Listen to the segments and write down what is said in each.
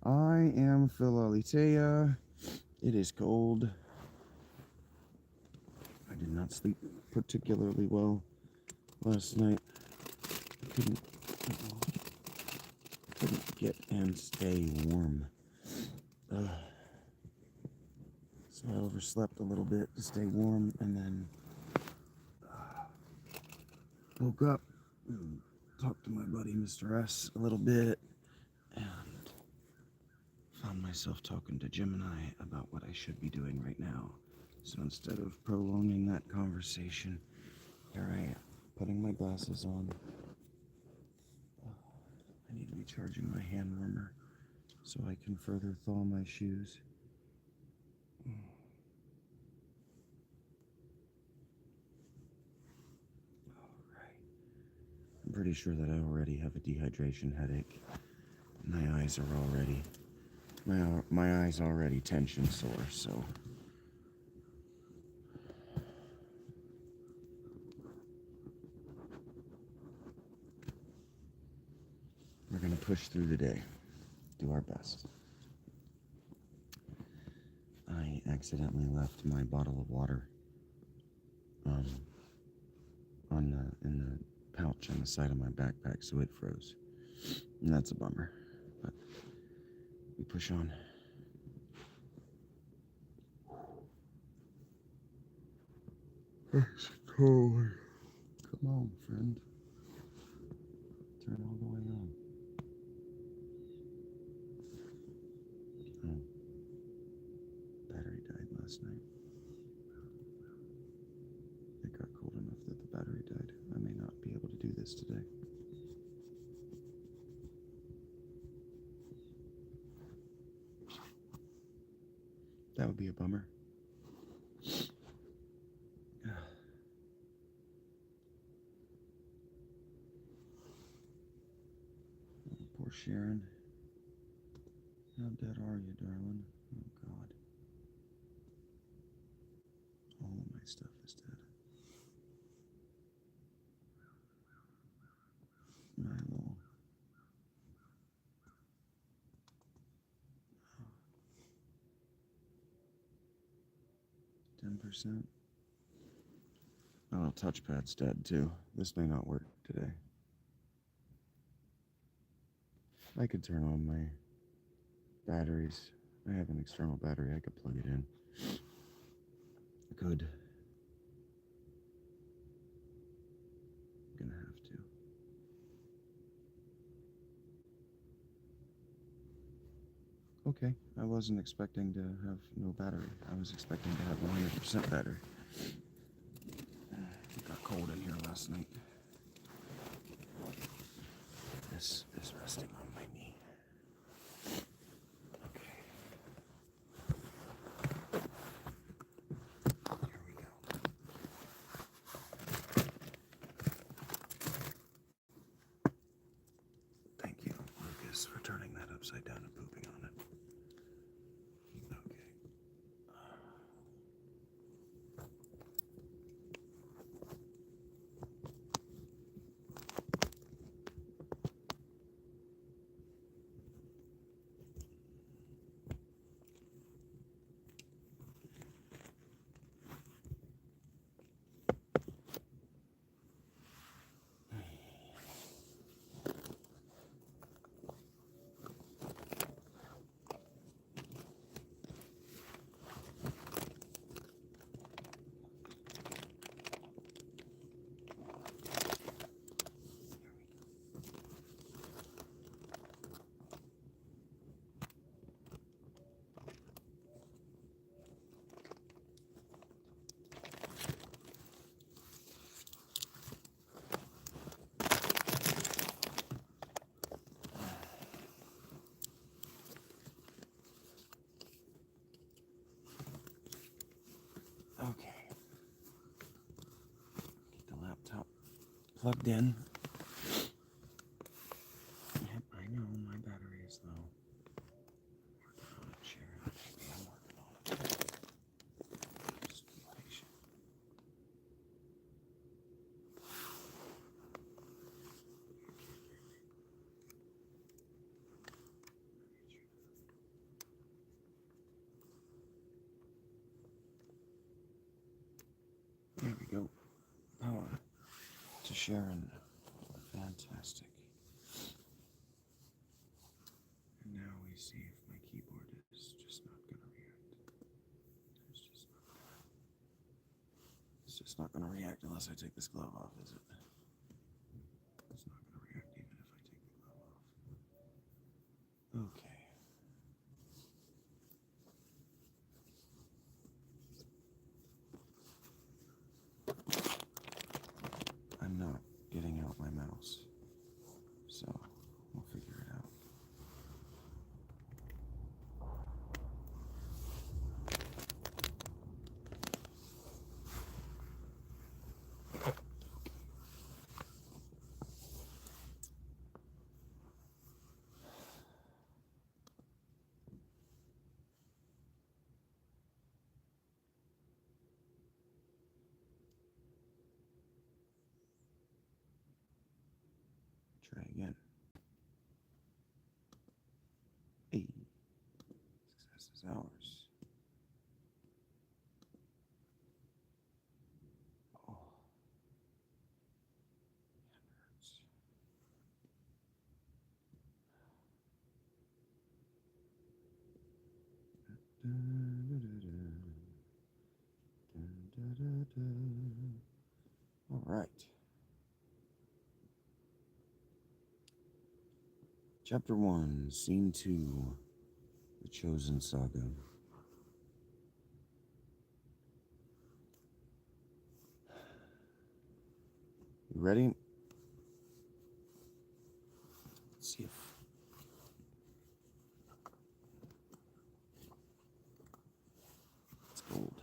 I am Philalitea. It is cold. I did not sleep particularly well last night. Couldn't, couldn't get and stay warm. So I overslept a little bit to stay warm, and then woke up and talked to my buddy Mr. S a little bit, and found myself talking to Gemini about what I should be doing right now. So instead of prolonging that conversation, here I am, putting my glasses on. I need to be charging my hand warmer so I can further thaw my shoes. I'm pretty sure that I already have a dehydration headache. My eyes are already, my eyes already tension sore, so we're gonna push through the day, do our best. I accidentally left my bottle of water in the pouch on the side of my backpack, so it froze. And that's a bummer, but we push on. It's cold. Come on, friend. Turn all the way on. Oh, battery died last night. It got cold enough that the battery died. I may not be able to do this today. That would be a bummer. Oh, poor Sharon. How dead are you, darling? Oh, God. All of my stuff is dead. My little 10%. My little touchpad's dead too. This may not work today. I could turn on my batteries. I have an external battery. I could plug it in. I could. I'm gonna have to. Okay, I wasn't expecting to have no battery. I was expecting to have 100% battery. It got cold in here last night. This is resting on my knee. Okay. Here we go. Thank you, Lucas, for turning that upside down and pooping on it. Okay. Okay. Get the laptop plugged in. Yep, I know my battery is low. Working on it, Sharon. Maybe I'm working on it. Just be patient. Sharon. Fantastic. And now we see if my keyboard is just not going to react. It's just not going to react unless I take this glove off, is it? It's not going to react even if I take the glove off. Okay. I'm not getting out my mouse, so we'll figure it out. Try again. Hey, success is ours. Oh, hand hurts. All right. Chapter 1, Scene 2, The Chosen Saga. You ready? Let's see if... It's gold.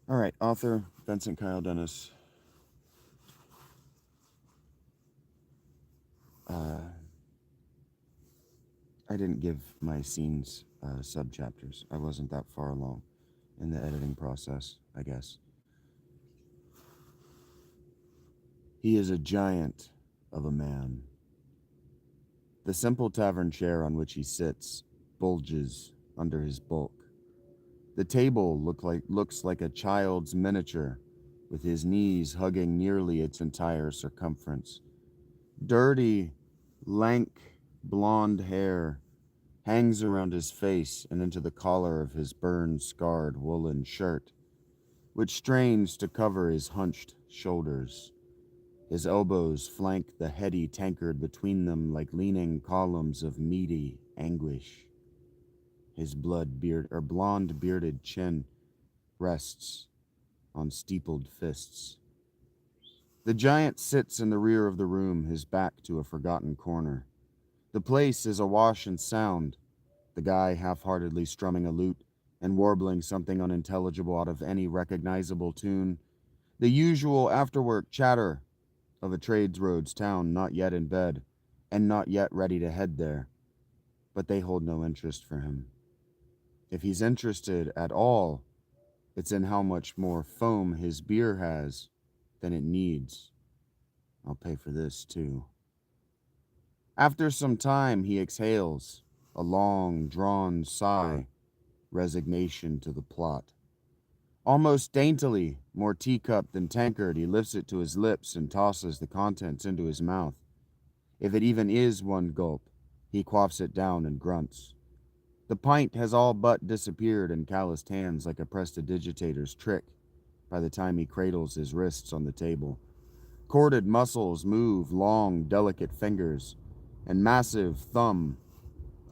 All right, author Vincent Kyle Dennis. I didn't give my scenes sub-chapters. I wasn't that far along in the editing process, I guess. He is a giant of a man. The simple tavern chair on which he sits bulges under his bulk. The table looks like a child's miniature, with his knees hugging nearly its entire circumference. Dirty, lank, blonde hair hangs around his face and into the collar of his burn-scarred woolen shirt, which strains to cover his hunched shoulders. His elbows flank the heady tankard between them like leaning columns of meaty anguish. His blonde-bearded chin rests on steepled fists. The giant sits in the rear of the room, his back to a forgotten corner. The place is awash in sound, the guy half-heartedly strumming a lute and warbling something unintelligible out of any recognizable tune. The usual after-work chatter of a tradesroads town not yet in bed and not yet ready to head there. But they hold no interest for him. If he's interested at all, it's in how much more foam his beer has than it needs. I'll pay for this, too. After some time, he exhales, a long, drawn sigh, resignation to the plot. Almost daintily, more teacup than tankard, he lifts it to his lips and tosses the contents into his mouth. If it even is one gulp, he quaffs it down and grunts. The pint has all but disappeared in calloused hands like a prestidigitator's trick by the time he cradles his wrists on the table. Corded muscles move long, delicate fingers, and massive thumb,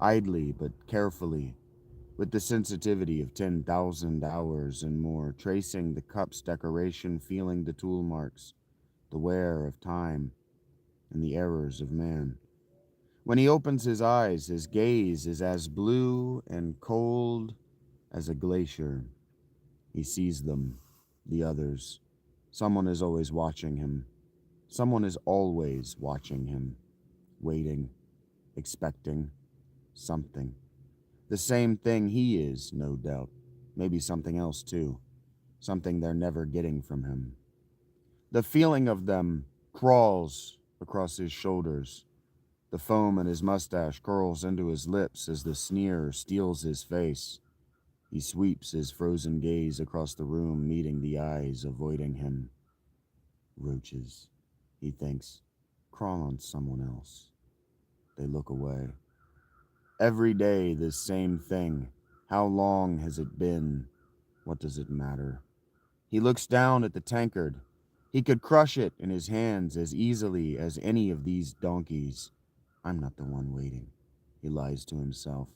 idly but carefully, with the sensitivity of 10,000 hours and more, tracing the cup's decoration, feeling the tool marks, the wear of time, and the errors of man. When he opens his eyes, his gaze is as blue and cold as a glacier. He sees them, the others. Someone is always watching him. Someone is always watching him, waiting, expecting something. The same thing he is, no doubt. Maybe something else, too. Something they're never getting from him. The feeling of them crawls across his shoulders. The foam in his mustache curls into his lips as the sneer steals his face. He sweeps his frozen gaze across the room, meeting the eyes avoiding him. Roaches, he thinks. Crawl on someone else. They look away. Every day, this same thing. How long has it been? What does it matter? He looks down at the tankard. He could crush it in his hands as easily as any of these donkeys. I'm not the one waiting. He lies to himself.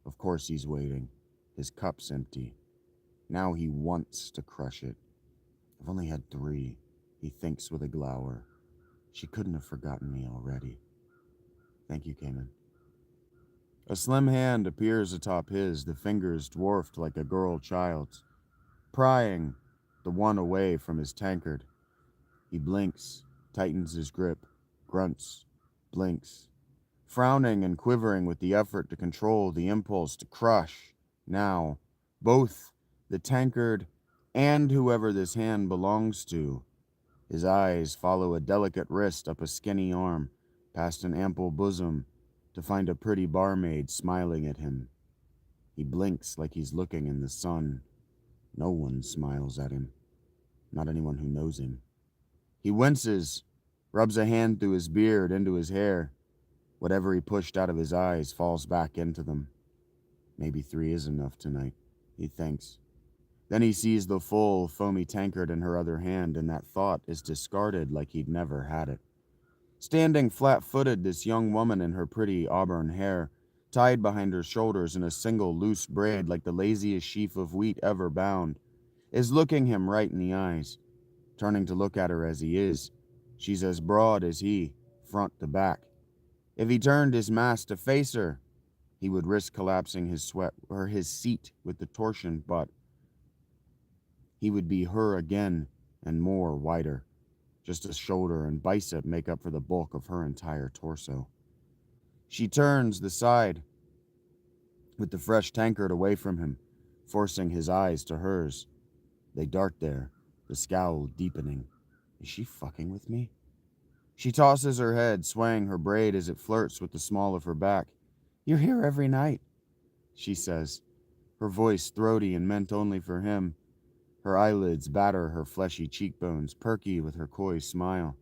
Of course he's waiting. His cup's empty. Now he wants to crush it. I've only had 3, he thinks with a glower. She couldn't have forgotten me already. Thank you, Cayman. A slim hand appears atop his, the fingers dwarfed like a girl child's, prying the one away from his tankard. He blinks, tightens his grip, grunts, blinks, frowning and quivering with the effort to control the impulse to crush, now, both the tankard and whoever this hand belongs to. His eyes follow a delicate wrist up a skinny arm, past an ample bosom, to find a pretty barmaid smiling at him. He blinks like he's looking in the sun. No one smiles at him. Not anyone who knows him. He winces, rubs a hand through his beard into his hair. Whatever he pushed out of his eyes falls back into them. Maybe 3 is enough tonight, he thinks. Then he sees the full, foamy tankard in her other hand, and that thought is discarded like he'd never had it. Standing flat-footed, this young woman in her pretty auburn hair, tied behind her shoulders in a single loose braid like the laziest sheaf of wheat ever bound, is looking him right in the eyes. Turning to look at her as he is, she's as broad as he, front to back. If he turned his mask to face her, he would risk collapsing his seat with the torsion, but he would be her again and more wider. Just a shoulder and bicep make up for the bulk of her entire torso. She turns the side with the fresh tankard away from him, forcing his eyes to hers. They dart there, the scowl deepening. Is she fucking with me? She tosses her head, swaying her braid as it flirts with the small of her back. You're here every night, she says, her voice throaty and meant only for him. Her eyelids batter her fleshy cheekbones, perky with her coy smile.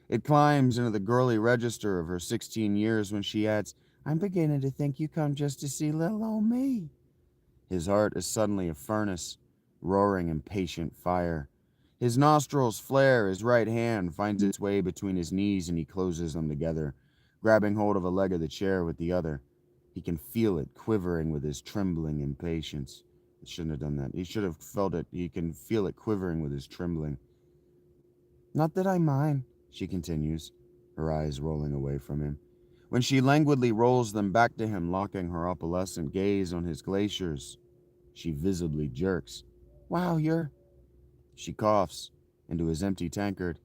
It climbs into the girly register of her 16 years when she adds, I'm beginning to think you come just to see little old me. His heart is suddenly a furnace, roaring impatient fire. His nostrils flare, his right hand finds its way between his knees, and he closes them together, grabbing hold of a leg of the chair with the other. He can feel it quivering with his trembling impatience. He shouldn't have done that. He should have felt it. He can feel it quivering with his trembling. Not that I mind, she continues, her eyes rolling away from him. When she languidly rolls them back to him, locking her opalescent gaze on his glaciers, she visibly jerks. Wow, you're... She coughs into his empty tankard.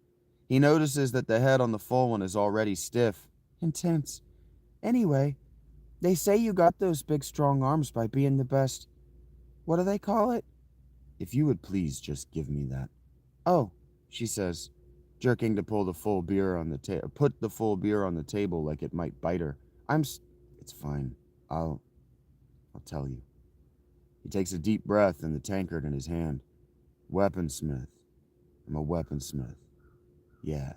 He notices that the head on the full one is already stiff. Intense. Anyway, they say you got those big strong arms by being the best. What do they call it? If you would please just give me that. Oh, she says, jerking to pull the full beer on the put the full beer on the table like it might bite her. It's fine. I'll tell you. He takes a deep breath in the tankard in his hand. Weaponsmith. I'm a weaponsmith. Yeah.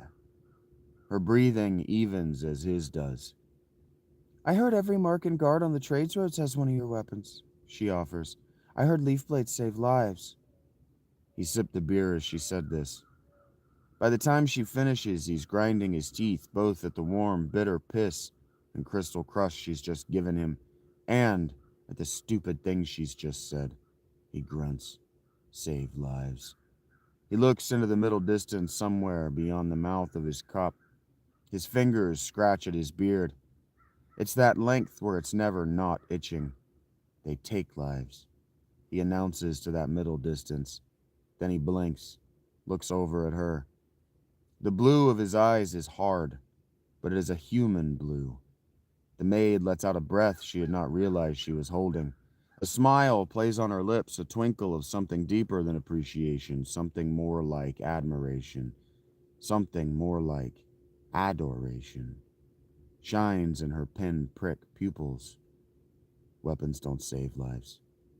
Her breathing evens as his does. I heard every mark and guard on the trades roads has one of your weapons, she offers. I heard leaf blades save lives. He sipped the beer as she said this. By the time she finishes, he's grinding his teeth both at the warm, bitter piss and crystal crush she's just given him, and at the stupid thing she's just said. He grunts. Save lives. He looks into the middle distance somewhere beyond the mouth of his cup. His fingers scratch at his beard. It's that length where it's never not itching. They take lives. He announces to that middle distance. Then he blinks, looks over at her. The blue of his eyes is hard, but it is a human blue. The maid lets out a breath she had not realized she was holding. A smile plays on her lips, a twinkle of something deeper than appreciation, something more like admiration, something more like adoration shines in her pin-prick pupils. Weapons don't save lives.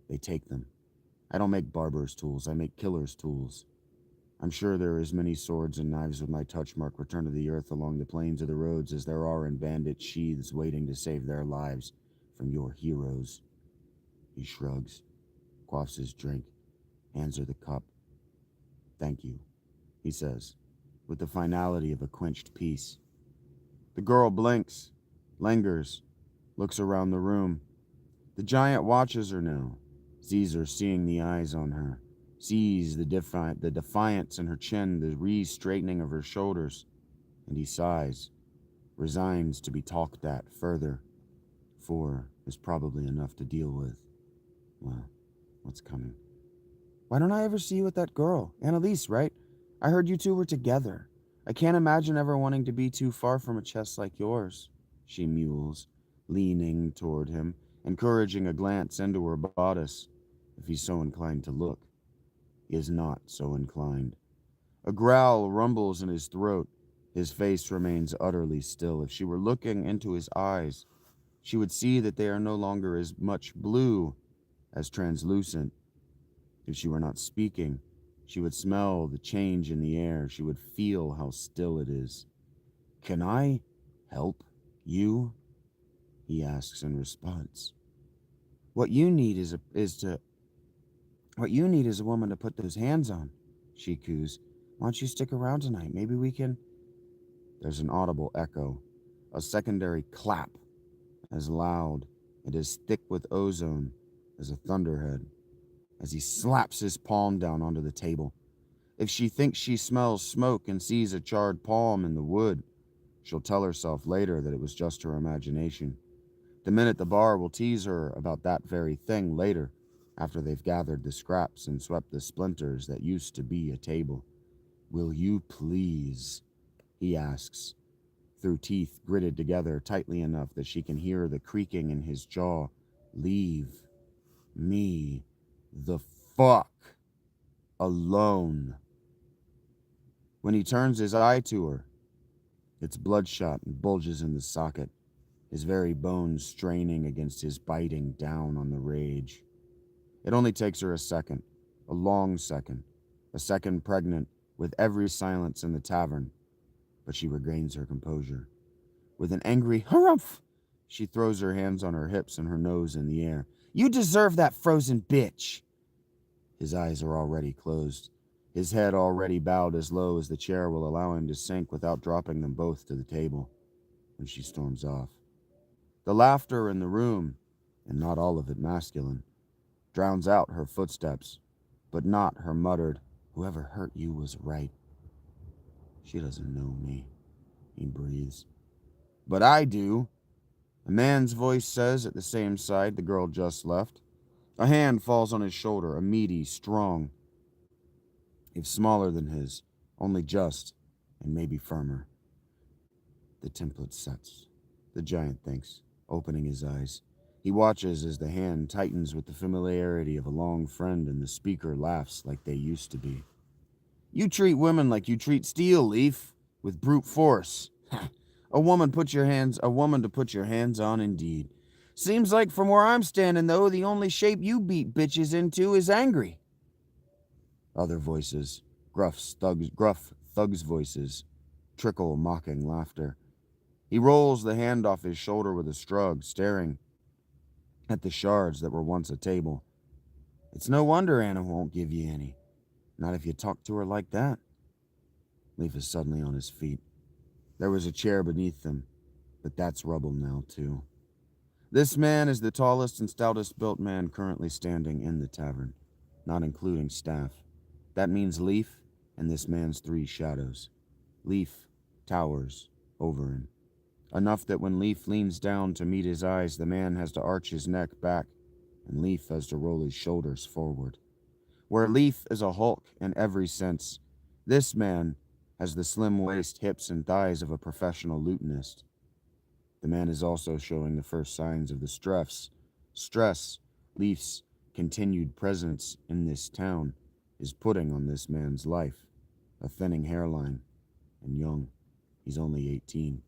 They take them. I don't make barber's tools. I make killer's tools. I'm sure there are as many swords and knives with my touch mark return to the earth along the plains of the roads as there are in bandit sheaths waiting to save their lives from your heroes. He shrugs, quaffs his drink, hands her the cup. Thank you, he says, with the finality of a quenched peace. The girl blinks, lingers, looks around the room. The giant watches her now, Caesar seeing the eyes on her, sees the defiance in her chin, the re-straightening of her shoulders, and he sighs, resigns to be talked at further. 4 is probably enough to deal with. Well, what's coming? Why don't I ever see you with that girl? Annalise, right? I heard you two were together. I can't imagine ever wanting to be too far from a chest like yours, she mules, leaning toward him, encouraging a glance into her bodice, if he's so inclined to look. He is not so inclined. A growl rumbles in his throat. His face remains utterly still. If she were looking into his eyes, she would see that they are no longer as much blue as translucent. If she were not speaking, she would smell the change in the air. She would feel how still it is. Can I help you? He asks in response. What you need is a woman to put those hands on, she coos. Why don't you stick around tonight? Maybe we can. There's an audible echo, a secondary clap, as loud and as thick with ozone as a thunderhead, as he slaps his palm down onto the table. If she thinks she smells smoke and sees a charred palm in the wood, she'll tell herself later that it was just her imagination. The men at the bar will tease her about that very thing later, after they've gathered the scraps and swept the splinters that used to be a table. Will you please? He asks, through teeth gritted together tightly enough that she can hear the creaking in his jaw. Leave me the fuck alone. When he turns his eye to her, it's bloodshot and bulges in the socket, his very bones straining against his biting down on the rage. It only takes her a second, a long second, a second pregnant with every silence in the tavern, but she regains her composure. With an angry harumph, she throws her hands on her hips and her nose in the air. You deserve that frozen bitch! His eyes are already closed, his head already bowed as low as the chair will allow him to sink without dropping them both to the table, when she storms off. The laughter in the room, and not all of it masculine, drowns out her footsteps, but not her muttered, whoever hurt you was right. She doesn't know me, he breathes. But I do, a man's voice says at the same side the girl just left. A hand falls on his shoulder, a meaty, strong, if smaller than his, only just, and maybe firmer. The template sets, the giant thinks, opening his eyes. He watches as the hand tightens with the familiarity of a long friend and the speaker laughs like they used to be. You treat women like you treat steel, Leaf, with brute force. A woman to put your hands on, indeed. Seems like from where I'm standing, though, the only shape you beat bitches into is angry. Other voices, gruff thugs' voices, trickle mocking laughter. He rolls the hand off his shoulder with a shrug, staring at the shards that were once a table. It's no wonder Anna won't give you any. Not if you talk to her like that. Leaf is suddenly on his feet. There was a chair beneath them, but that's rubble now, too. This man is the tallest and stoutest built man currently standing in the tavern, not including staff. That means Leaf and this man's 3 shadows. Leaf towers over him, enough that when Leaf leans down to meet his eyes, the man has to arch his neck back, and Leaf has to roll his shoulders forward. Where Leaf is a Hulk in every sense, this man has the slim waist, hips, and thighs of a professional lutenist. The man is also showing the first signs of the stress Leaf's continued presence in this town is putting on this man's life. A thinning hairline, and young. He's only 18.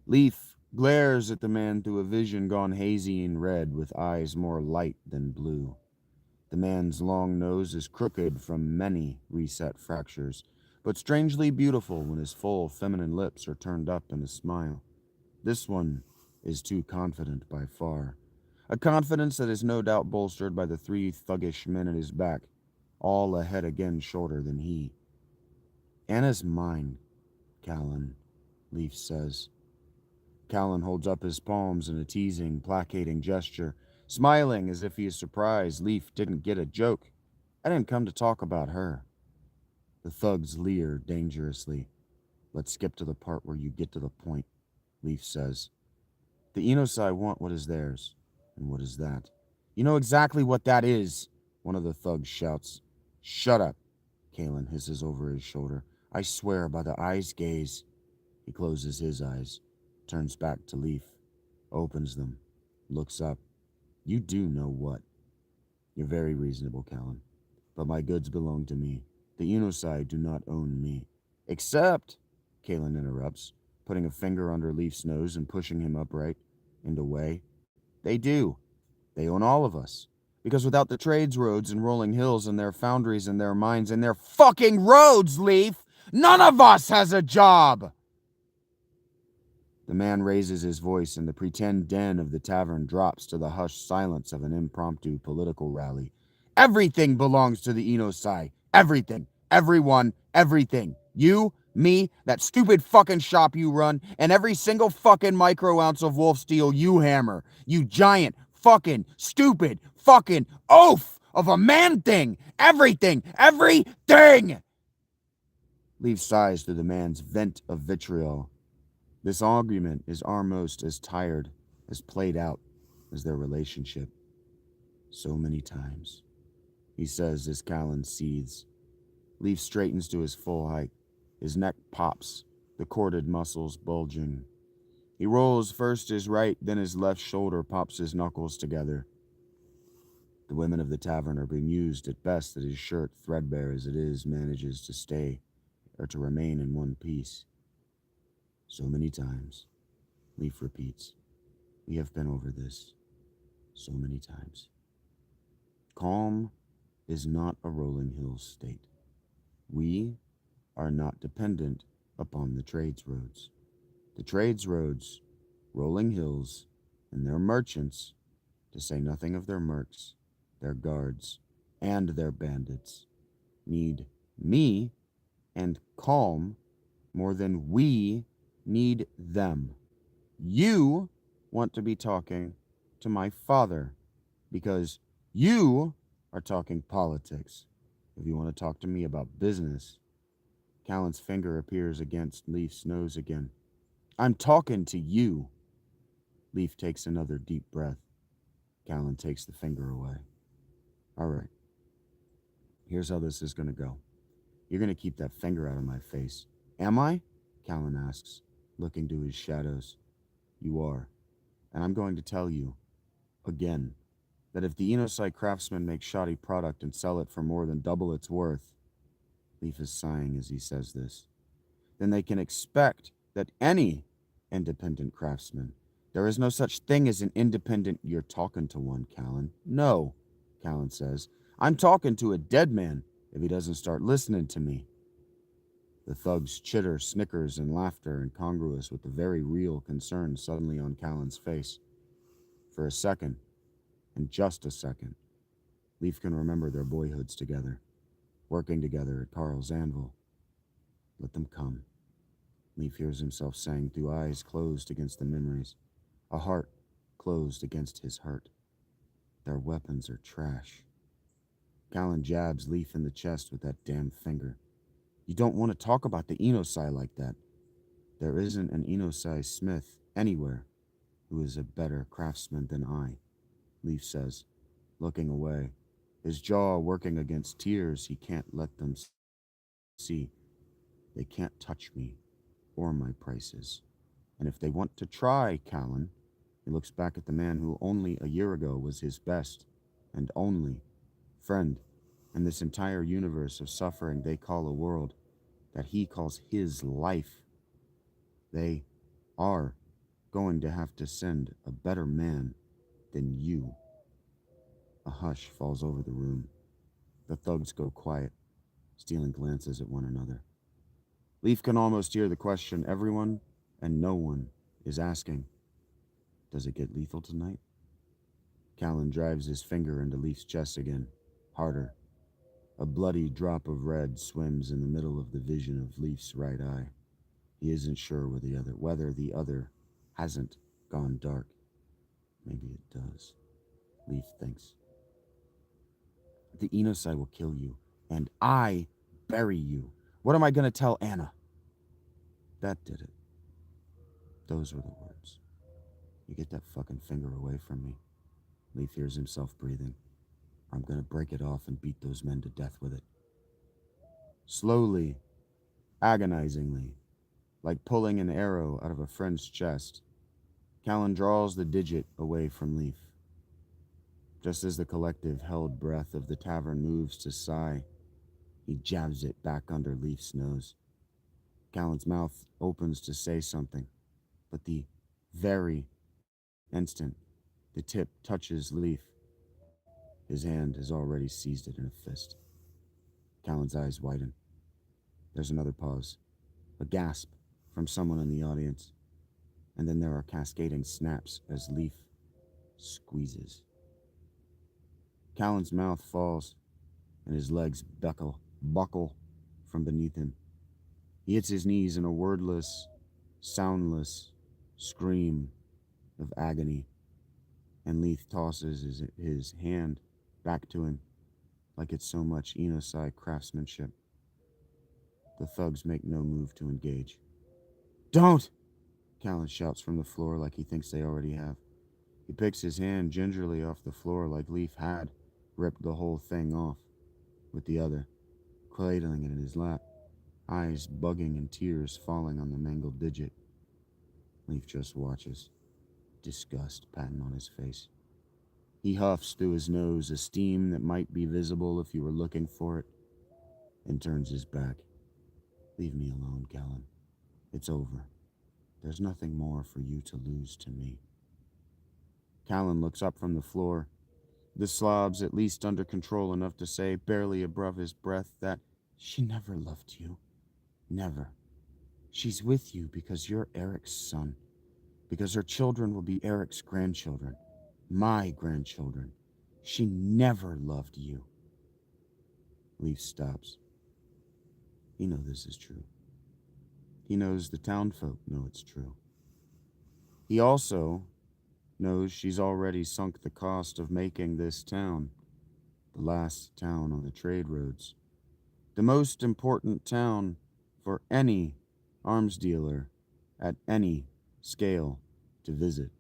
Leaf glares at the man through a vision gone hazy and red, with eyes more light than blue. The man's long nose is crooked from many reset fractures, but strangely beautiful when his full feminine lips are turned up in a smile. This one is too confident by far. A confidence that is no doubt bolstered by the 3 thuggish men at his back, all a head again shorter than he. Anna's mine, Callan, Leaf says. Callan holds up his palms in a teasing, placating gesture, smiling as if he is surprised Leaf didn't get a joke. I didn't come to talk about her. The thugs leer dangerously. Let's skip to the part where you get to the point, Leaf says. The Enosai want what is theirs. And what is that? You know exactly what that is, one of the thugs shouts. Shut up, Kalen hisses over his shoulder. I swear by the eye's gaze. He closes his eyes, turns back to Leaf, opens them, looks up. You do know what. You're very reasonable, Callan. But my goods belong to me. The Enosai do not own me. Except, Kalen interrupts, putting a finger under Leaf's nose and pushing him upright and away. They do. They own all of us. Because without the trades roads and rolling hills and their foundries and their mines and their fucking roads, Leaf, none of us has a job! The man raises his voice, and the pretend den of the tavern drops to the hushed silence of an impromptu political rally. Everything belongs to the Enosai. Everything. Everyone. Everything. You, me, that stupid fucking shop you run, and every single fucking micro ounce of wolf steel you hammer. You giant, fucking, stupid, fucking oaf of a man thing. Everything. Everything! Leaf sighs through the man's vent of vitriol. This argument is almost as tired, as played out, as their relationship. So many times, he says as Callan seethes. Leaf straightens to his full height. His neck pops, the corded muscles bulging. He rolls first his right, then his left shoulder pops his knuckles together. The women of the tavern are bemused at best that his shirt, threadbare as it is, manages to stay, or to remain in one piece. So many times, Leaf repeats. We have been over this so many times. Calm is not a rolling hills state. We are not dependent upon the trades roads. The trades roads, rolling hills, and their merchants, to say nothing of their mercs, their guards, and their bandits, need me and Calm more than we need them. You want to be talking to my father because you are talking politics. If you want to talk to me about business, Callan's finger appears against Leaf's nose again. I'm talking to you. Leaf takes another deep breath. Callan takes the finger away. All right. Here's how this is going to go. You're going to keep that finger out of my face. Am I? Callan asks, looking to his shadows. You are. And I'm going to tell you, again, that if the Enosai craftsmen make shoddy product and sell it for more than double its worth, Leaf is sighing as he says this, then they can expect that any independent craftsman, there is no such thing as an independent, you're talking to one, Callan. No, Callan says, I'm talking to a dead man if he doesn't start listening to me. The thugs chitter, snickers, and laughter incongruous with the very real concern suddenly on Callan's face. For a second, and just a second, Leaf can remember their boyhoods together, working together at Carl's anvil. Let them come, Leaf hears himself saying through eyes closed against the memories, a heart closed against his heart. Their weapons are trash. Callan jabs Leaf in the chest with that damn finger. You don't want to talk about the Enosai like that. There isn't an Enosai smith anywhere who is a better craftsman than I, Leaf says, looking away, his jaw working against tears he can't let them see. They can't touch me or my prices. And if they want to try, Callan, he looks back at the man who only a year ago was his best and only friend in this entire universe of suffering they call a world, that he calls his life. They are going to have to send a better man than you. A hush falls over the room. The thugs go quiet, stealing glances at one another. Leaf can almost hear the question everyone and no one is asking. Does it get lethal tonight? Callan drives his finger into Leaf's chest again, harder. A bloody drop of red swims in the middle of the vision of Leaf's right eye. He isn't sure whether the other hasn't gone dark. Maybe it does, Leaf thinks. The Enosai will kill you, and I bury you. What am I going to tell Anna? That did it. Those were the words. You get that fucking finger away from me. Leaf hears himself breathing. I'm going to break it off and beat those men to death with it. Slowly, agonizingly, like pulling an arrow out of a friend's chest, Callan draws the digit away from Leaf. Just as the collective held breath of the tavern moves to sigh, he jabs it back under Leaf's nose. Callan's mouth opens to say something, but the very instant the tip touches Leaf, his hand has already seized it in a fist. Callan's eyes widen. There's another pause, a gasp from someone in the audience, and then there are cascading snaps as Leaf squeezes. Callan's mouth falls, and his legs buckle from beneath him. He hits his knees in a wordless, soundless scream of agony, and Leaf tosses his hand back to him like it's so much Enosai craftsmanship. The thugs make no move to engage. Don't! Callan shouts from the floor like he thinks they already have. He picks his hand gingerly off the floor like Leaf had ripped the whole thing off, with the other, cradling it in his lap, eyes bugging and tears falling on the mangled digit. Leaf just watches, disgust patent on his face. He huffs through his nose a steam that might be visible if you were looking for it, and turns his back. Leave me alone, Callan. It's over. There's nothing more for you to lose to me. Callan looks up from the floor, the slobs at least under control enough to say, barely above his breath, that she never loved you. Never. She's with you because you're Eric's son, because her children will be Eric's grandchildren, my grandchildren. She never loved you. Leaf stops. He knows this is true. He knows the townfolk know it's true. He also knows she's already sunk the cost of making this town, the last town on the trade roads, the most important town for any arms dealer at any scale to visit.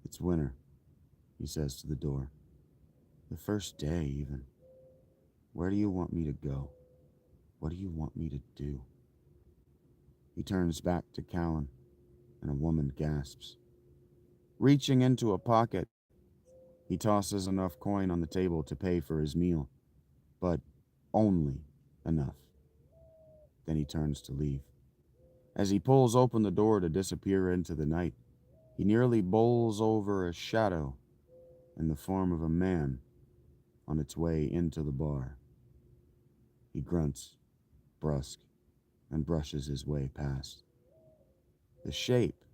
It's winter, he says to the door. The first day, even. Where do you want me to go? What do you want me to do? He turns back to Callan, and a woman gasps. Reaching into a pocket, he tosses enough coin on the table to pay for his meal, but only enough. Then he turns to leave. As he pulls open the door to disappear into the night, he nearly bowls over a shadow in the form of a man on its way into the bar. He grunts, brusque, and brushes his way past. The shape,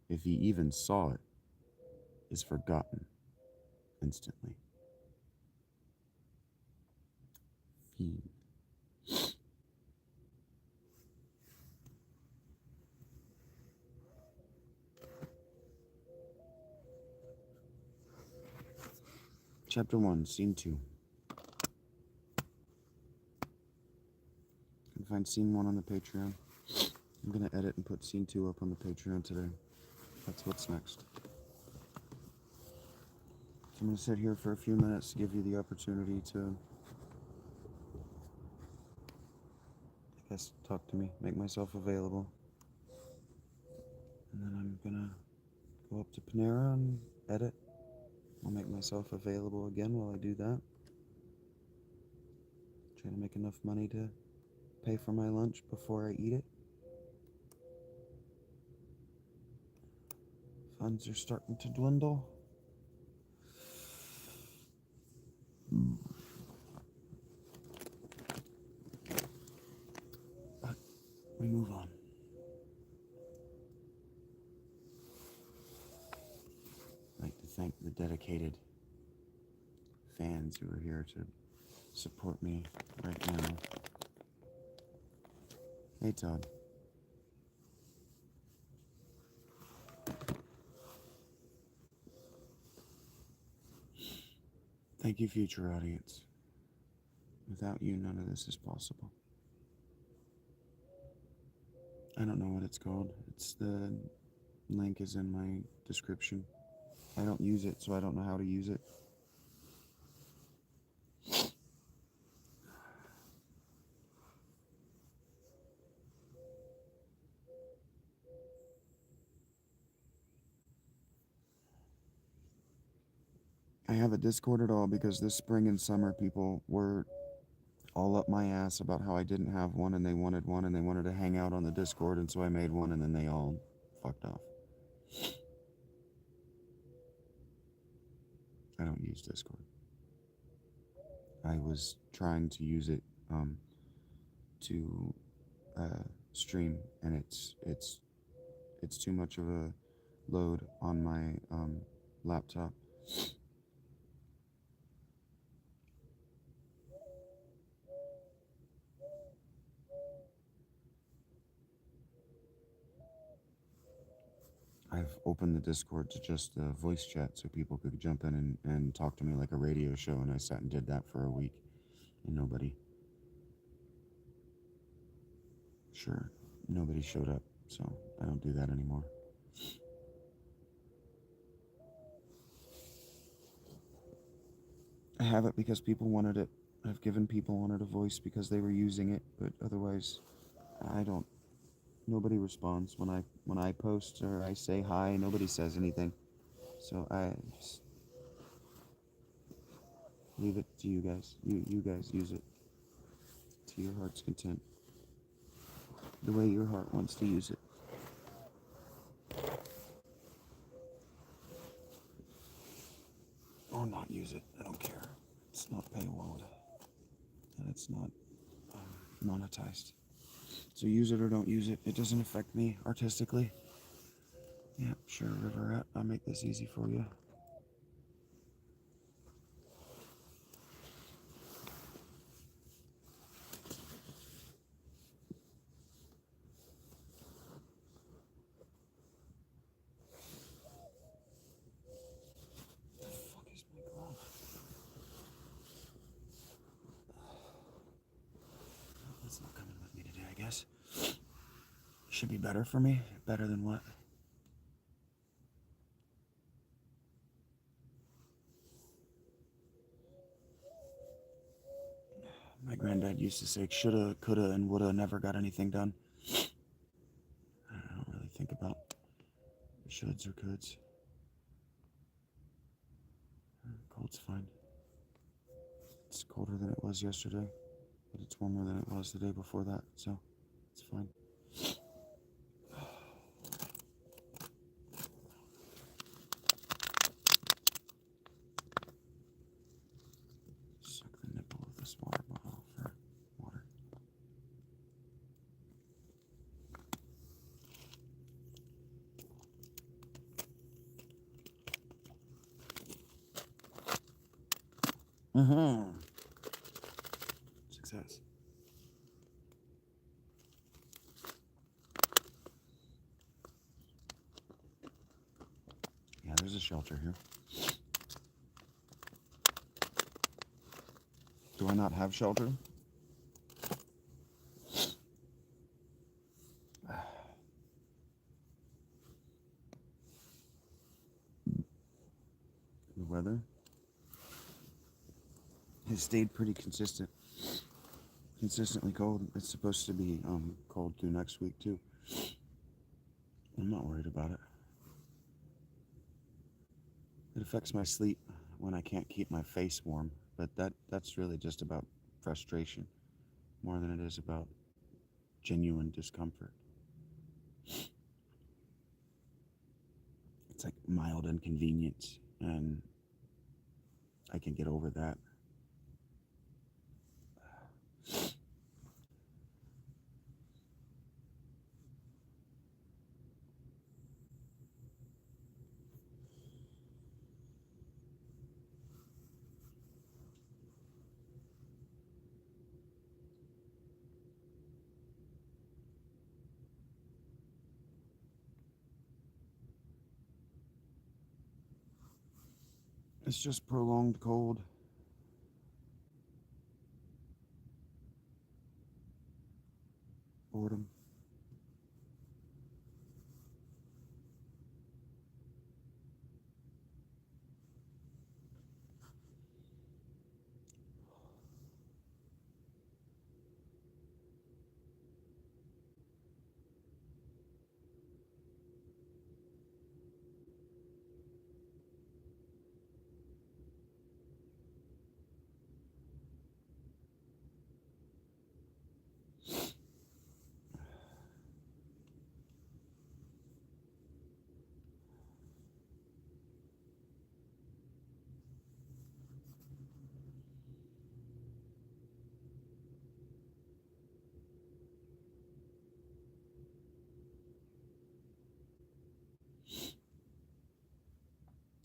if he even saw it, is forgotten instantly. Fiend. Chapter 1, Scene 2. You can find Scene 1 on the Patreon. I'm going to edit and put Scene 2 up on the Patreon today. That's what's next. So I'm going to sit here for a few minutes to give you the opportunity to, I guess, talk to me, make myself available. And then I'm going to go up to Panera and edit. I'll make myself available again while I do that. Try to make enough money to pay for my lunch before I eat it. Puns are starting to dwindle. But we move on. I'd like to thank the dedicated fans who are here to support me right now. Hey, Todd. Thank you, future audience. Without you, none of this is possible. I don't know what it's called. The link is in my description. I don't use it, so I don't know how to use it. I have a Discord at all because this spring and summer people were all up my ass about how I didn't have one and they wanted one and they wanted to hang out on the Discord, and so I made one and then they all fucked off. I don't use Discord. I was trying to use it to stream, and it's too much of a load on my laptop. I've opened the Discord to just voice chat so people could jump in and talk to me like a radio show, and I sat and did that for a week, and nobody showed up, so I don't do that anymore. I have it because people wanted it. I've given people wanted a voice because they were using it, but otherwise, nobody responds when I post or I say hi. Nobody says anything, so I just leave it to you guys. You guys use it to your heart's content, the way your heart wants to use it. Or not use it. I don't care. It's not paywalled, and it's not monetized. So use it or don't use it. It doesn't affect me artistically. Yeah, sure, Riverette. I'll make this easy for you. It's not coming with me today, I guess. Should be better for me. Better than what? My granddad used to say shoulda, coulda, and woulda never got anything done. I don't really think about shoulds or coulds. Cold's fine. It's colder than it was yesterday, but it's warmer than it was the day before that, so it's fine. Suck the nipple of this water bottle for water. Success. Yeah, there's a shelter here. Do I not have shelter? The weather has stayed pretty consistently cold. It's supposed to be cold through next week too. I'm not worried about it. It affects my sleep when I can't keep my face warm, but that's really just about frustration more than it is about genuine discomfort. it's like mild inconvenience, and I can get over that. It's just prolonged cold. Boredom.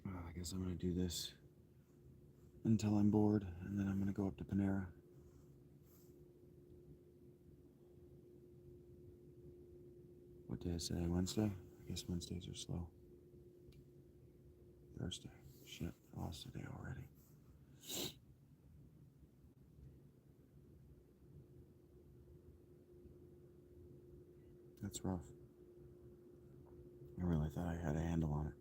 I guess I'm gonna do this until I'm bored, and then I'm gonna go up to Panera. What day is today? Wednesday? I guess Wednesdays are slow. Thursday. Shit, I lost a day already. That's rough. I really thought I had a handle on it.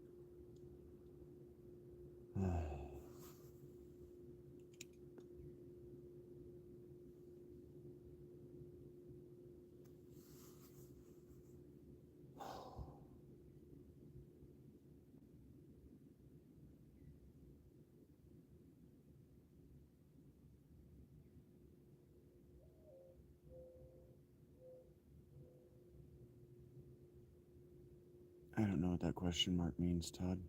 I don't know what that question mark means, Todd.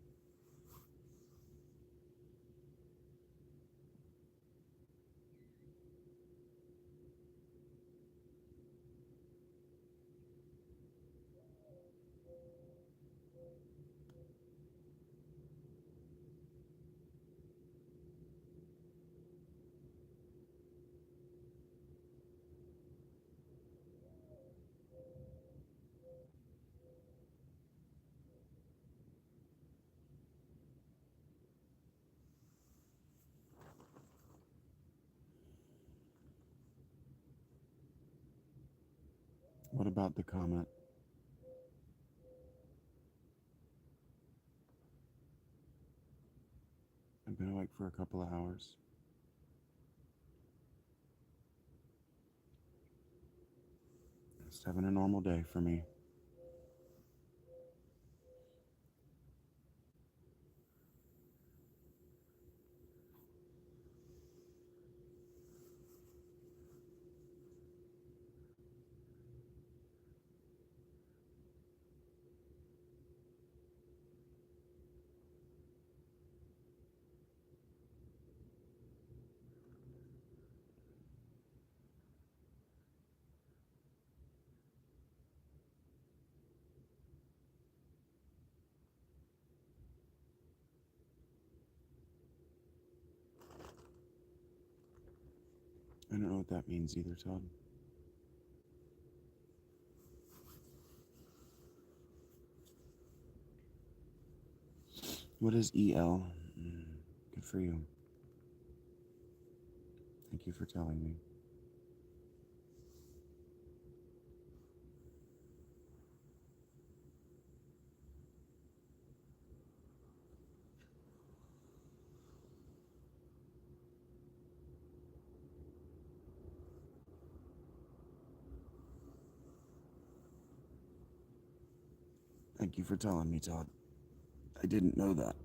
What about the comment? I've been awake for a couple of hours. Just having a normal day for me. I don't know what that means either, Todd. What is EL? Good for you. Thank you for telling me. Thank you for telling me, Todd. I didn't know that.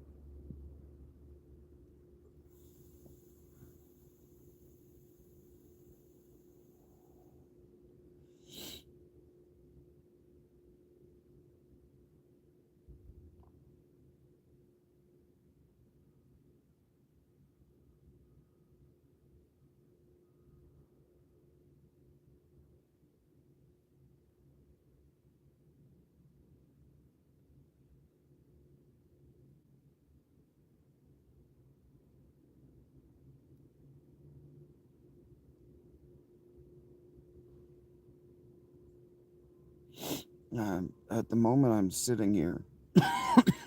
At the moment, I'm sitting here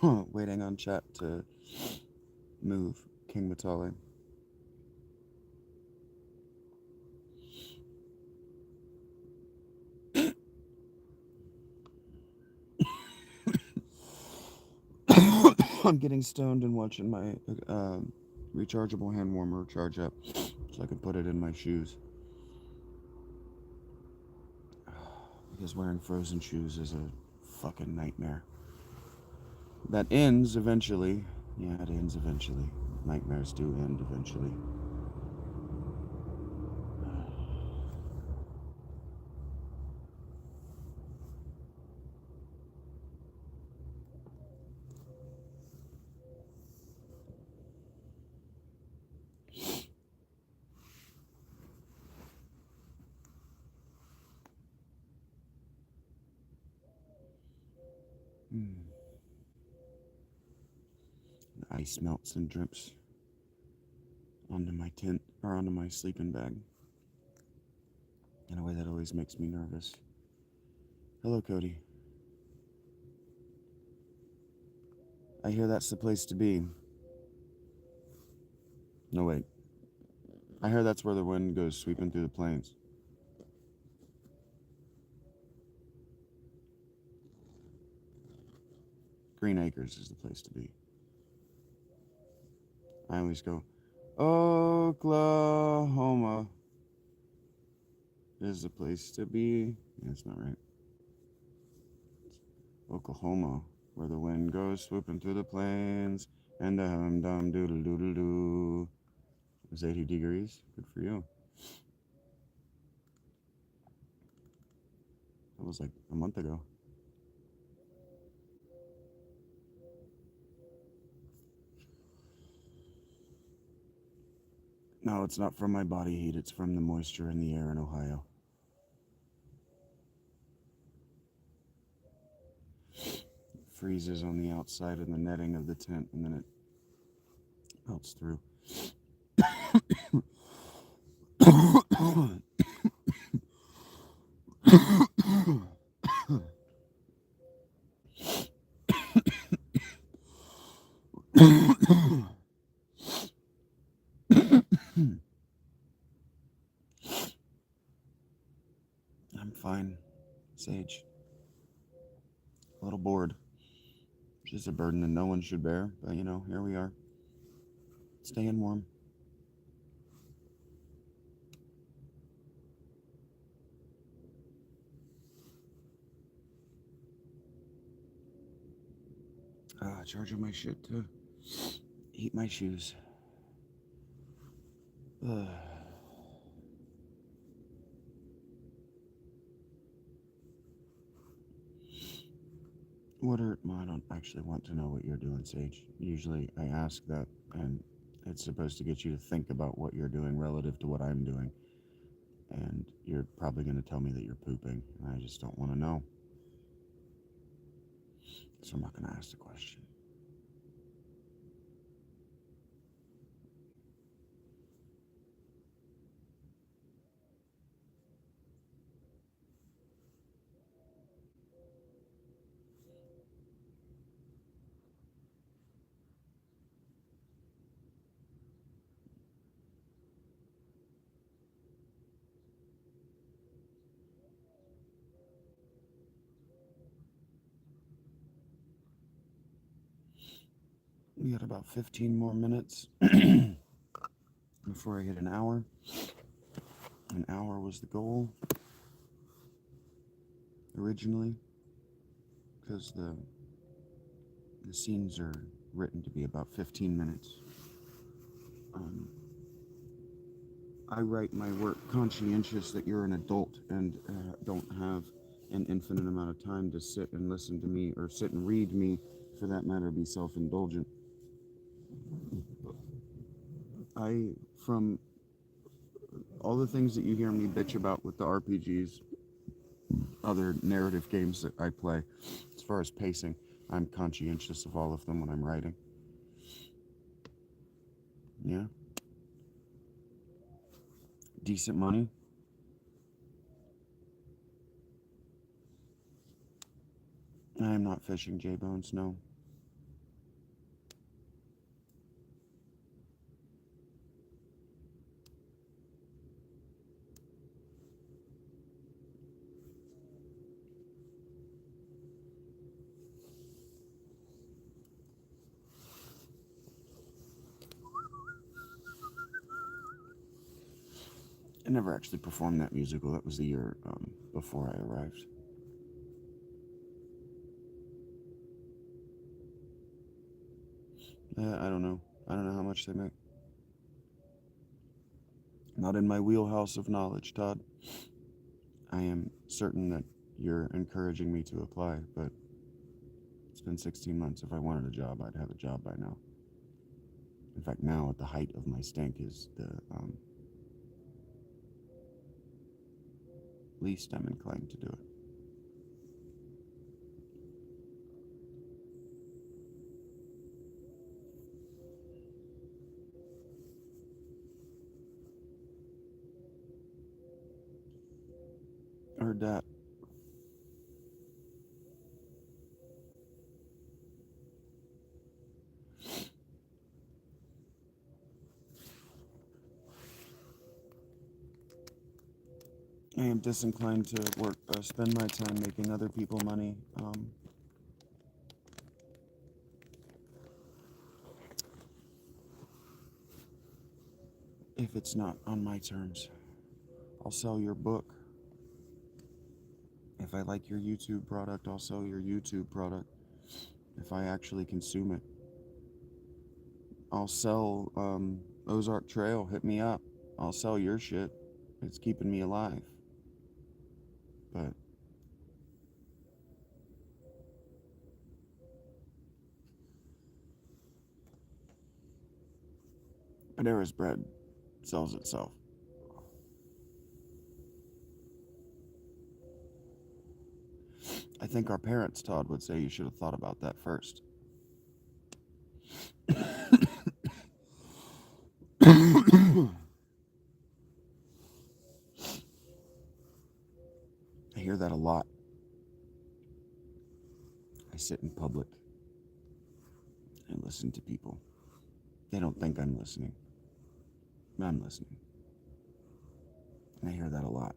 waiting on chat to move King Matale. I'm getting stoned and watching my rechargeable hand warmer charge up so I can put it in my shoes. Because wearing frozen shoes is a fucking nightmare. That ends eventually. Yeah, it ends eventually. Nightmares do end eventually. The ice melts and drips onto my tent or onto my sleeping bag in a way that always makes me nervous. Hello, Cody. I hear that's the place to be. No, wait. I hear that's where the wind goes sweeping through the plains. Green Acres is the place to be. I always go, Oklahoma is the place to be. Yeah, that's not right. It's Oklahoma, where the wind goes swooping through the plains, and the hum dum doodle doodle doo. It was 80 degrees. Good for you. That was like a month ago. No, it's not from my body heat. It's from the moisture in the air in Ohio. It freezes on the outside of the netting of the tent, and then it melts through. I'm fine, Sage. A little bored. Which is a burden that no one should bear, but you know, here we are. Staying warm. Charging my shit to eat my shoes. Well, I don't actually want to know what you're doing, Sage. Usually I ask that, and it's supposed to get you to think about what you're doing relative to what I'm doing. And you're probably going to tell me that you're pooping, and I just don't want to know. So I'm not going to ask the question. We got about 15 more minutes before I hit an hour. An hour was the goal originally, because the scenes are written to be about 15 minutes. I write my work conscientious that you're an adult and don't have an infinite amount of time to sit and listen to me or sit and read me, for that matter, be self-indulgent. From all the things that you hear me bitch about with the RPGs, other narrative games that I play, as far as pacing, I'm conscientious of all of them when I'm writing. Yeah. Decent money. fishing, J-Bones? No? I never actually performed that musical. That was the year before I arrived. I don't know. I don't know how much they make. Not in my wheelhouse of knowledge, Todd. I am certain that you're encouraging me to apply, but it's been 16 months. If I wanted a job, I'd have a job by now. In fact, now at the height of my stink is the least I'm inclined to do it. I heard that. I am disinclined to work, spend my time making other people money. If it's not on my terms, I'll sell your book. If I like your YouTube product, I'll sell your YouTube product. If I actually consume it, I'll sell Ozark Trail. Hit me up. I'll sell your shit. It's keeping me alive. But Panera's bread sells itself. I think our parents, Todd, would say you should have thought about that first. I hear that a lot. I sit in public and listen to people. They don't think I'm listening. I'm listening. And I hear that a lot.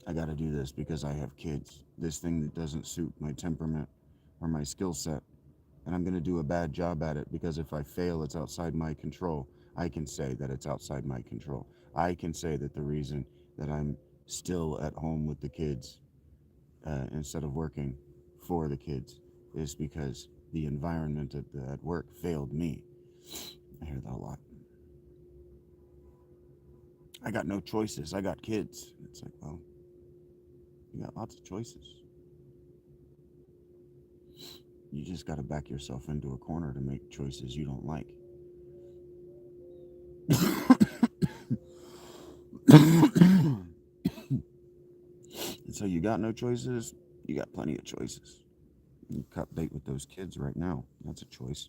I gotta do this because I have kids. This thing that doesn't suit my temperament or my skill set. And I'm gonna do a bad job at it because if I fail, it's outside my control. I can say that it's outside my control. I can say that the reason that I'm still at home with the kids instead of working for the kids is because the environment at work failed me. I hear that a lot. I got no choices. I got kids. It's like, well, you got lots of choices. You just got to back yourself into a corner to make choices you don't like. And so you got no choices. You got plenty of choices. You cut bait with those kids right now. That's a choice.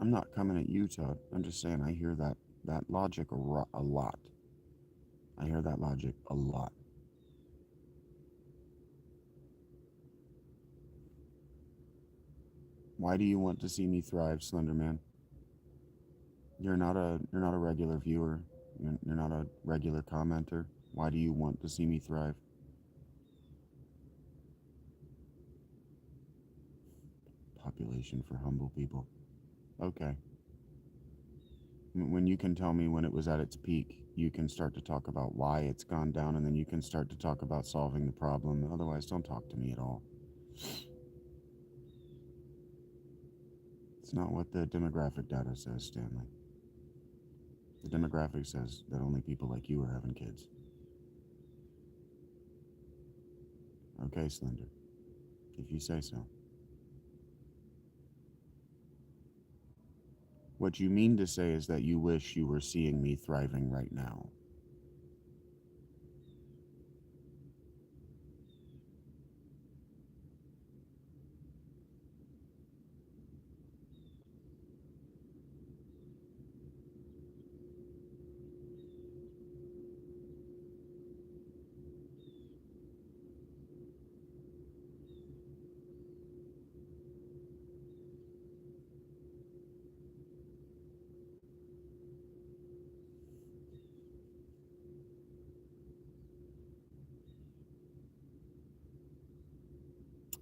I'm not coming at you, Todd. I'm just saying I hear that logic a lot. I hear that logic a lot. Why do you want to see me thrive, Slenderman? You're not a regular viewer. You're not a regular commenter. Why do you want to see me thrive? Population for humble people. Okay. When you can tell me when it was at its peak, you can start to talk about why it's gone down, and then you can start to talk about solving the problem. Otherwise, don't talk to me at all. It's not what the demographic data says, Stanley. The demographic says that only people like you are having kids. Okay, Slender. If you say so. What you mean to say is that you wish you were seeing me thriving right now.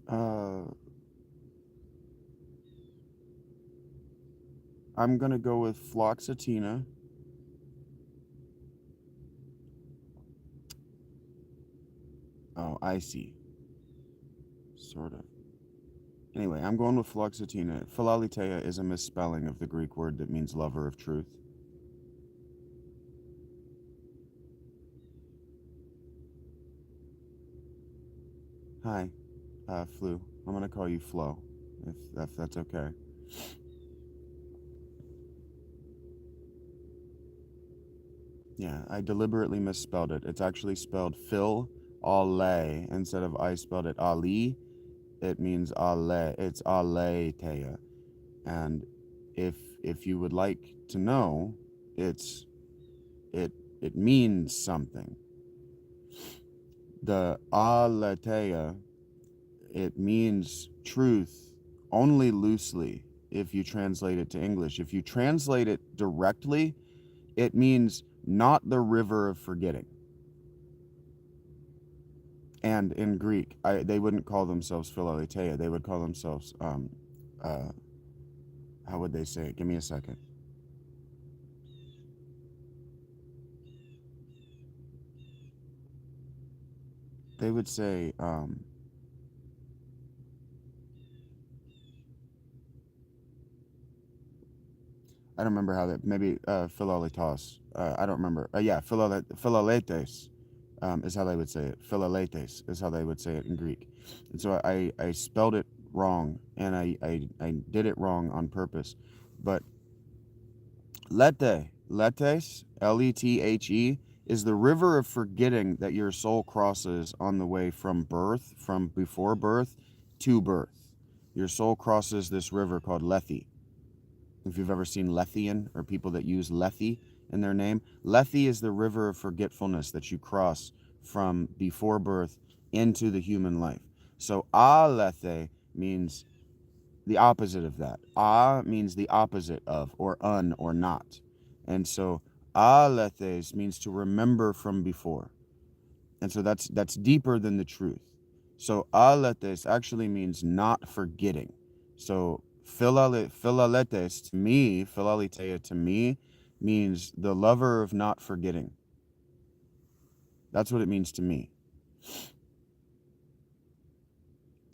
Uh, I'm gonna go with Floxetina. Oh, I see. Sort of. Anyway, I'm going with Floxetina. Philaletheia is a misspelling of the Greek word that means lover of truth. Hi, Flu. I'm gonna call you Flo, if that's okay. Yeah, I deliberately misspelled it. It's actually spelled Phil Ale instead of I spelled it Ali. It means Ale. It's Aletheia. And if if you would like to know, it's it it means something. The Aletheia, it means truth only loosely if you translate it to English. If you translate it directly, it means not the river of forgetting. And in Greek, they wouldn't call themselves Philaletheia. They would call themselves, uh, how would they say it? Give me a second. They would say, I don't remember how that, maybe Philaletos. I don't remember. Yeah, Philaletes is how they would say it. Philaletes is how they would say it in Greek. And so I spelled it wrong, and I did it wrong on purpose. But letes, Lethe, is the river of forgetting that your soul crosses on the way from birth, from before birth to birth. Your soul crosses this river called Lethe. If you've ever seen Lethean or people that use Lethe in their name, Lethe is the river of forgetfulness that you cross from before birth into the human life. So Alethe means the opposite of that. Means the opposite of, or or not. And so alethes means to remember from before. And so that's deeper than the truth. So aletes actually means not forgetting. So philaletes to me, philaletheia to me, means the lover of not forgetting. That's what it means to me.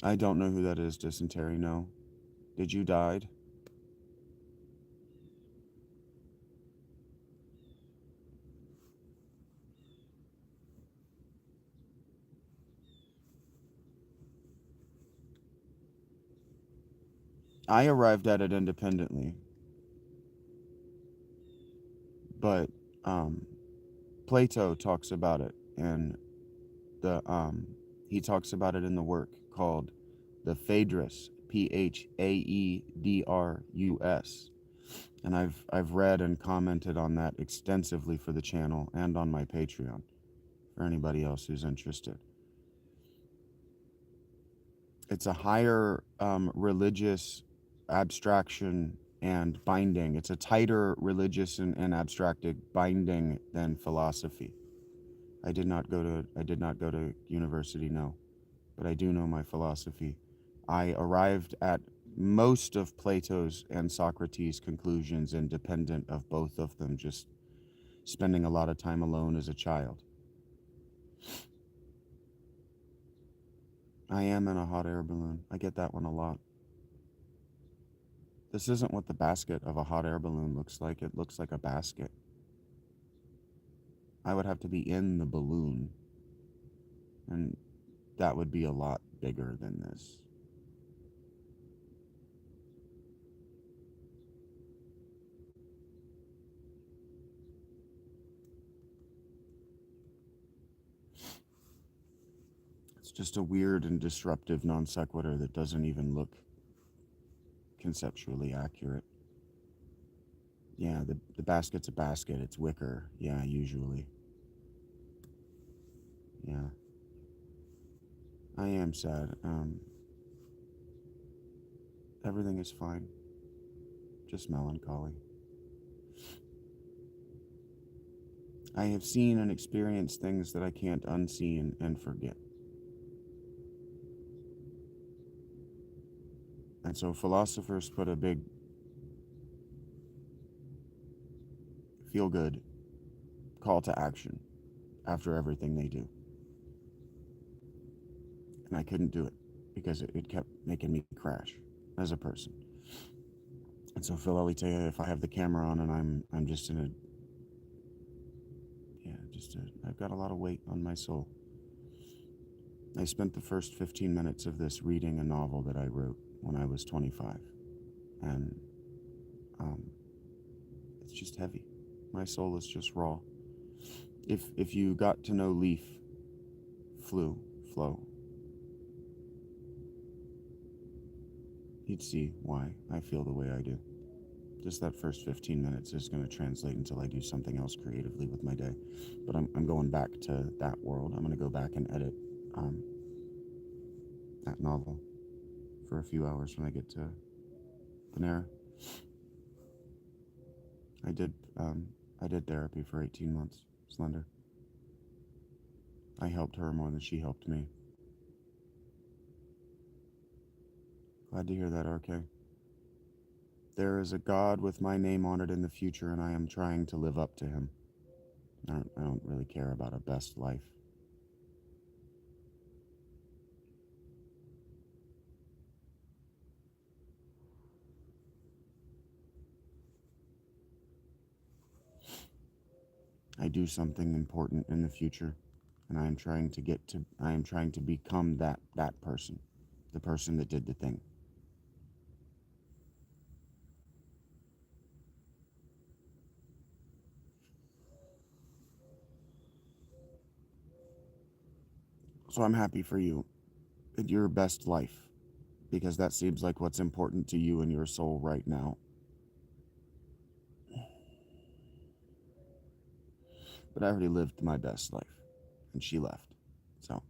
I don't know who that is, Dysentery. No. Did you died? I arrived at it independently, but um, Plato talks about it, and the he talks about it in the work called the Phaedrus, Phaedrus, and I've read and commented on that extensively for the channel and on my Patreon for anybody else who's interested. It's a higher religious abstraction and binding. It's a tighter religious and abstracted binding than philosophy. I did not go to university, no, but I do know my philosophy. I arrived at most of Plato's and Socrates' conclusions independent of both of them, just spending a lot of time alone as a child. I am in a hot air balloon. I get that one a lot. This isn't what the basket of a hot air balloon looks like. It looks like a basket. I would have to be in the balloon, and that would be a lot bigger than this. It's just a weird and disruptive non sequitur that doesn't even look conceptually accurate. Yeah, the basket's a basket. It's wicker. Yeah, usually. Yeah. I am sad. Everything is fine. Just melancholy. I have seen and experienced things that I can't unsee and forget. And so philosophers put a big feel good call to action after everything they do. And I couldn't do it because it kept making me crash as a person. And so Phil always tell you if I have the camera on and I'm just in a I've got a lot of weight on my soul. I spent the first 15 minutes of this reading a novel that I wrote when I was 25, and um, it's just heavy. My soul is just raw. If you got to know Leaf, Flow, you'd see why I feel the way I do. Just that first 15 minutes is going to translate until I do something else creatively with my day. But I'm going back to that world. I'm going to go back and edit that novel for a few hours when I get to Panera. I did therapy for 18 months, Slender. I helped her more than she helped me. Glad to hear that, RK. There is a God with my name on it in the future, and I am trying to live up to him. I don't really care about a best life. I do something important in the future, and I am trying to become that person, the person that did the thing. So I'm happy for you at your best life, because that seems like what's important to you and your soul right now. But I already lived my best life, and she left. So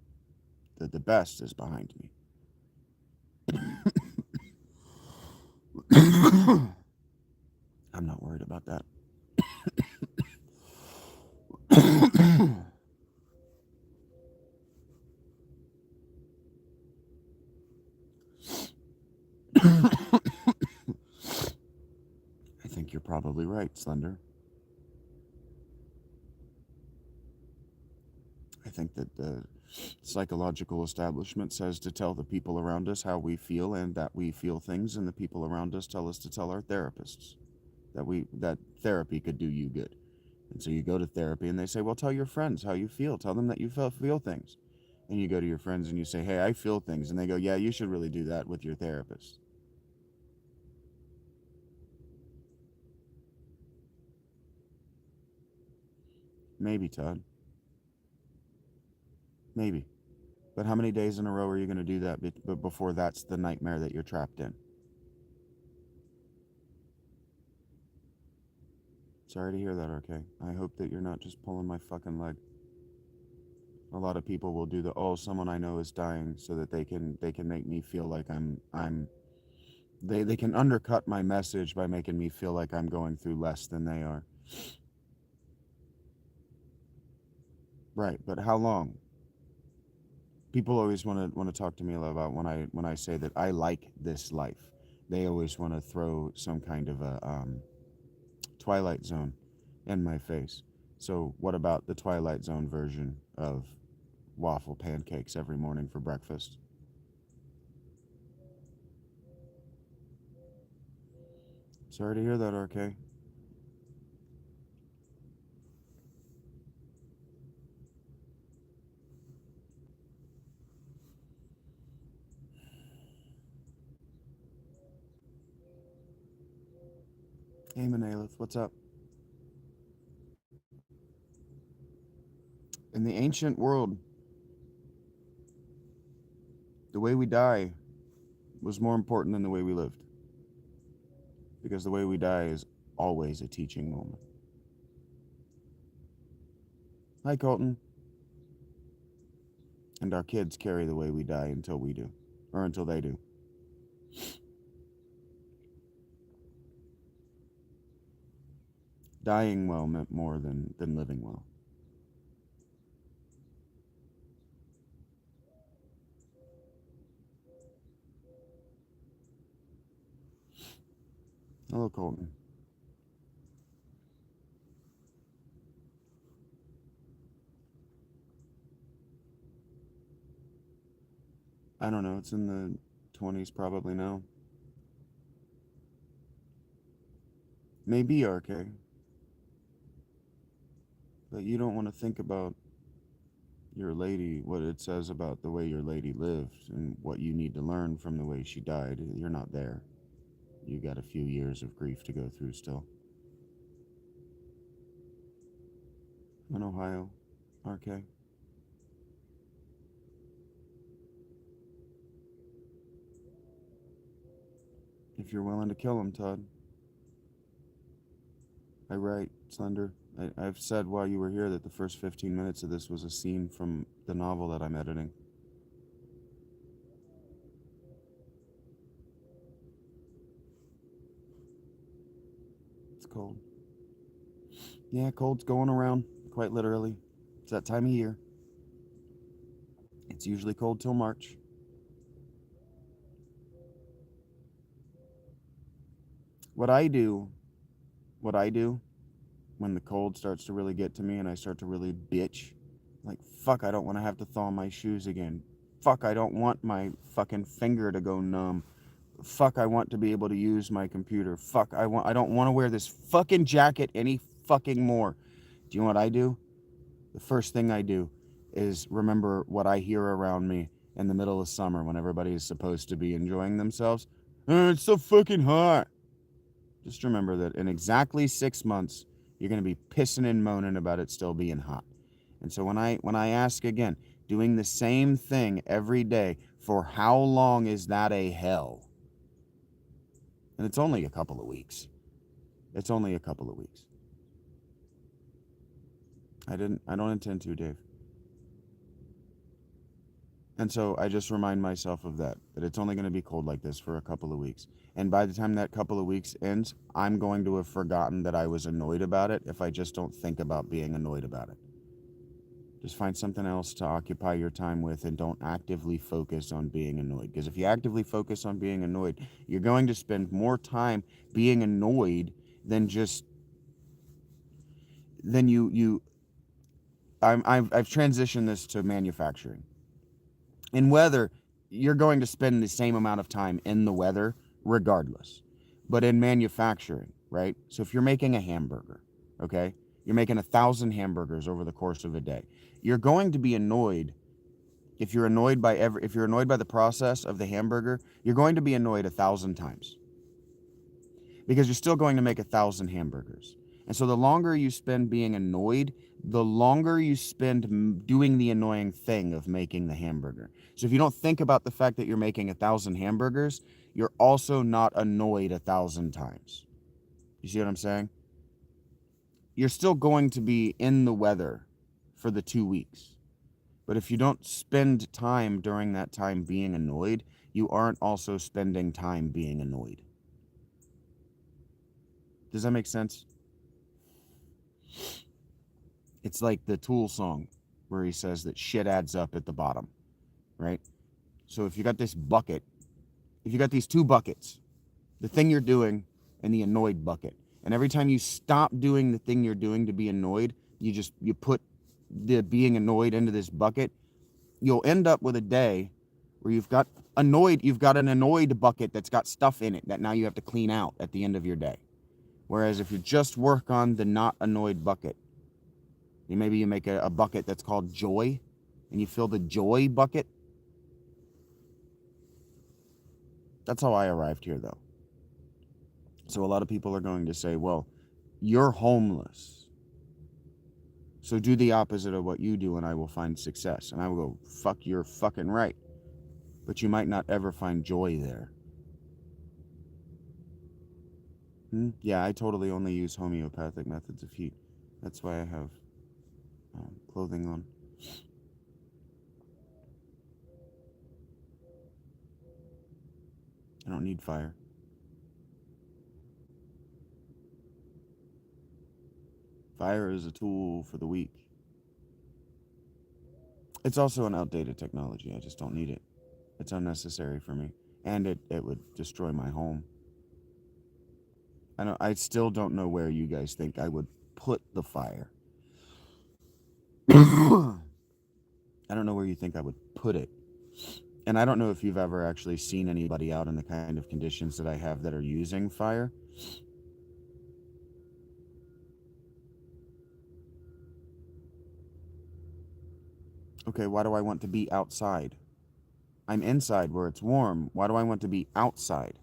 the best is behind me. I'm not worried about that. I think you're probably right, Slender. I think that the psychological establishment says to tell the people around us how we feel and that we feel things, and the people around us tell us to tell our therapists that therapy could do you good. And so you go to therapy and they say, well, tell your friends how you feel. Tell them that you feel things. And you go to your friends and you say, hey, I feel things. And they go, yeah, you should really do that with your therapist. Maybe, Todd. Maybe. But how many days in a row are you going to do that before that's the nightmare that you're trapped in? Sorry to hear that, RK. I hope that you're not just pulling my fucking leg. A lot of people will do the someone I know is dying so that they can make me feel like they can undercut my message by making me feel like I'm going through less than they are. Right, but how long? People always want to talk to me about when I say that I like this life. They always want to throw some kind of a Twilight Zone in my face. So what about the Twilight Zone version of waffle pancakes every morning for breakfast? Sorry to hear that, RK. Hey, Manalith, what's up? In the ancient world, the way we die was more important than the way we lived. Because the way we die is always a teaching moment. Hi, Colton. And our kids carry the way we die until we do, or until they do. Dying well meant more than living well. Hello, Colton. I don't know. It's in the 20s probably now. Maybe RK. But you don't want to think about your lady, what it says about the way your lady lived and what you need to learn from the way she died. You're not there. You got a few years of grief to go through still. In Ohio, RK. If you're willing to kill him, Todd. I write, Slender. I've said while you were here that the first 15 minutes of this was a scene from the novel that I'm editing. It's cold. Yeah, cold's going around, quite literally. It's that time of year. It's usually cold till March. What I do, what I do when the cold starts to really get to me and I start to really bitch, like, fuck, I don't want to have to thaw my shoes again. Fuck, I don't want my fucking finger to go numb. Fuck, I want to be able to use my computer. Fuck, I don't want to wear this fucking jacket any fucking more. Do you know what I do? The first thing I do is remember what I hear around me in the middle of summer when everybody is supposed to be enjoying themselves. It's so fucking hot. Just remember that in exactly 6 months, you're going to be pissing and moaning about it still being hot. And so when I ask again, doing the same thing every day, for how long is that a hell? And it's only a couple of weeks. It's only a couple of weeks. I don't intend to, Dave. And so I just remind myself of that it's only going to be cold like this for a couple of weeks. And by the time that couple of weeks ends, I'm going to have forgotten that I was annoyed about it if I just don't think about being annoyed about it. Just find something else to occupy your time with and don't actively focus on being annoyed. Because if you actively focus on being annoyed, you're going to spend more time being annoyed than just than you I've transitioned this to manufacturing. In weather, you're going to spend the same amount of time in the weather regardless. But in manufacturing, right? So if you're making a hamburger, okay, you're making 1,000 hamburgers over the course of a day. You're going to be annoyed if you're annoyed by if you're annoyed by the process of the hamburger. You're going to be annoyed 1,000 times because you're still going to make 1,000 hamburgers. And so the longer you spend being annoyed, the longer you spend doing the annoying thing of making the hamburger. So if you don't think about the fact that you're making 1,000 hamburgers, you're also not annoyed 1,000 times. You see what I'm saying? You're still going to be in the weather for the 2 weeks. But if you don't spend time during that time being annoyed, you aren't also spending time being annoyed. Does that make sense? It's like the Tool song where he says that shit adds up at the bottom, right? So if you got this bucket, if you got these two buckets, the thing you're doing and the annoyed bucket, and every time you stop doing the thing you're doing to be annoyed, you put the being annoyed into this bucket, you'll end up with a day where you've got an annoyed bucket that's got stuff in it that now you have to clean out at the end of your day. Whereas if you just work on the not annoyed bucket, maybe you make a bucket that's called joy, and you fill the joy bucket. That's how I arrived here, though. So a lot of people are going to say, well, you're homeless, so do the opposite of what you do and I will find success. And I will go, fuck, you're fucking right. But you might not ever find joy there. Yeah, I totally only use homeopathic methods of heat. That's why I have clothing on. I don't need fire. Fire is a tool for the weak. It's also an outdated technology. I just don't need it. It's unnecessary for me. And it would destroy my home. I still don't know where you guys think I would put the fire. I don't know where you think I would put it. And I don't know if you've ever actually seen anybody out in the kind of conditions that I have that are using fire. Okay, why do I want to be outside? I'm inside where it's warm. Why do I want to be outside?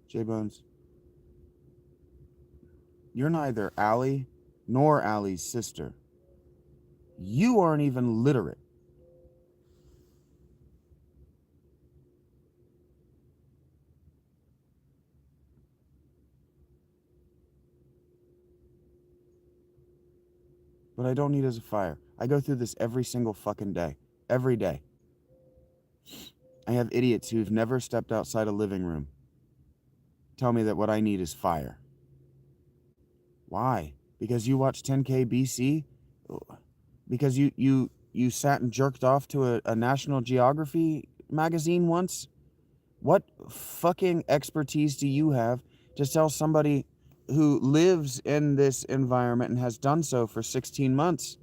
J-Bones, you're neither Allie nor Allie's sister. You aren't even literate. What I don't need is a fire. I go through this every single fucking day. Every day. I have idiots who've never stepped outside a living room tell me that what I need is fire. Why? Because you watch 10K BC? Because you sat and jerked off to a National Geography magazine once? What fucking expertise do you have to tell somebody who lives in this environment and has done so for 16 months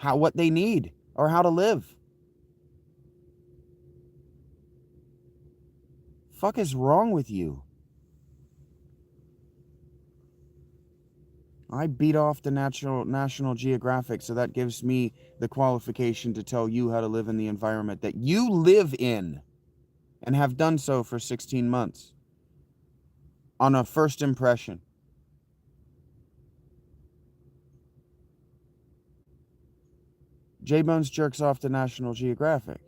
what they need or how to live? Fuck is wrong with you? I beat off the National Geographic, so that gives me the qualification to tell you how to live in the environment that you live in and have done so for 16 months on a first impression. J-Bones jerks off to National Geographic.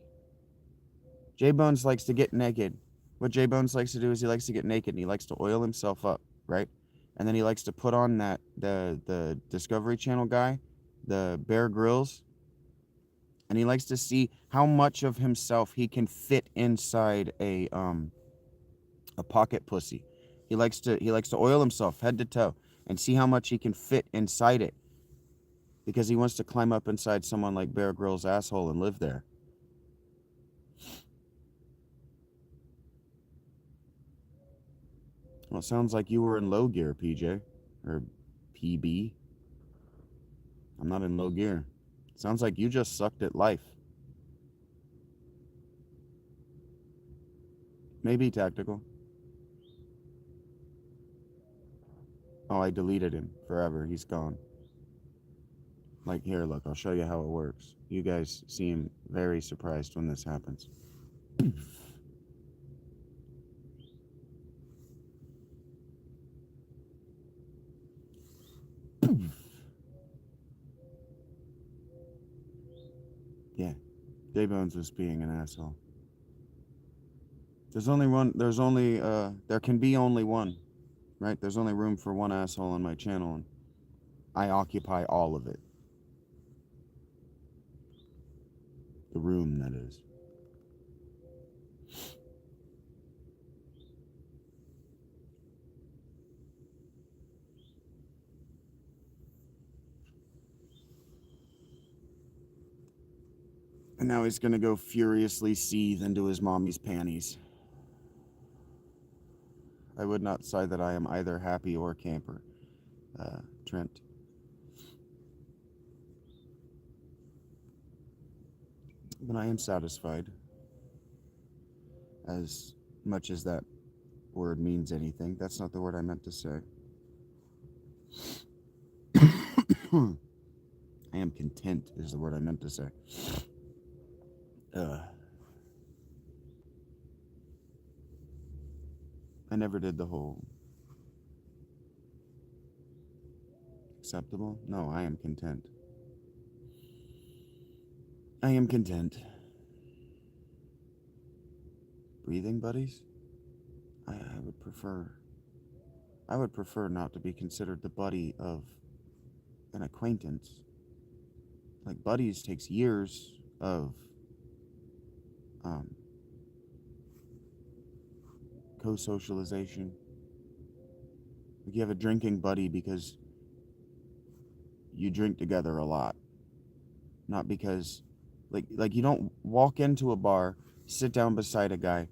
J-Bones likes to get naked. What J-Bones likes to do is he likes to get naked and he likes to oil himself up, right? And then he likes to put on the Discovery Channel guy, the Bear Grylls, and he likes to see how much of himself he can fit inside a pocket pussy. He likes to oil himself head to toe and see how much he can fit inside it because he wants to climb up inside someone like Bear Grylls' asshole and live there. Well, it sounds like you were in low gear, PJ. Or PB. I'm not in low gear. Sounds like you just sucked at life. Maybe tactical. Oh, I deleted him forever. He's gone. Like, here, look, I'll show you how it works. You guys seem very surprised when this happens. Yeah, J-Bones was being an asshole. There's only one, there can be only one, right? There's only room for one asshole on my channel, and I occupy all of it. The room, that is. And now he's gonna go furiously seethe into his mommy's panties. I would not say that I am either happy or camper, Trent. But I am satisfied. As much as that word means anything, that's not the word I meant to say. I am content is the word I meant to say. I never did the whole acceptable. No, I am content. I am content. Breathing buddies? I would prefer. I would prefer not to be considered the buddy of an acquaintance. Like buddies takes years of co-socialization. Like you have a drinking buddy because you drink together a lot, not because like you don't walk into a bar, sit down beside a guy,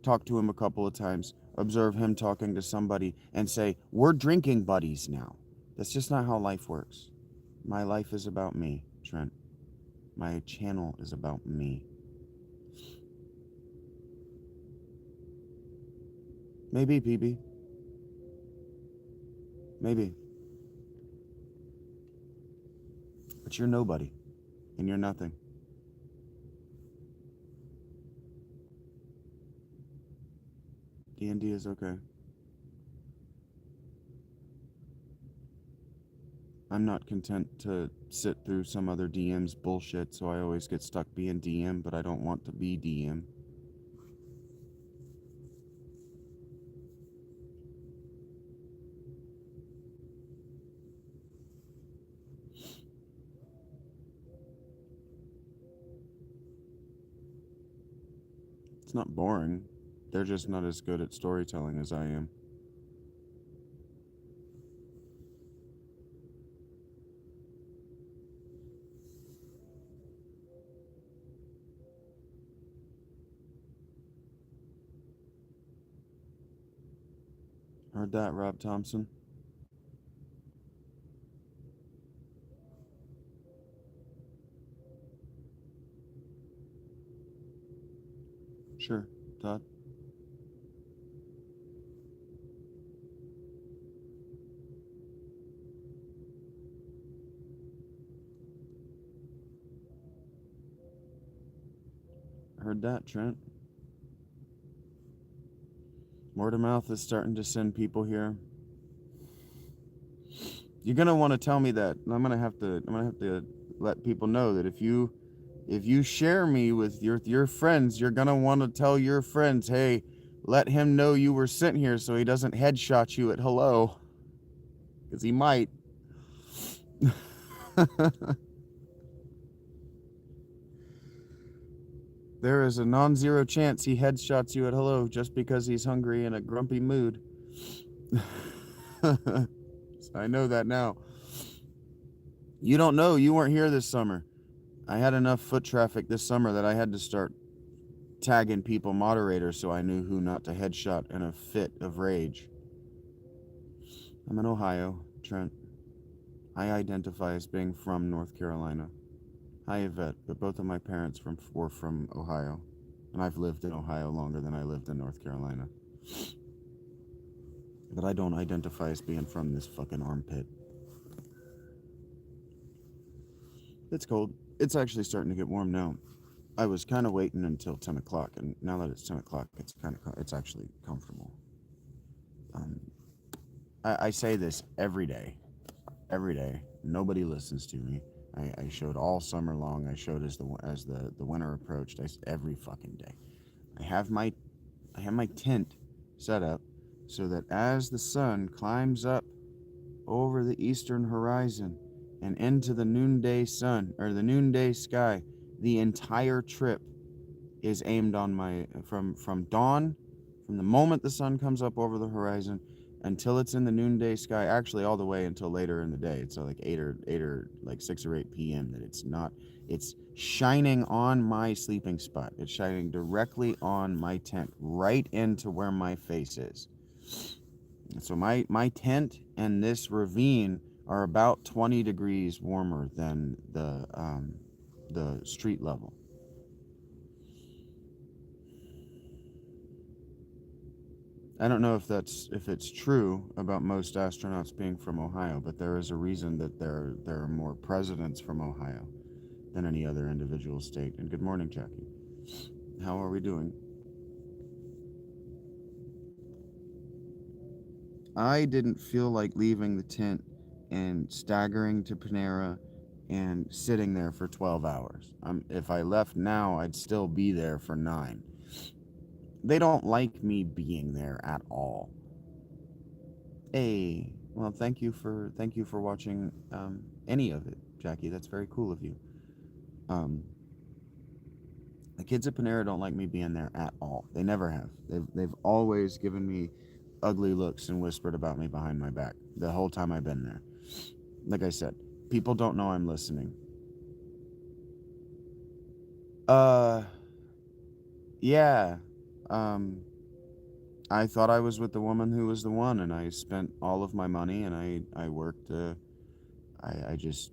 talk to him a couple of times, observe him talking to somebody, and say, we're drinking buddies now. That's just not how life works. My life is about me, Trent. My channel is about me. Maybe, PB. Maybe. But you're nobody, and you're nothing. D&D is okay. I'm not content to sit through some other DM's bullshit, so I always get stuck being DM, but I don't want to be DM. It's not boring. They're just not as good at storytelling as I am. Heard that, Rob Thompson? Sure, Todd. Heard that, Trent. Word of mouth is starting to send people here. You're gonna want to tell me that. I'm gonna have to let people know that if you share me with your friends, you're gonna want to tell your friends, hey, let him know you were sent here so he doesn't headshot you at hello. Because he might. There is a non-zero chance he headshots you at hello just because he's hungry in a grumpy mood. I know that now. You don't know. You weren't here this summer. I had enough foot traffic this summer that I had to start tagging people moderators so I knew who not to headshot in a fit of rage. I'm in Ohio, Trent. I identify as being from North Carolina. Hi, Yvette, but both of my parents were from Ohio, and I've lived in Ohio longer than I lived in North Carolina. But I don't identify as being from this fucking armpit. It's cold. It's actually starting to get warm now. I was kind of waiting until 10 o'clock, and now that it's 10 o'clock, it's actually comfortable. I say this every day. Every day. Nobody listens to me. I showed all summer long. I showed as the winter approached. Every fucking day. I have my tent set up so that as the sun climbs up over the eastern horizon and into the noonday sun or the noonday sky, the entire trip is aimed on my from dawn, from the moment the sun comes up over the horizon until it's in the noonday sky, actually all the way until later in the day. It's like 8 or like 6 or 8 p.m. that it's shining on my sleeping spot. It's shining directly on my tent, right into where my face is. So my tent and this ravine are about 20 degrees warmer than the street level. I don't know if it's true about most astronauts being from Ohio, but there is a reason that there are more presidents from Ohio than any other individual state. And good morning, Jackie. How are we doing? I didn't feel like leaving the tent and staggering to Panera and sitting there for 12 hours. If I left now, I'd still be there for 9. They don't like me being there at all. Hey, well, thank you for watching any of it, Jackie. That's very cool of you. The kids at Panera don't like me being there at all. They never have. They've always given me ugly looks and whispered about me behind my back the whole time I've been there. Like I said, People don't know I'm listening. Uh, yeah. Um, I thought I was with the woman who was the one, and I spent all of my money, and I worked, I just,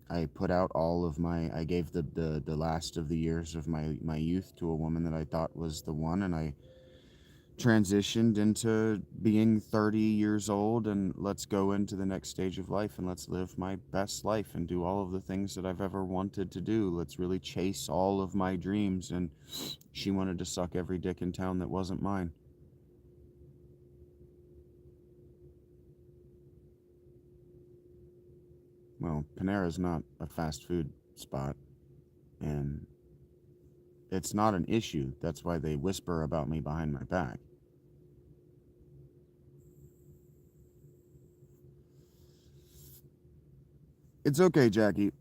I put out all of my, I gave the last of the years of my youth to a woman that I thought was the one, and I transitioned into being 30 years old, and let's go into the next stage of life and let's live my best life and do all of the things that I've ever wanted to do. Let's really chase all of my dreams. And she wanted to suck every dick in town that wasn't mine. Well, Panera's not a fast food spot, and it's not an issue. That's why they whisper about me behind my back. It's okay, Jackie.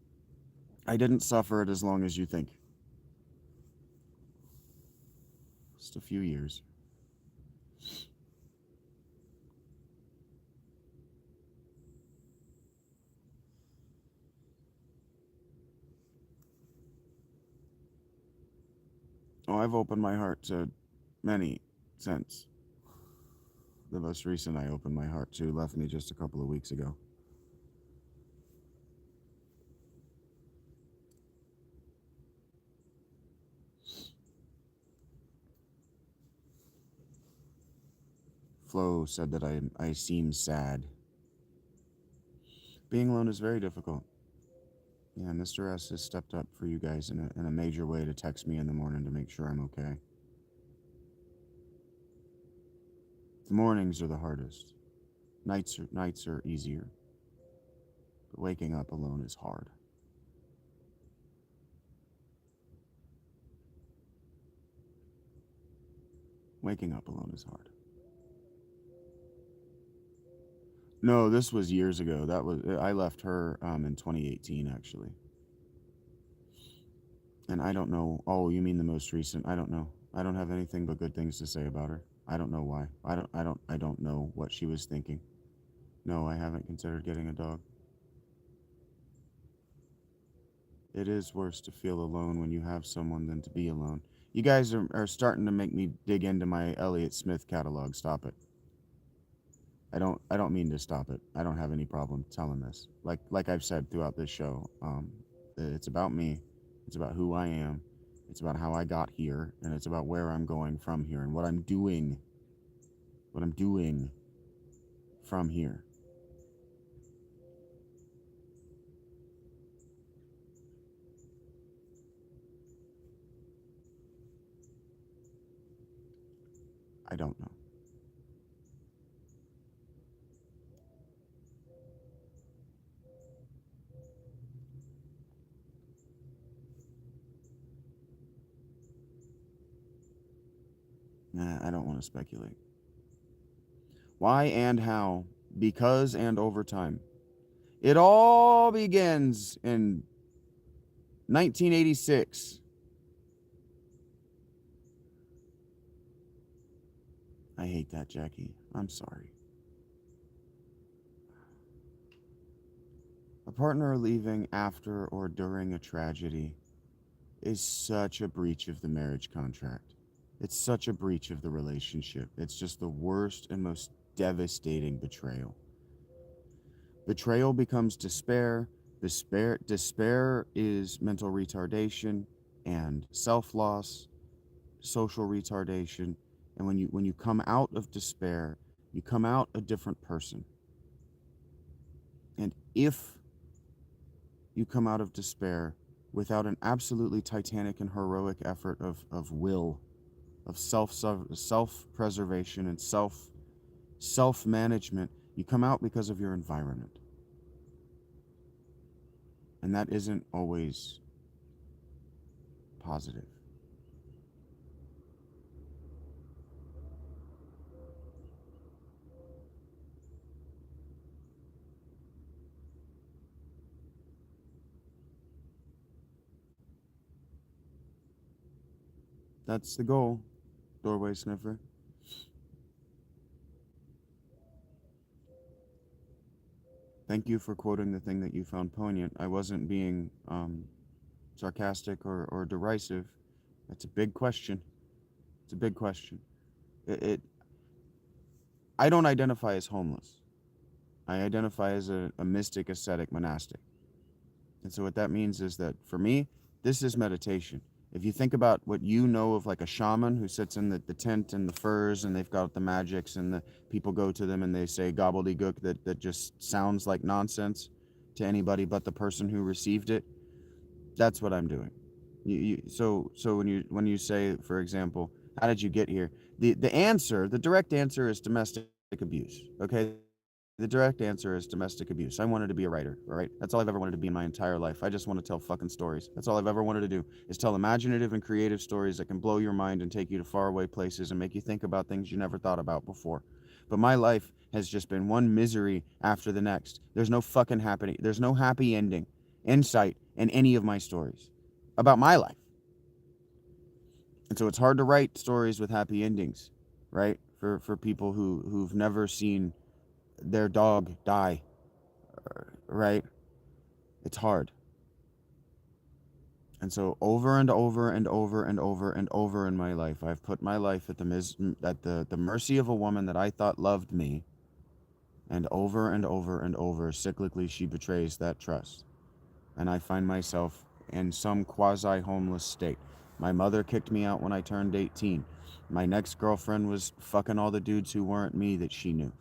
I didn't suffer it as long as you think. Just a few years. Oh, I've opened my heart to many since. The most recent I opened my heart to left me just a couple of weeks ago. Flo said that I seem sad. Being alone is very difficult. Yeah, Mr. S has stepped up for you guys in a major way to text me in the morning to make sure I'm okay. The mornings are the hardest. Nights are easier. But waking up alone is hard. Waking up alone is hard. No, this was years ago. That was I left her in 2018 actually. And I don't know. Oh, you mean the most recent? I don't know. I don't have anything but good things to say about her. I don't know why. I don't know what she was thinking. No, I haven't considered getting a dog. It is worse to feel alone when you have someone than to be alone. You guys are starting to make me dig into my Elliott Smith catalog. Stop it. I don't mean to stop it. I don't have any problem telling this. Like I've said throughout this show, it's about me. It's about who I am. It's about how I got here, and it's about where I'm going from here and what I'm doing. What I'm doing from here. I don't know. Nah, I don't want to speculate. Why and how? Because and over time. It all begins in 1986. I hate that, Jackie. I'm sorry. A partner leaving after or during a tragedy is such a breach of the marriage contract. It's such a breach of the relationship. It's just the worst and most devastating betrayal. Betrayal becomes despair. Despair is mental retardation and self-loss, social retardation. And when you come out of despair, you come out a different person. And if you come out of despair without an absolutely titanic and heroic effort of will, of self-preservation and self-management, you come out because of your environment. And that isn't always positive. That's the goal, doorway sniffer. Thank you for quoting the thing that you found poignant. I wasn't being sarcastic or derisive. That's a big question. It's a big question. It I don't identify as homeless. I identify as a mystic, ascetic, monastic. And so what that means is that for me, this is meditation. If you think about what you know of like a shaman who sits in the tent and the furs and they've got the magics and the people go to them and they say gobbledygook that just sounds like nonsense to anybody but the person who received it, that's what I'm doing. So when you say, for example, how did you get here? The direct answer is domestic abuse. Okay, the direct answer is domestic abuse. I wanted to be a writer. All right, that's all I've ever wanted to be in my entire life. I just want to tell fucking stories. That's all I've ever wanted to do is tell imaginative and creative stories that can blow your mind and take you to faraway places and make you think about things you never thought about before. But my life has just been one misery after the next. There's no fucking happy. There's no happy ending in sight in any of my stories about my life. And so it's hard to write stories with happy endings, right? For people who've never seen their dog die, right? It's hard. And so over and over and over and over and over in my life, I've put my life at the mercy of a woman that I thought loved me, and over and over, cyclically, she betrays that trust. And I find myself in some quasi homeless state. My mother kicked me out when I turned 18. My next girlfriend was fucking all the dudes who weren't me that she knew.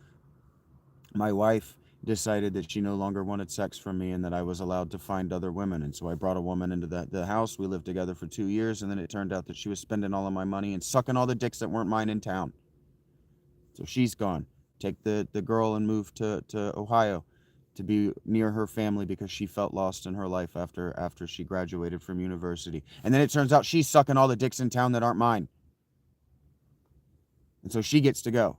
My wife decided that she no longer wanted sex from me and that I was allowed to find other women. And so I brought a woman into the house. We lived together for 2 years, and then it turned out that she was spending all of my money and sucking all the dicks that weren't mine in town. So she's gone. Take the girl and move to Ohio to be near her family because she felt lost in her life after she graduated from university. And then it turns out she's sucking all the dicks in town that aren't mine. And so she gets to go.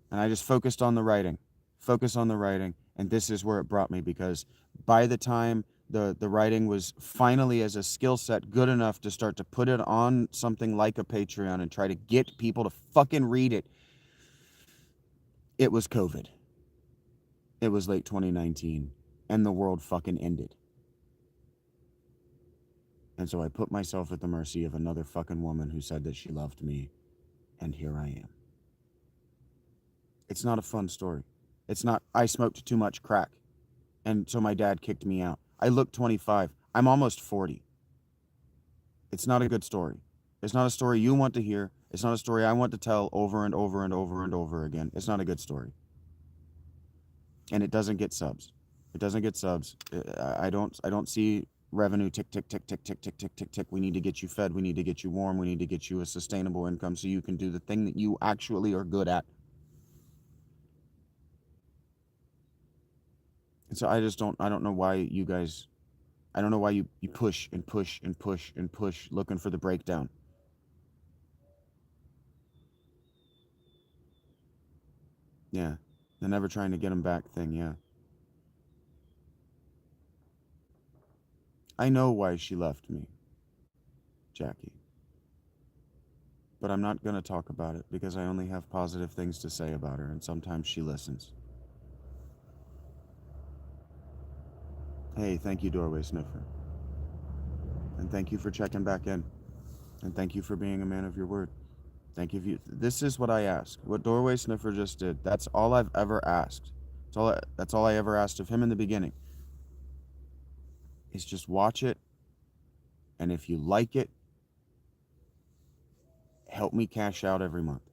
And I just focused on the writing. Focus on the writing. And this is where it brought me, because by the time the writing was finally as a skill set good enough to start to put it on something like a Patreon and try to get people to fucking read it, it was COVID. It was late 2019 and the world fucking ended. And so I put myself at the mercy of another fucking woman who said that she loved me, and here I am. It's not a fun story. It's not, I smoked too much crack, and so my dad kicked me out. I look 25. I'm almost 40. It's not a good story. It's not a story you want to hear. It's not a story I want to tell over and over and over and over again. It's not a good story. And it doesn't get subs. It doesn't get subs. I don't see revenue tick tick tick tick tick tick tick tick tick. We need to get you fed. We need to get you warm. We need to get you a sustainable income so you can do the thing that you actually are good at. And so I don't know why you guys, I don't know why you push and push and push and push looking for the breakdown. Yeah. The never trying to get them back thing, yeah. I know why she left me, Jackie. But I'm not going to talk about it because I only have positive things to say about her, and sometimes she listens. Hey, thank you, Doorway Sniffer. And thank you for checking back in. And thank you for being a man of your word. Thank you. This is what I ask. What Doorway Sniffer just did, that's all I've ever asked. That's all I ever asked of him in the beginning. Is just watch it, and if you like it, help me cash out every month.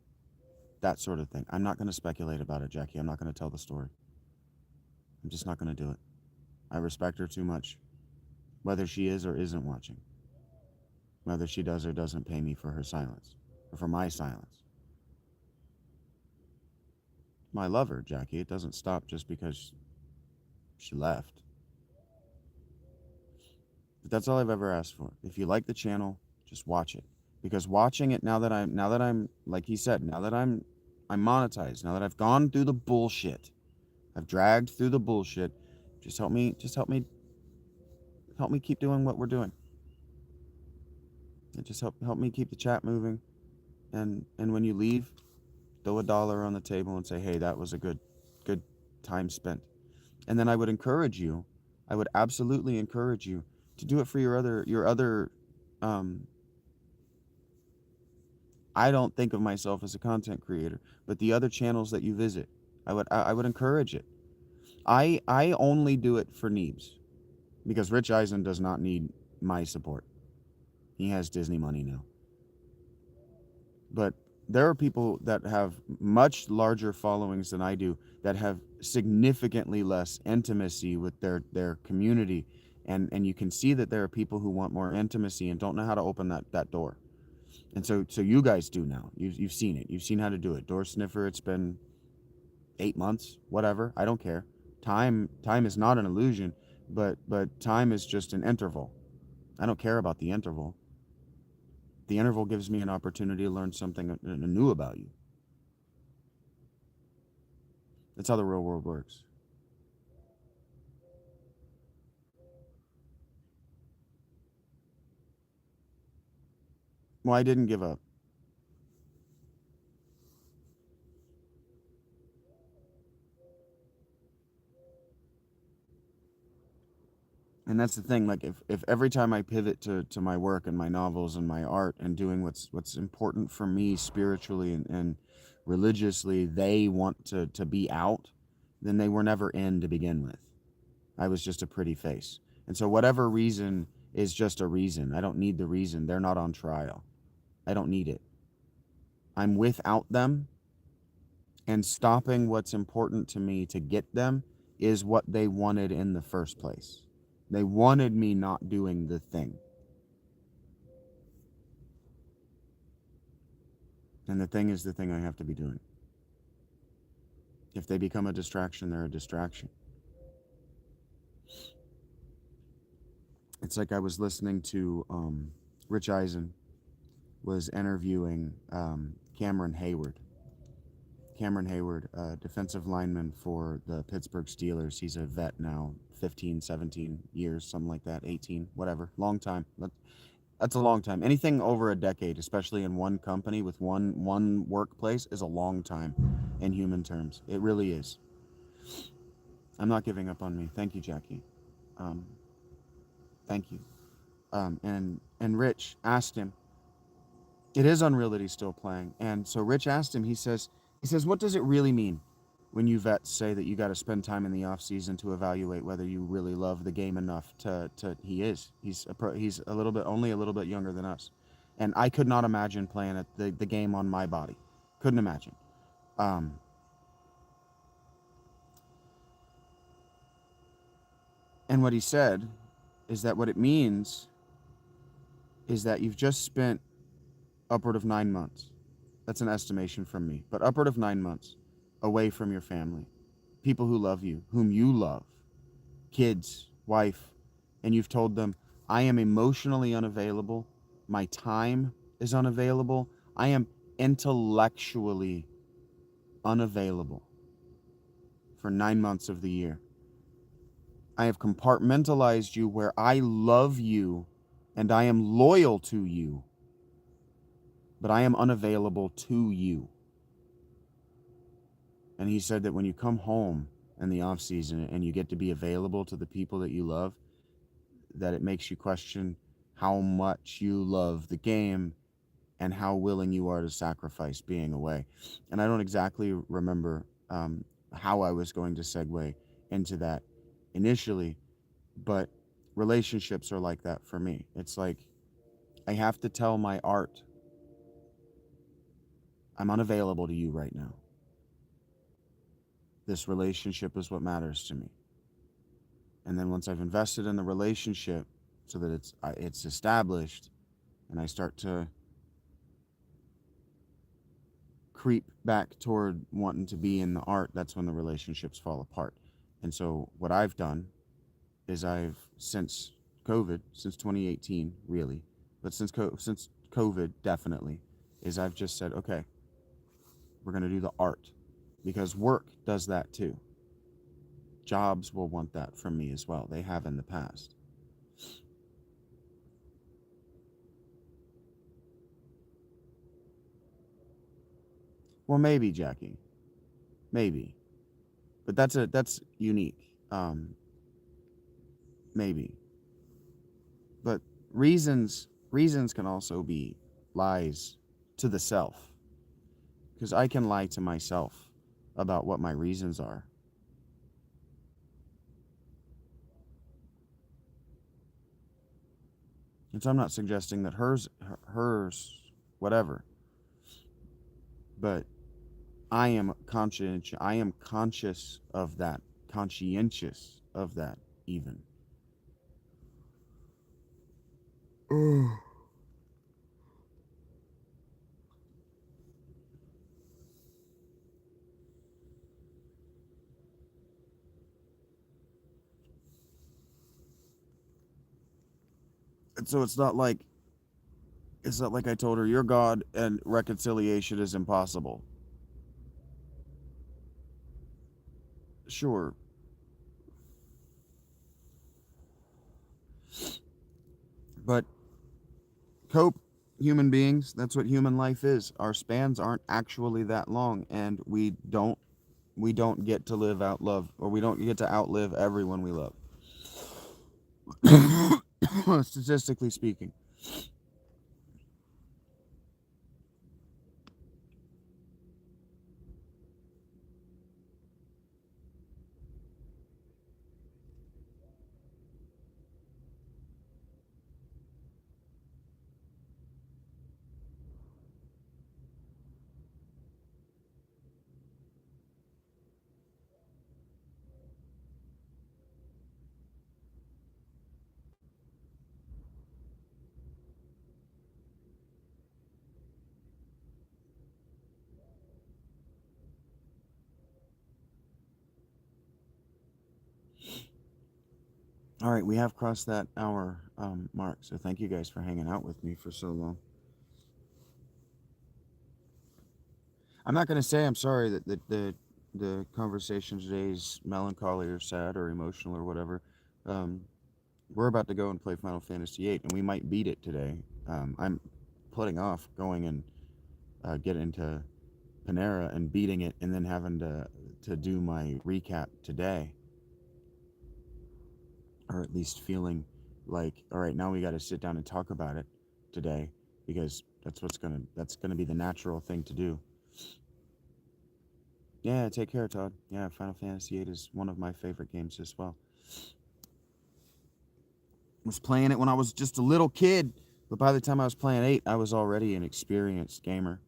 That sort of thing. I'm not going to speculate about it, Jackie. I'm not going to tell the story. I'm just not going to do it. I respect her too much. Whether she is or isn't watching. Whether she does or doesn't pay me for her silence. Or for my silence. I love her, Jackie. It doesn't stop just because she left. But that's all I've ever asked for. If you like the channel, just watch it. Because watching it, now that I'm like he said, now that I'm monetized, now that I've gone through the bullshit, I've dragged through the bullshit, just help me keep doing what we're doing. And just help me keep the chat moving. And when you leave, throw $1 on the table and say, hey, that was a good time spent. And then I would encourage you, I would absolutely encourage you to do it for your other um I don't think of myself as a content creator, but the other channels that you visit, I would encourage it. I only do it for Neebs because Rich Eisen does not need my support. He has Disney money now. But there are people that have much larger followings than I do that have significantly less intimacy with their community, and you can see that there are people who want more intimacy and don't know how to open that door. And so you guys do now. You've seen it. You've seen how to do it. Door sniffer. It's been 8 months, whatever. I don't care. Time is not an illusion, but time is just an interval. I don't care about the interval. The interval gives me an opportunity to learn something new about you. That's how the real world works. Well, I didn't give up. And that's the thing, like if every time I pivot to my work and my novels and my art and doing what's important for me spiritually and religiously, they want to be out, then they were never in to begin with. I was just a pretty face. And so whatever reason is just a reason. I don't need the reason. They're not on trial. I don't need it. I'm without them, and stopping what's important to me to get them is what they wanted in the first place. They wanted me not doing the thing. And the thing is the thing I have to be doing. If they become a distraction, they're a distraction. It's like I was listening to Rich Eisen was interviewing Cameron Hayward. Cameron Hayward, defensive lineman for the Pittsburgh Steelers. He's a vet now, 15, 17 years, something like that, 18, whatever. Long time. That's a long time. Anything over a decade, especially in one company with one workplace, is a long time in human terms. It really is. I'm not giving up on me. Thank you, Jackie. Um, thank you. And Rich asked him, it is unreal that he's still playing. And so Rich asked him, he says, what does it really mean when you vets say that you got to spend time in the off season to evaluate whether you really love the game enough to he's a little bit, only a little bit younger than us. And I could not imagine playing the game on my body. Couldn't imagine. Um, and what he said is that what it means is that you've just spent upward of 9 months. That's an estimation from me, but upward of 9 months away from your family, people who love you, whom you love, kids, wife, and you've told them, I am emotionally unavailable. My time is unavailable. I am intellectually unavailable for 9 months of the year. I have compartmentalized you where I love you and I am loyal to you, but I am unavailable to you. And he said that when you come home in the off season and you get to be available to the people that you love, that it makes you question how much you love the game and how willing you are to sacrifice being away. And I don't exactly remember how I was going to segue into that initially, but relationships are like that for me. It's like I have to tell my art, I'm unavailable to you right now. This relationship is what matters to me. And then once I've invested in the relationship so that it's established and I start to creep back toward wanting to be in the art, that's when the relationships fall apart. And so what I've done is since COVID, since 2018 really, but since COVID definitely, is I've just said, okay, we're going to do the art because work does that too. Jobs will want that from me as well. They have in the past. Well, maybe, Jackie. Maybe. But that's unique. Um, maybe, but reasons can also be lies to the self, because I can lie to myself about what my reasons are. And so I'm not suggesting that hers, whatever, but I am conscious of that, conscientious of that, even. And so it's not like I told her you're God and reconciliation is impossible. Sure, but cope, human beings, that's what human life is. Our spans aren't actually that long, and we don't get to live out love, or we don't get to outlive everyone we love. Statistically speaking. All right, we have crossed that hour mark, so thank you guys for hanging out with me for so long. I'm not going to say I'm sorry that the conversation today is melancholy or sad or emotional or whatever. Um, we're about to go and play Final Fantasy VIII, and we might beat it today. I'm putting off going and get into Panera and beating it, and then having to do my recap today, or at least feeling like, all right, now we got to sit down and talk about it today, because that's gonna be the natural thing to do. Yeah, take care, Todd. Yeah, Final Fantasy VIII is one of my favorite games as well. Was playing it when I was just a little kid, but by the time I was playing 8, I was already an experienced gamer.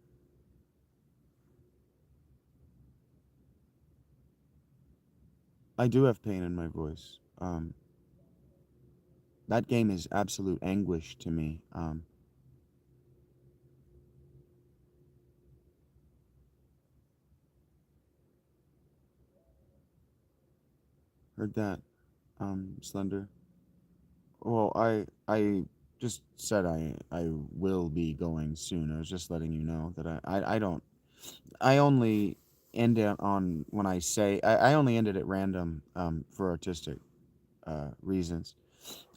I do have pain in my voice. That game is absolute anguish to me. Heard that, Slender. Well, I just said I will be going soon. I was just letting you know that I don't. I only end it on when I say I only end it at random for artistic reasons,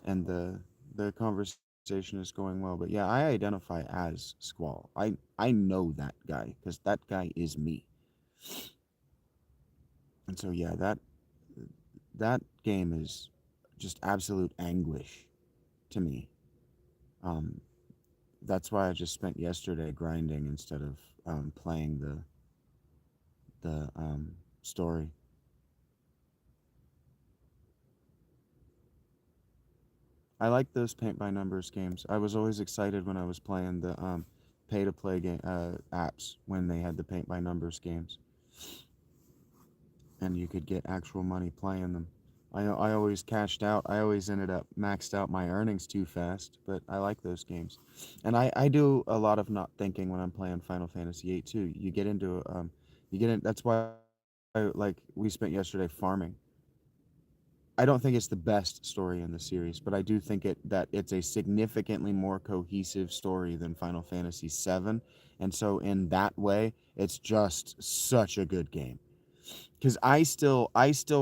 and the conversation is going well. But yeah, I identify as Squall. I know that guy because that guy is me. And so yeah, that game is just absolute anguish to me. Um, that's why I just spent yesterday grinding instead of playing the story. I like those paint by numbers games. I was always excited when I was playing the pay to play game apps when they had the paint by numbers games, and you could get actual money playing them. I always cashed out. I always ended up maxed out my earnings too fast, but I like those games. And I do a lot of not thinking when I'm playing Final Fantasy VIII too. You get in. That's why like we spent yesterday farming. I don't think it's the best story in the series, but I do think that it's a significantly more cohesive story than Final Fantasy VII, and so in that way, it's just such a good game. Because I still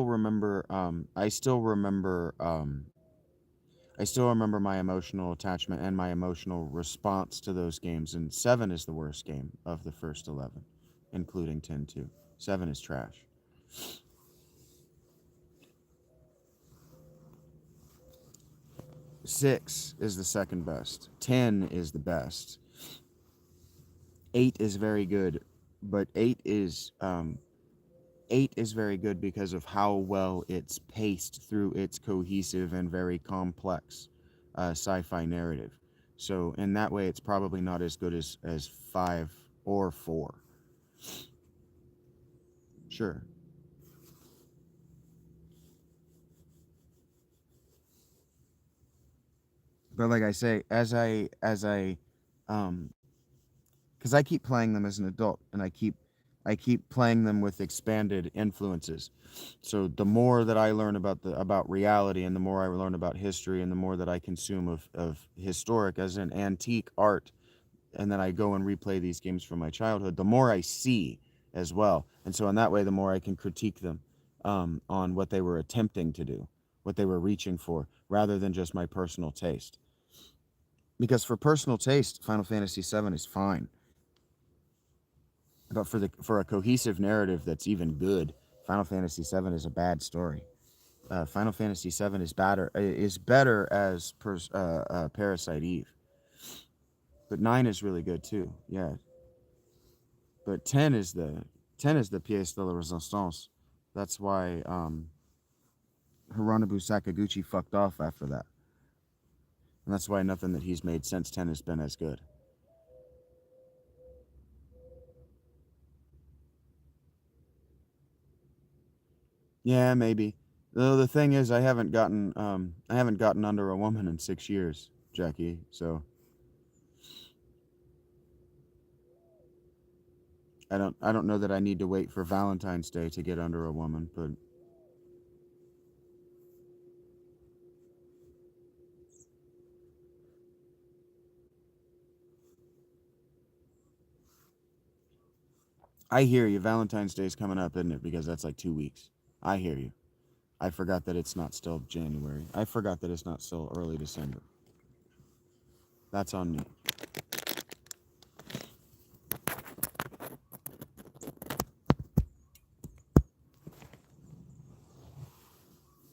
remember my emotional attachment and my emotional response to those games. And 7 is the worst game of the first 11, including 10 too. 7 is trash. 6 is the second best. 10 is the best. 8 is very good, but 8 is very good because of how well it's paced through its cohesive and very complex sci-fi narrative. So in that way, it's probably not as good as 5 or 4. Sure. But like I say, um because I keep playing them as an adult, and I keep playing them with expanded influences. So the more that I learn about reality, and the more I learn about history, and the more that I consume of historic as an antique art, and then I go and replay these games from my childhood, the more I see as well. And so in that way, the more I can critique them on what they were attempting to do, what they were reaching for, rather than just my personal taste. Because for personal taste, Final Fantasy VII is fine. But for a cohesive narrative that's even good, Final Fantasy VII is a bad story. Final Fantasy VII is better as Parasite Eve, but 9 is really good too. Yeah, but 10 is the pièce de la résistance. That's why Hironobu Sakaguchi fucked off after that, and that's why nothing that he's made since 10 has been as good. Yeah, maybe. Though the thing is, I haven't gotten under a woman in 6 years, Jackie. So I don't know that I need to wait for Valentine's Day to get under a woman, but I hear you. Valentine's Day is coming up, isn't it? Because that's like 2 weeks. I hear you. I forgot that it's not still January. I forgot that it's not still early December. That's on me.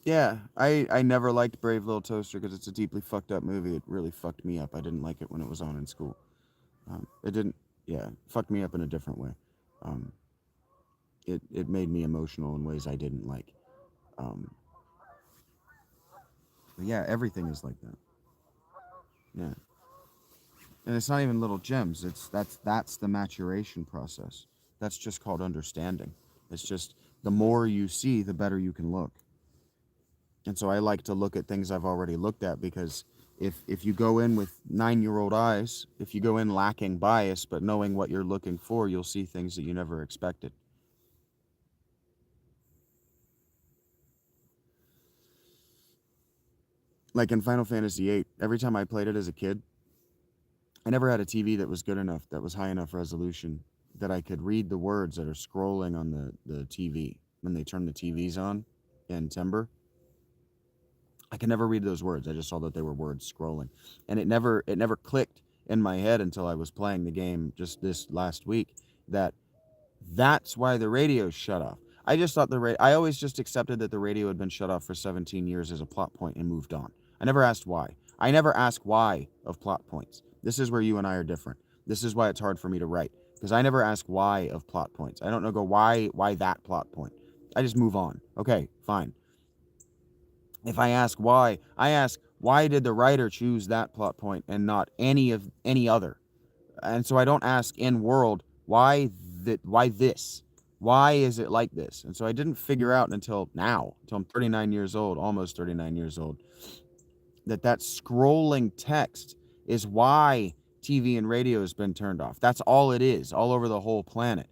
Yeah, I never liked Brave Little Toaster because it's a deeply fucked up movie. It really fucked me up. I didn't like it when it was on in school. It didn't. Yeah, fucked me up in a different way. Um, it made me emotional in ways I didn't like. Um, but yeah, everything is like that. Yeah, and it's not even little gems. That's the maturation process. That's just called understanding. It's just the more you see, the better you can look. And so I like to look at things I've already looked at, because if you go in with 9-year-old eyes, if you go in lacking bias but knowing what you're looking for, you'll see things that you never expected. Like in Final Fantasy VIII, every time I played it as a kid, I never had a TV that was good enough, that was high enough resolution, that I could read the words that are scrolling on the TV when they turn the TVs on in Timber. I could never read those words. I just saw that they were words scrolling, and it never clicked in my head until I was playing the game just this last week that that's why the radio's shut off. I just thought I always just accepted that the radio had been shut off for 17 years as a plot point and moved on. I never asked why. I never ask why of plot points. This is where you and I are different. This is why it's hard for me to write, because I never ask why of plot points. I don't know, go why that plot point. I just move on. Okay, fine. If I ask why, I ask why did the writer choose that plot point and not any other? And so I don't ask in world why this? Why is it like this? And so I didn't figure out until now, until I'm 39 years old, almost 39 years old, that scrolling text is why TV and radio has been turned off. That's all it is, all over the whole planet.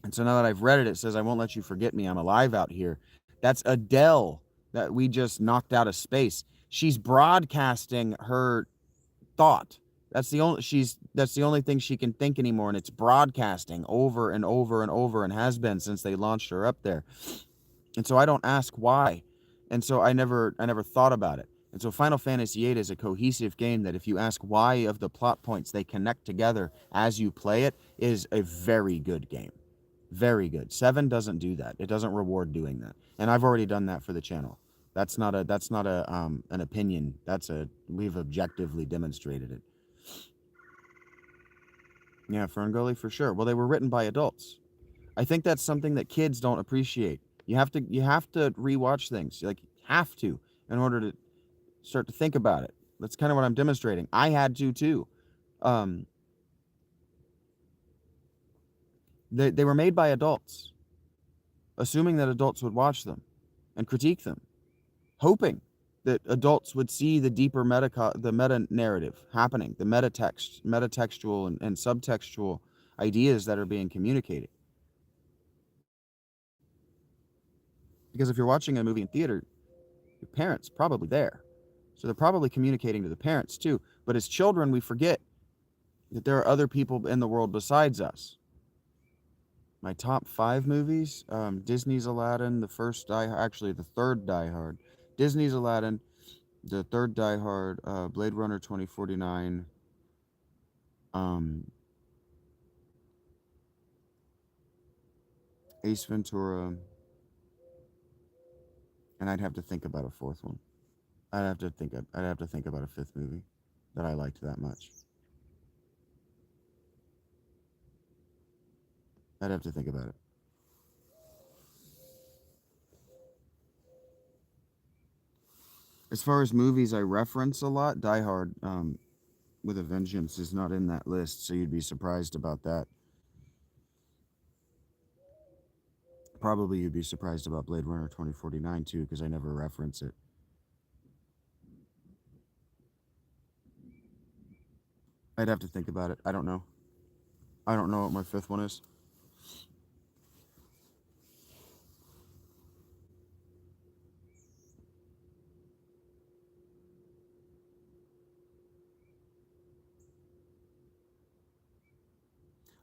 And so now that I've read it, it says, I won't let you forget me. I'm alive out here. That's Adele that we just knocked out of space. She's broadcasting her thought. That's the only thing she can think anymore, and it's broadcasting over and over and over, and has been since they launched her up there. And so I don't ask why. And so I never thought about it. And so Final Fantasy VIII is a cohesive game that if you ask why of the plot points, they connect together as you play it, is a very good game. Very good. 7 doesn't do that. It doesn't reward doing that. And I've already done that for the channel. That's not a an opinion. We've objectively demonstrated it. Yeah, Ferngully for sure. Well, they were written by adults. I think that's something that kids don't appreciate. You have to rewatch things. Like have to in order to start to think about it. That's kind of what I'm demonstrating. I had to too. Um, they were made by adults, assuming that adults would watch them and critique them, hoping that adults would see the deeper the meta narrative happening, the metatextual and subtextual ideas that are being communicated. Because if you're watching a movie in theater, your parents probably there. So they're probably communicating to the parents too. But as children, we forget that there are other people in the world besides us. My top 5 movies: Disney's Aladdin, the third Die Hard. Disney's Aladdin, the third Die Hard, Blade Runner 2049, um, Ace Ventura, and I'd have to think about a fourth one. I'd have to think about a fifth movie that I liked that much. I'd have to think about it. As far as movies I reference a lot, Die Hard, with a Vengeance is not in that list, so you'd be surprised about that. Probably you'd be surprised about Blade Runner 2049 too, because I never reference it. I'd have to think about it. I don't know. I don't know what my fifth one is.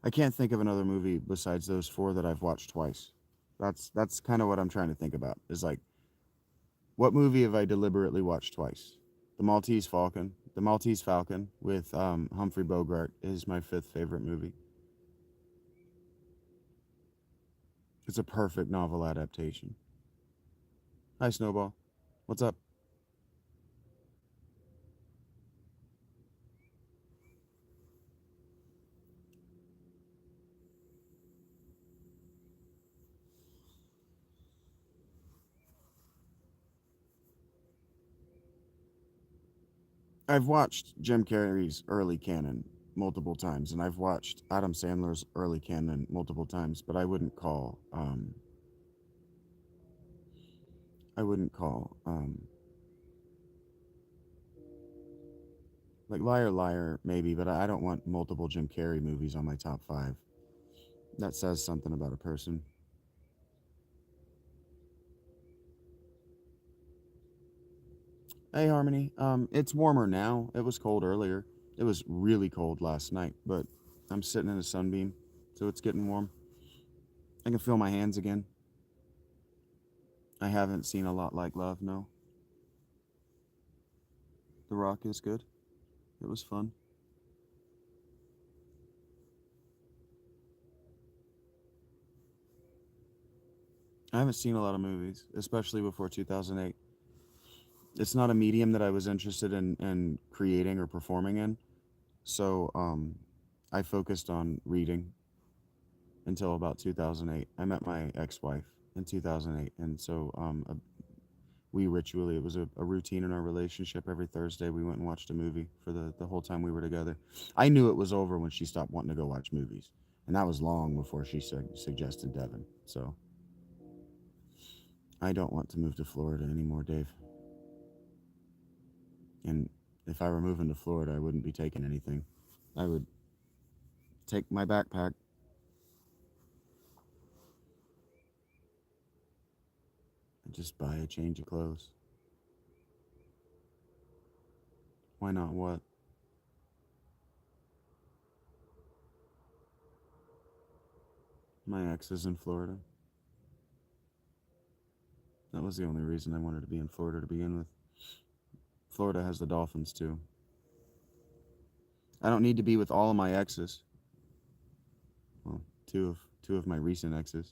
I can't think of another movie besides those four that I've watched twice. That's kind of what I'm trying to think about. Is like, what movie have I deliberately watched twice? The Maltese Falcon with Humphrey Bogart is my fifth favorite movie. It's a perfect novel adaptation. Hi, Snowball. What's up? I've watched Jim Carrey's early canon multiple times, and I've watched Adam Sandler's early canon multiple times, but I wouldn't call like Liar Liar maybe, but I don't want multiple Jim Carrey movies on my top 5. That says something about a person. Hey Harmony, it's warmer now. It was cold earlier. It was really cold last night, but I'm sitting in a sunbeam, so it's getting warm. I can feel my hands again. I haven't seen A Lot Like Love, no. The Rock is good. It was fun. I haven't seen a lot of movies, especially before 2008. It's not a medium that I was interested in creating or performing in, so I focused on reading until about 2008. I met my ex-wife in 2008, and so it was a routine in our relationship. Every Thursday we went and watched a movie for the whole time we were together. I knew it was over when she stopped wanting to go watch movies, and that was long before she suggested Devon. So I don't want to move to Florida anymore, Dave. And if I were moving to Florida, I wouldn't be taking anything. I would take my backpack and just buy a change of clothes. Why not? What? My ex is in Florida. That was the only reason I wanted to be in Florida to begin with. Florida has the Dolphins too. I don't need to be with all of my exes. Well, two of my recent exes.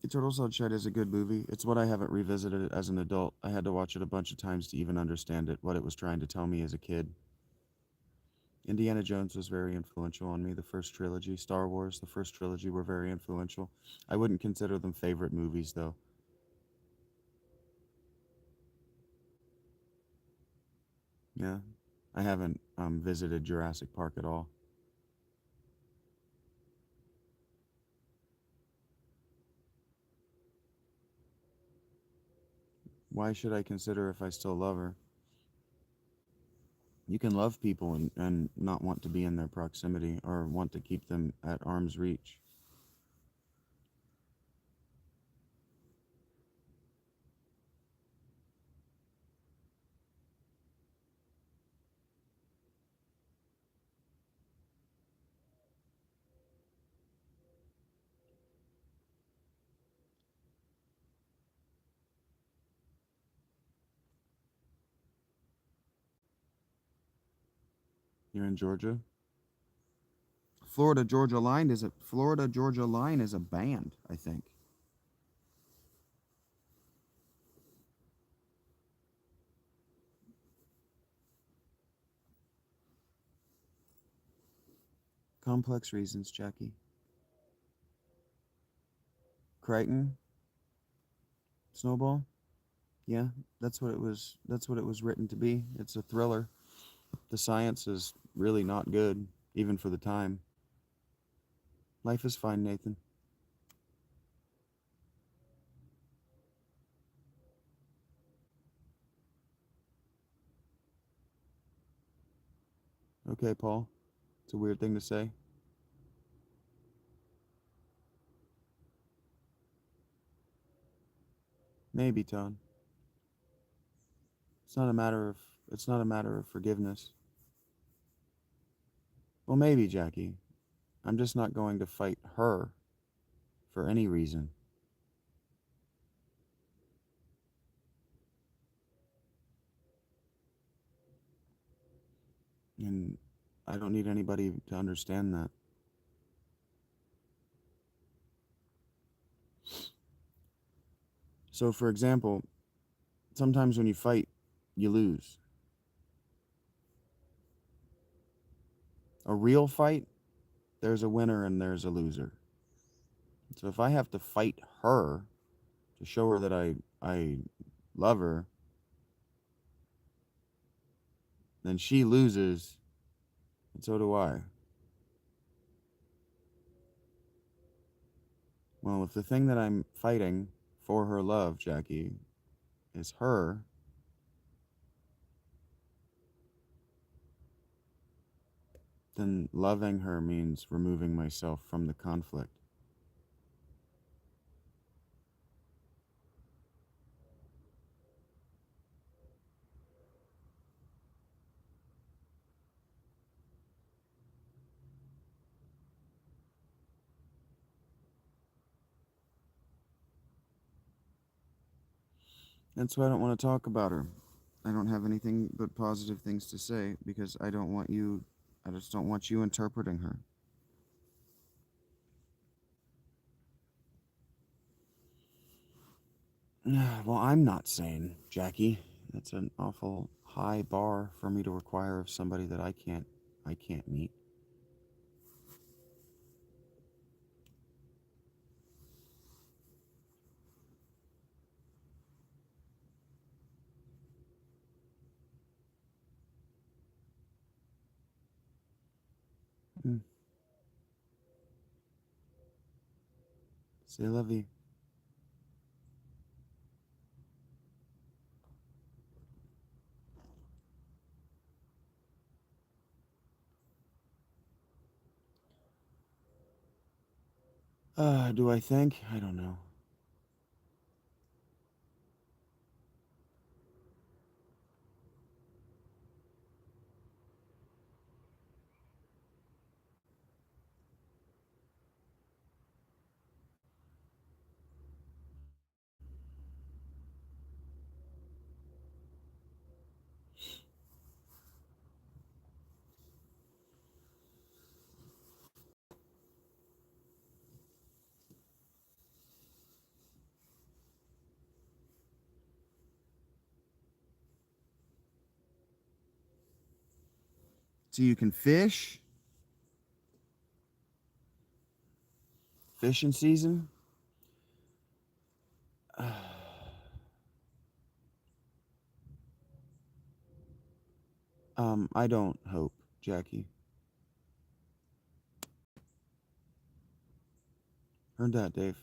Eternal Sunshine is a good movie. It's what I haven't revisited it as an adult. I had to watch it a bunch of times to even understand it, what it was trying to tell me as a kid. Indiana Jones was very influential on me. The first trilogy, Star Wars, the first trilogy were very influential. I wouldn't consider them favorite movies, though. Yeah. I haven't visited Jurassic Park at all. Why should I consider if I still love her? You can love people and not want to be in their proximity or want to keep them at arm's reach. You're in Georgia? Florida Georgia Line is a band, I think. Complex reasons, Jackie. Crichton, Snowball. Yeah, that's what it was written to be. It's a thriller. The science is really not good, even for the time. Life is fine, Nathan. Okay, Paul. It's a weird thing to say. Maybe, Ton. It's not a matter of it's not a matter of forgiveness. Well, maybe, Jackie. I'm just not going to fight her for any reason. And I don't need anybody to understand that. So, for example, sometimes when you fight, you lose. A real fight, there's a winner and there's a loser. So if I have to fight her to show her that I love her, then she loses, and so do I. Well, if the thing that I'm fighting for her love, Jackie, is her, then loving her means removing myself from the conflict. That's why I don't want to talk about her. I don't have anything but positive things to say because I just don't want you interpreting her. Well, I'm not sane, Jackie. That's an awful high bar for me to require of somebody that I can't meet. Mm. C'est la vie. Do I think? I don't know. So you can fish? Fishing season? I don't hope, Jackie. Heard that, Dave.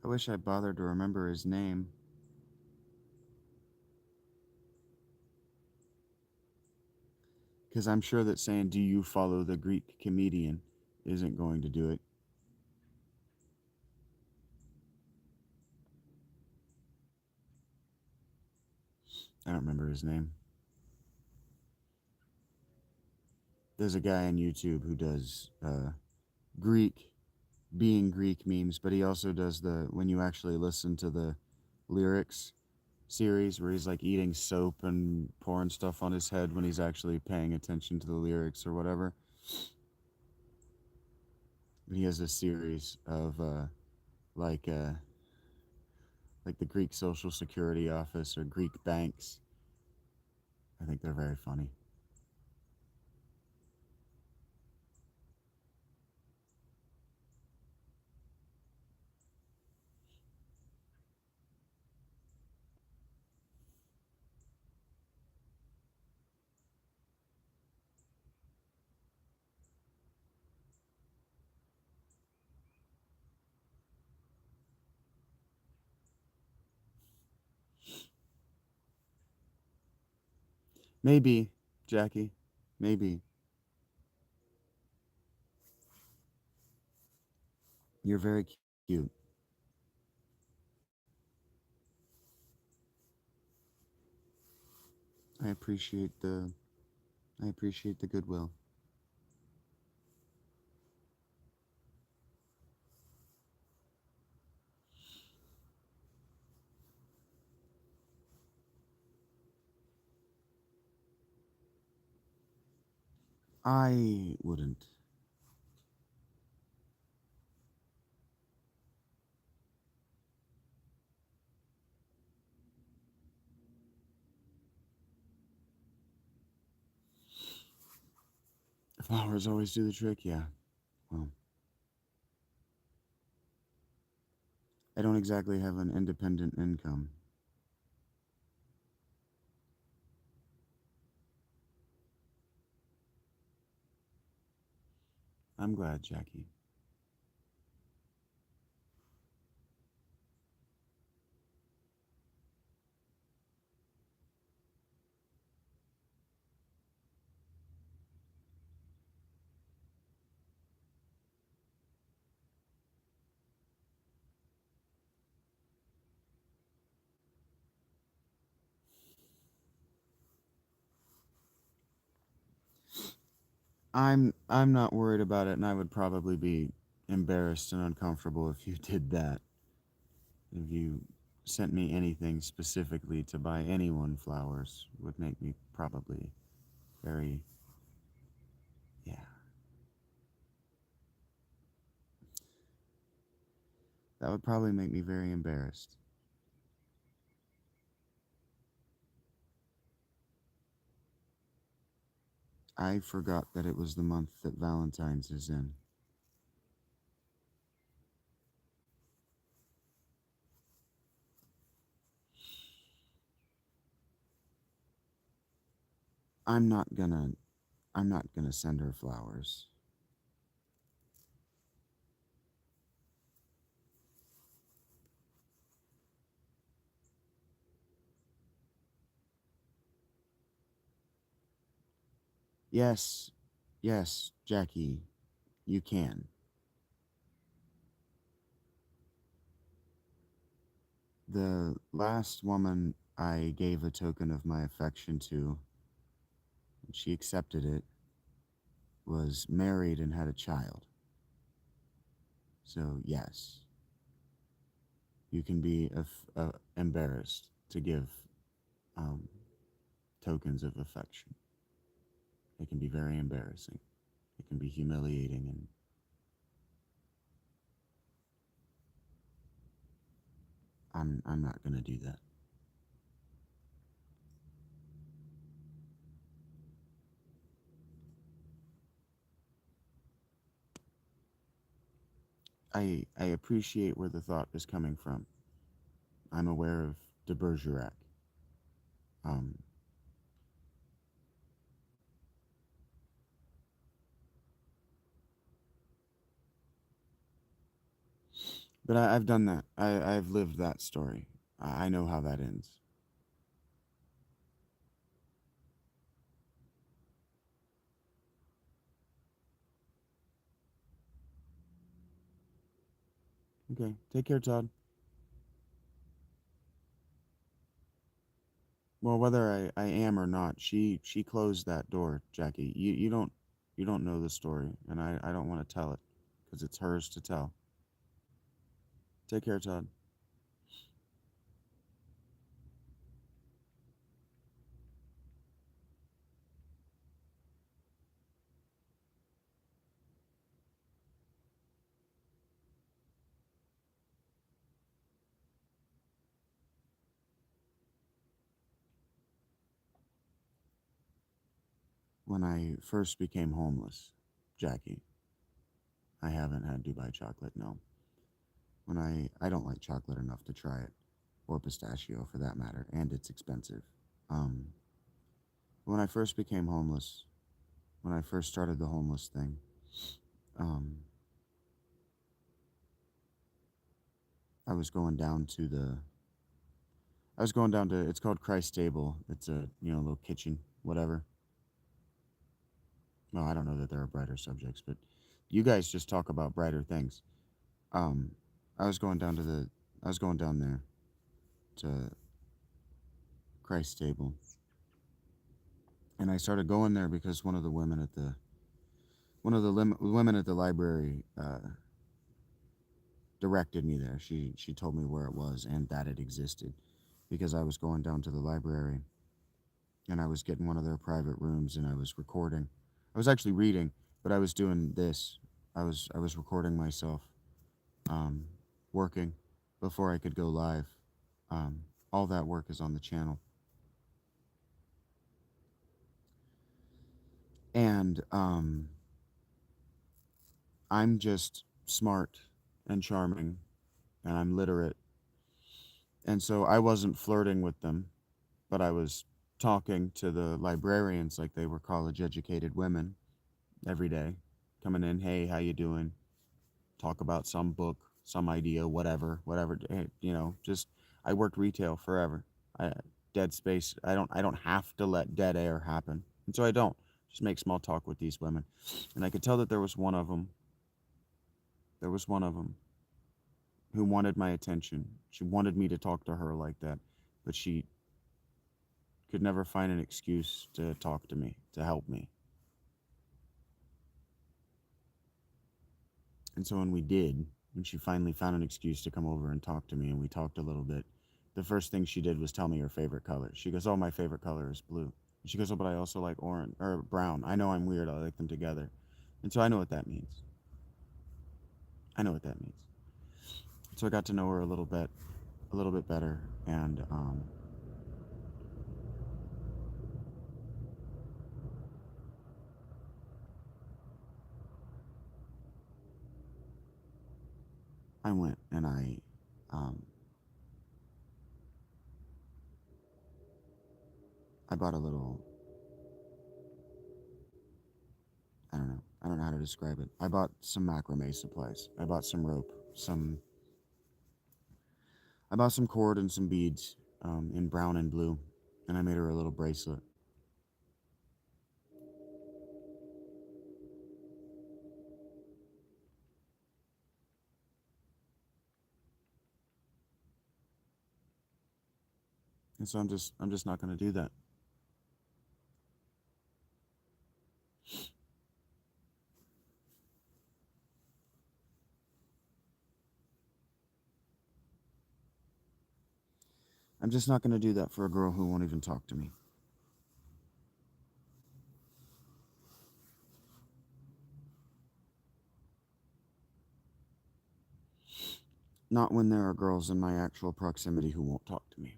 I wish I bothered to remember his name, because I'm sure that saying, "Do you follow the Greek comedian?" isn't going to do it. I don't remember his name. There's a guy on YouTube who does Greek, being Greek memes, but he also does the when you actually listen to the lyrics series where he's like eating soap and pouring stuff on his head when he's actually paying attention to the lyrics or whatever. He has a series of like uh, like the Greek Social Security Office or Greek banks. I think they're very funny. Maybe, Jackie. Maybe. You're very cute. I appreciate the I appreciate the goodwill. I wouldn't. Flowers always do the trick, yeah. Well, I don't exactly have an independent income. I'm glad, Jackie. I'm not worried about it, and I would probably be embarrassed and uncomfortable if you did that. If you sent me anything specifically to buy anyone flowers would make me probably very, yeah. That would probably make me very embarrassed. I forgot that it was the month that Valentine's is in. I'm not gonna I'm not gonna send her flowers. Yes. Yes, Jackie. You can. The last woman I gave a token of my affection to, and she accepted it, was married and had a child. So, yes, you can be embarrassed to give um, tokens of affection. It can be very embarrassing. It can be humiliating, and I'm not going to do that. I appreciate where the thought is coming from. I'm aware of de Bergerac. Um, but I've done that. I've lived that story. I know how that ends. Okay, take care, Todd. Well, whether I am or not, she closed that door, Jackie. You don't know the story, and I don't want to tell it because it's hers to tell. Take care, Todd. When I first became homeless, Jackie, I haven't had Dubai chocolate. No, when I don't like chocolate enough to try it, or pistachio for that matter, and it's expensive. Um, when I first became homeless, when I first started the homeless thing, um, I was going down to the I was going down to it's called Christ Table. It's a little kitchen, whatever. Well, I don't know that there are brighter subjects, but you guys just talk about brighter things. Um, I was going down to the I was going down there to Christ Table, and I started going there because one of the women at the library directed me there. She told me where it was and that it existed because I was going down to the library and I was getting one of their private rooms and I was recording. I was actually reading, but I was doing this. I was recording myself, um, working before I could go live. All that work is on the channel, and I'm just smart and charming, and I'm literate, and so I wasn't flirting with them, but I was talking to the librarians like they were college educated women every day, coming in, hey, how you doing? Talk about some book, some idea, whatever. Just I worked retail forever. I dead space. I don't have to let dead air happen, and so I don't. Just make small talk with these women, and I could tell that there was one of them. There was one of them who wanted my attention. She wanted me to talk to her like that, but she could never find an excuse to talk to me, to help me. And so when she finally found an excuse to come over and talk to me, and we talked a little bit, the first thing she did was tell me her favorite color. She goes, "Oh, my favorite color is blue." And she goes, "Oh, but I also like orange or brown. I know I'm weird. I like them together." And so I know what that means. I know what that means. So I got to know her a little bit better, and I went and um, I bought a little. I don't know how to describe it. I bought some macrame supplies. I bought some rope, some I bought some cord and some beads in brown and blue, and I made her a little bracelet. And so I'm just not going to do that. I'm just not going to do that for a girl who won't even talk to me. Not when there are girls in my actual proximity who won't talk to me.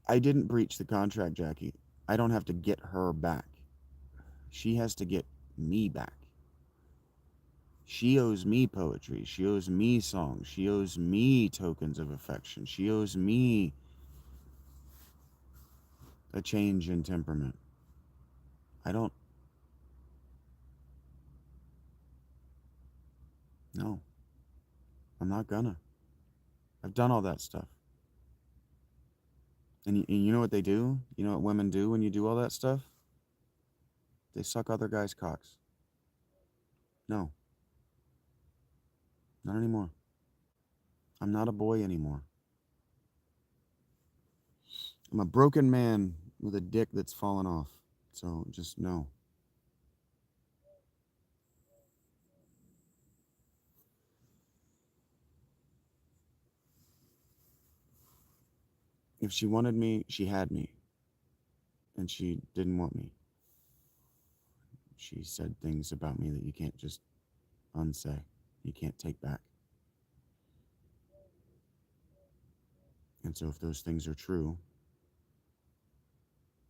I didn't breach the contract, Jackie. I don't have to get her back. She has to get me back. She owes me poetry. She owes me songs. She owes me tokens of affection. She owes me a change in temperament. I don't. No, I'm not gonna. I've done all that stuff. And you know what they do? You know what women do when you do all that stuff? They suck other guys' cocks. No, not anymore. I'm not a boy anymore. I'm a broken man with a dick that's fallen off. So just no. If she wanted me, she had me. And she didn't want me. She said things about me that you can't just unsay. You can't take back. And so if those things are true,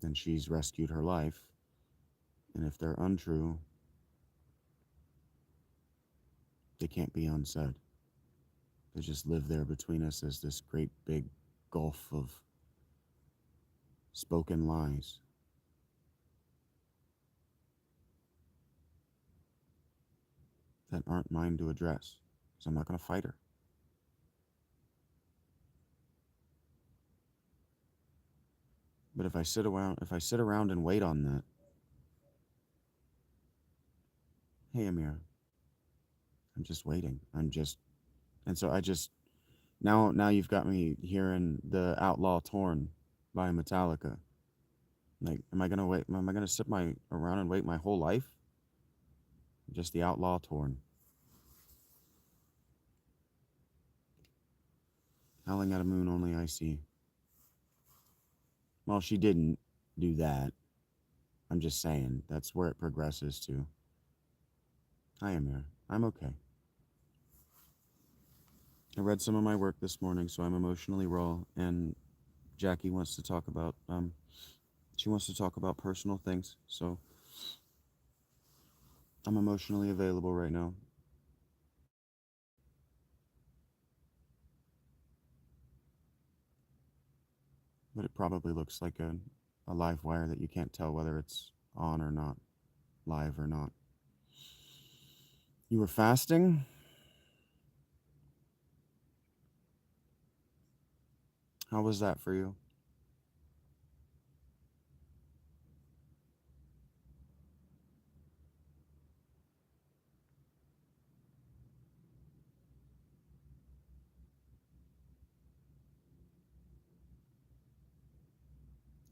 then she's rescued her life. And if they're untrue, they can't be unsaid. They just live there between us as this great big gulf of spoken lies. That aren't mine to address. So I'm not going to fight her. But if I sit around and wait on that, hey Amir, I'm just waiting. And so I just now you've got me hearing the Outlaw Torn by Metallica. Like, am I gonna wait? Am I gonna sit my around and wait my whole life? Just the Outlaw Torn, howling at a moon only I see. Well, she didn't do that. I'm just saying that's where it progresses to. Hi, Amir. I'm okay. I read some of my work this morning, so I'm emotionally raw. And Jackie wants to talk about she wants to talk about personal things. So I'm emotionally available right now. But it probably looks like a live wire that you can't tell whether it's on or not, live or not. You were fasting? How was that for you?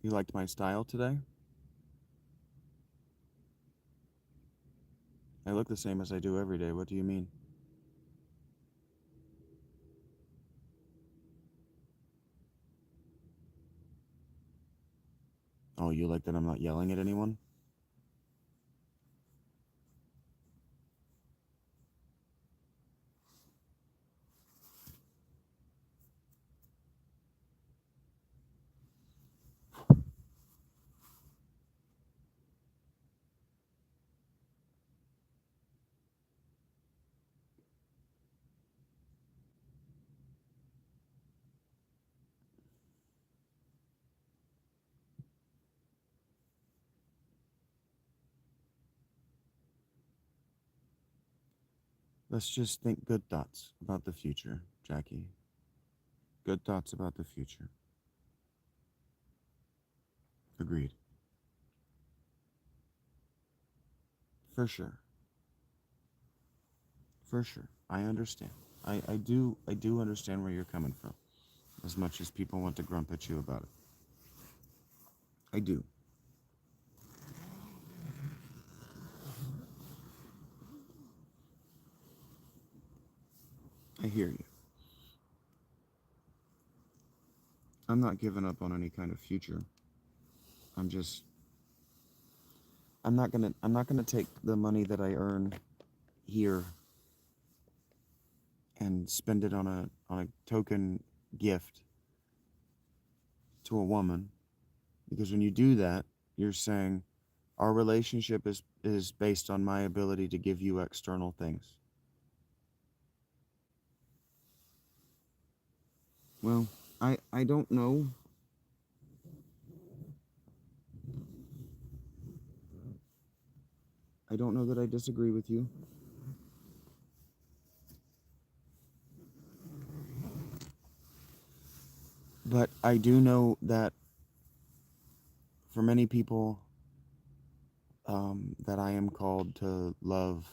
You liked my style today? I look the same as I do every day. What do you mean? Oh, you like that I'm not yelling at anyone? Let's just think good thoughts about the future, Jackie. Good thoughts about the future. Agreed. For sure. For sure. I understand. I do understand where you're coming from. As much as people want to grump at you about it. I do. I hear you. I'm not giving up on any kind of future. I'm just I'm not gonna take the money that I earn here and spend it on a token gift to a woman, because when you do that, you're saying our relationship is based on my ability to give you external things. Well, I don't know. I don't know that I disagree with you. But I do know that for many people, that I am called to love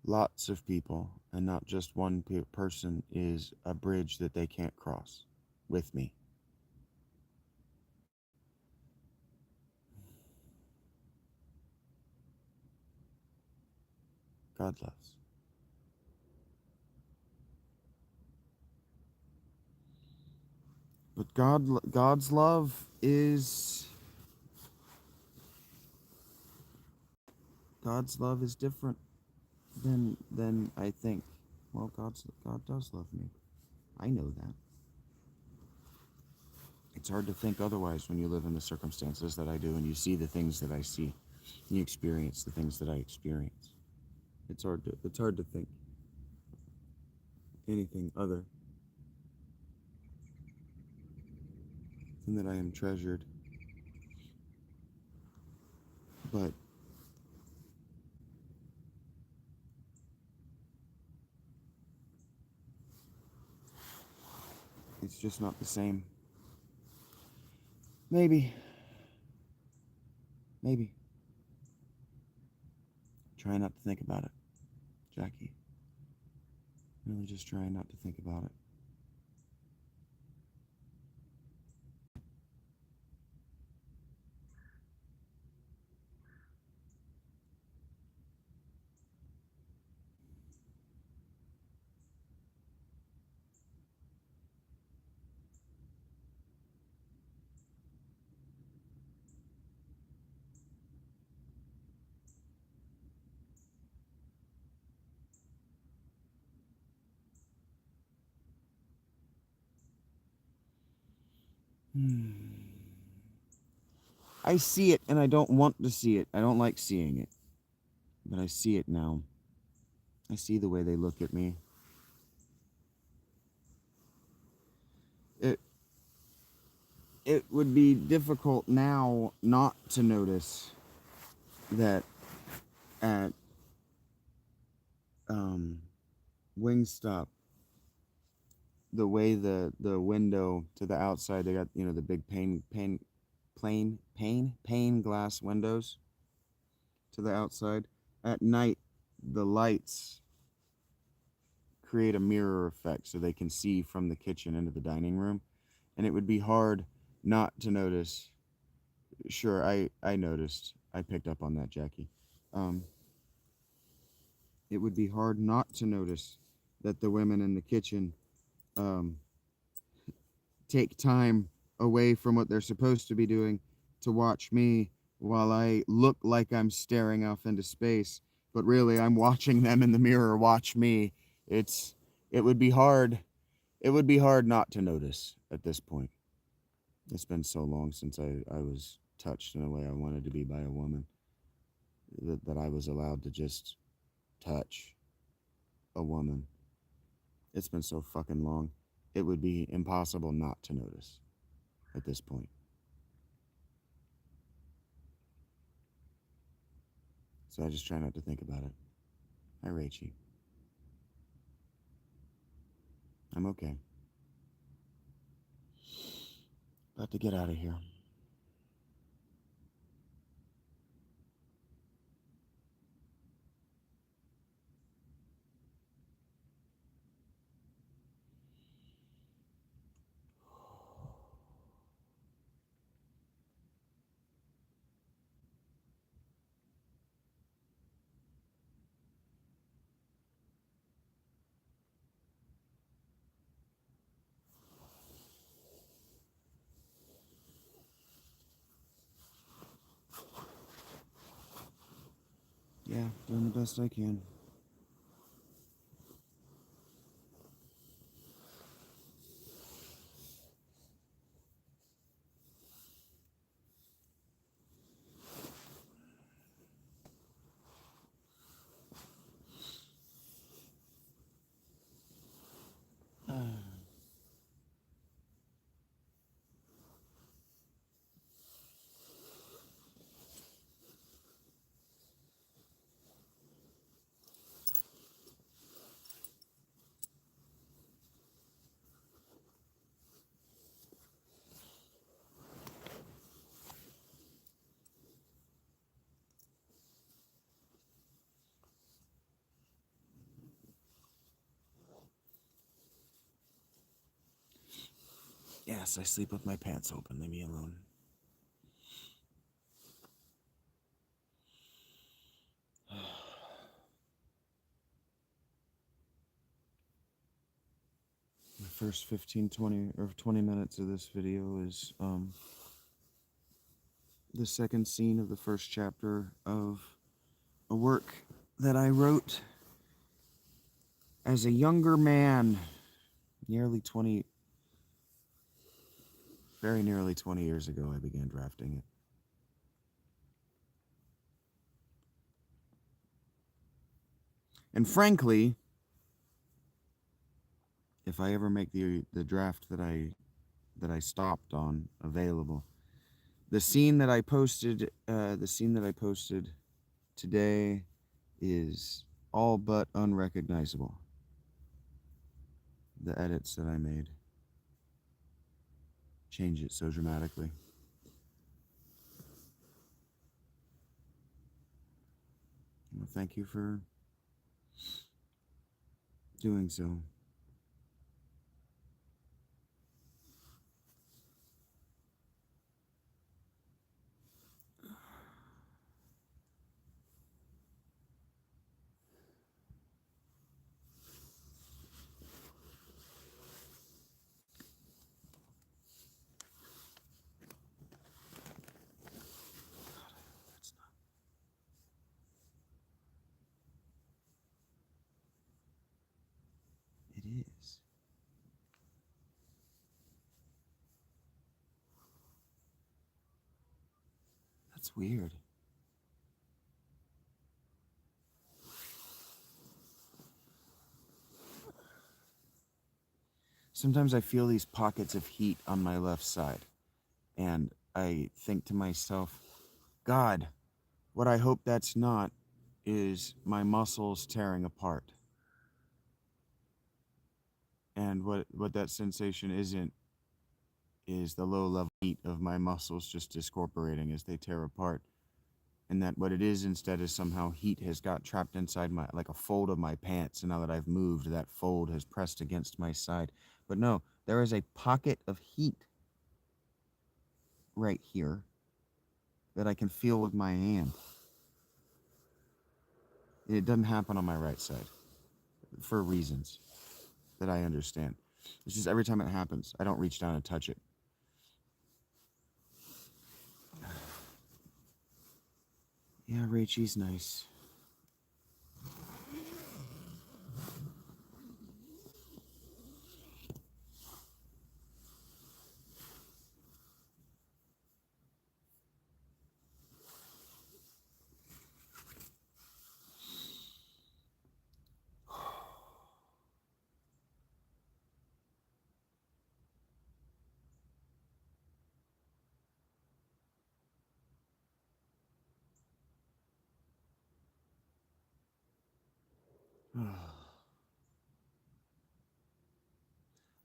lots of people and not just one person is a bridge that they can't cross with me. God loves. But God's love is different than I think. Well, God does love me. I know that. It's hard to think otherwise when you live in the circumstances that I do and you see the things that I see. And you experience the things that I experience. It's hard to think anything other than that I am treasured. But it's just not the same. Maybe. Maybe. Try not to think about it, Jackie. Really just try not to think about it. I see it and I don't want to see it. I don't like seeing it. But I see it now. I see the way they look at me. It it would be difficult now not to notice that at Wingstop, the way the window to the outside, they got, the big pane glass windows to the outside. At night, the lights create a mirror effect so they can see from the kitchen into the dining room, and it would be hard not to notice. Sure, I noticed. I picked up on that, Jackie. Um, it would be hard not to notice that the women in the kitchen um, take time away from what they're supposed to be doing to watch me while I look like I'm staring off into space, but really I'm watching them in the mirror watch me. It's it would be hard. It would be hard not to notice at this point. It's been so long since I was touched in a way I wanted to be by a woman, that I was allowed to just touch a woman. It's been so fucking long. It would be impossible not to notice at this point. So I just try not to think about it. Hi, Rachie. I'm okay. About to get out of here. doing the best I can. Yes, I sleep with my pants open. Leave me alone. The first 15, 20, or 20 minutes of this video is the second scene of the first chapter of a work that I wrote as a younger man, very nearly 20 years ago. I began drafting it. And frankly, if I ever make the draft that I stopped on available, the scene that I posted today is all but unrecognizable. The edits that I made change it so dramatically. Well, thank you for doing so. It is. That's weird. Sometimes I feel these pockets of heat on my left side, and I think to myself, God, what I hope that's not is my muscles tearing apart. And what that sensation isn't is the low level heat of my muscles just discorporating as they tear apart. And that what it is instead is somehow heat has got trapped inside like a fold of my pants, and now that I've moved, that fold has pressed against my side. But no, there is a pocket of heat right here that I can feel with my hand. And it doesn't happen on my right side for reasons that I understand. It's just every time it happens, I don't reach down and touch it. Yeah, Rachel's nice.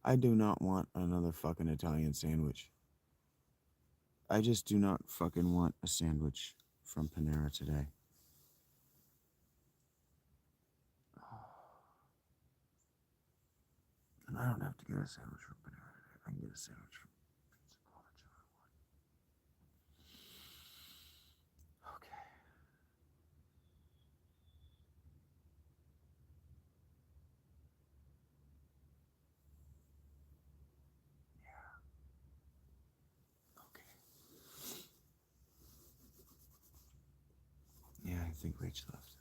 I do not want another fucking Italian sandwich. I just do not fucking want a sandwich from Panera today. And I don't have to get a sandwich from Panera today. I can get a sandwich from Pizza College if I want. Okay. Okay. Yeah, I think Rach left.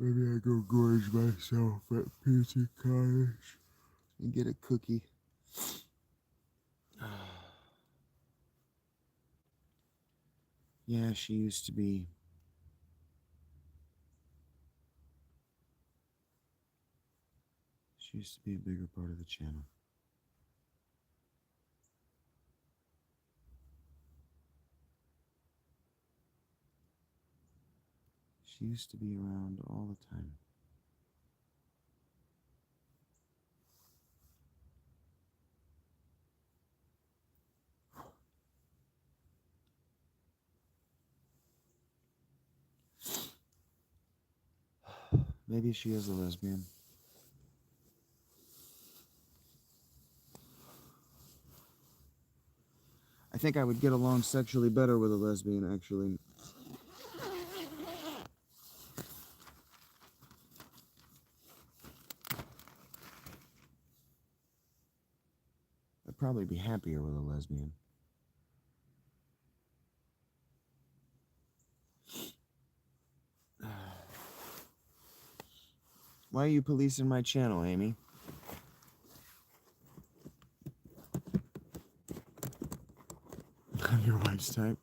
Maybe I go gorge myself at Pizza Cottage and get a cookie. Yeah, she used to be. She used to be a bigger part of the channel. She used to be around all the time. Maybe she is a lesbian. I think I would get along sexually better with a lesbian, actually. I'd probably be happier with a lesbian. Why are you policing my channel, Amy? I'm your wife's type.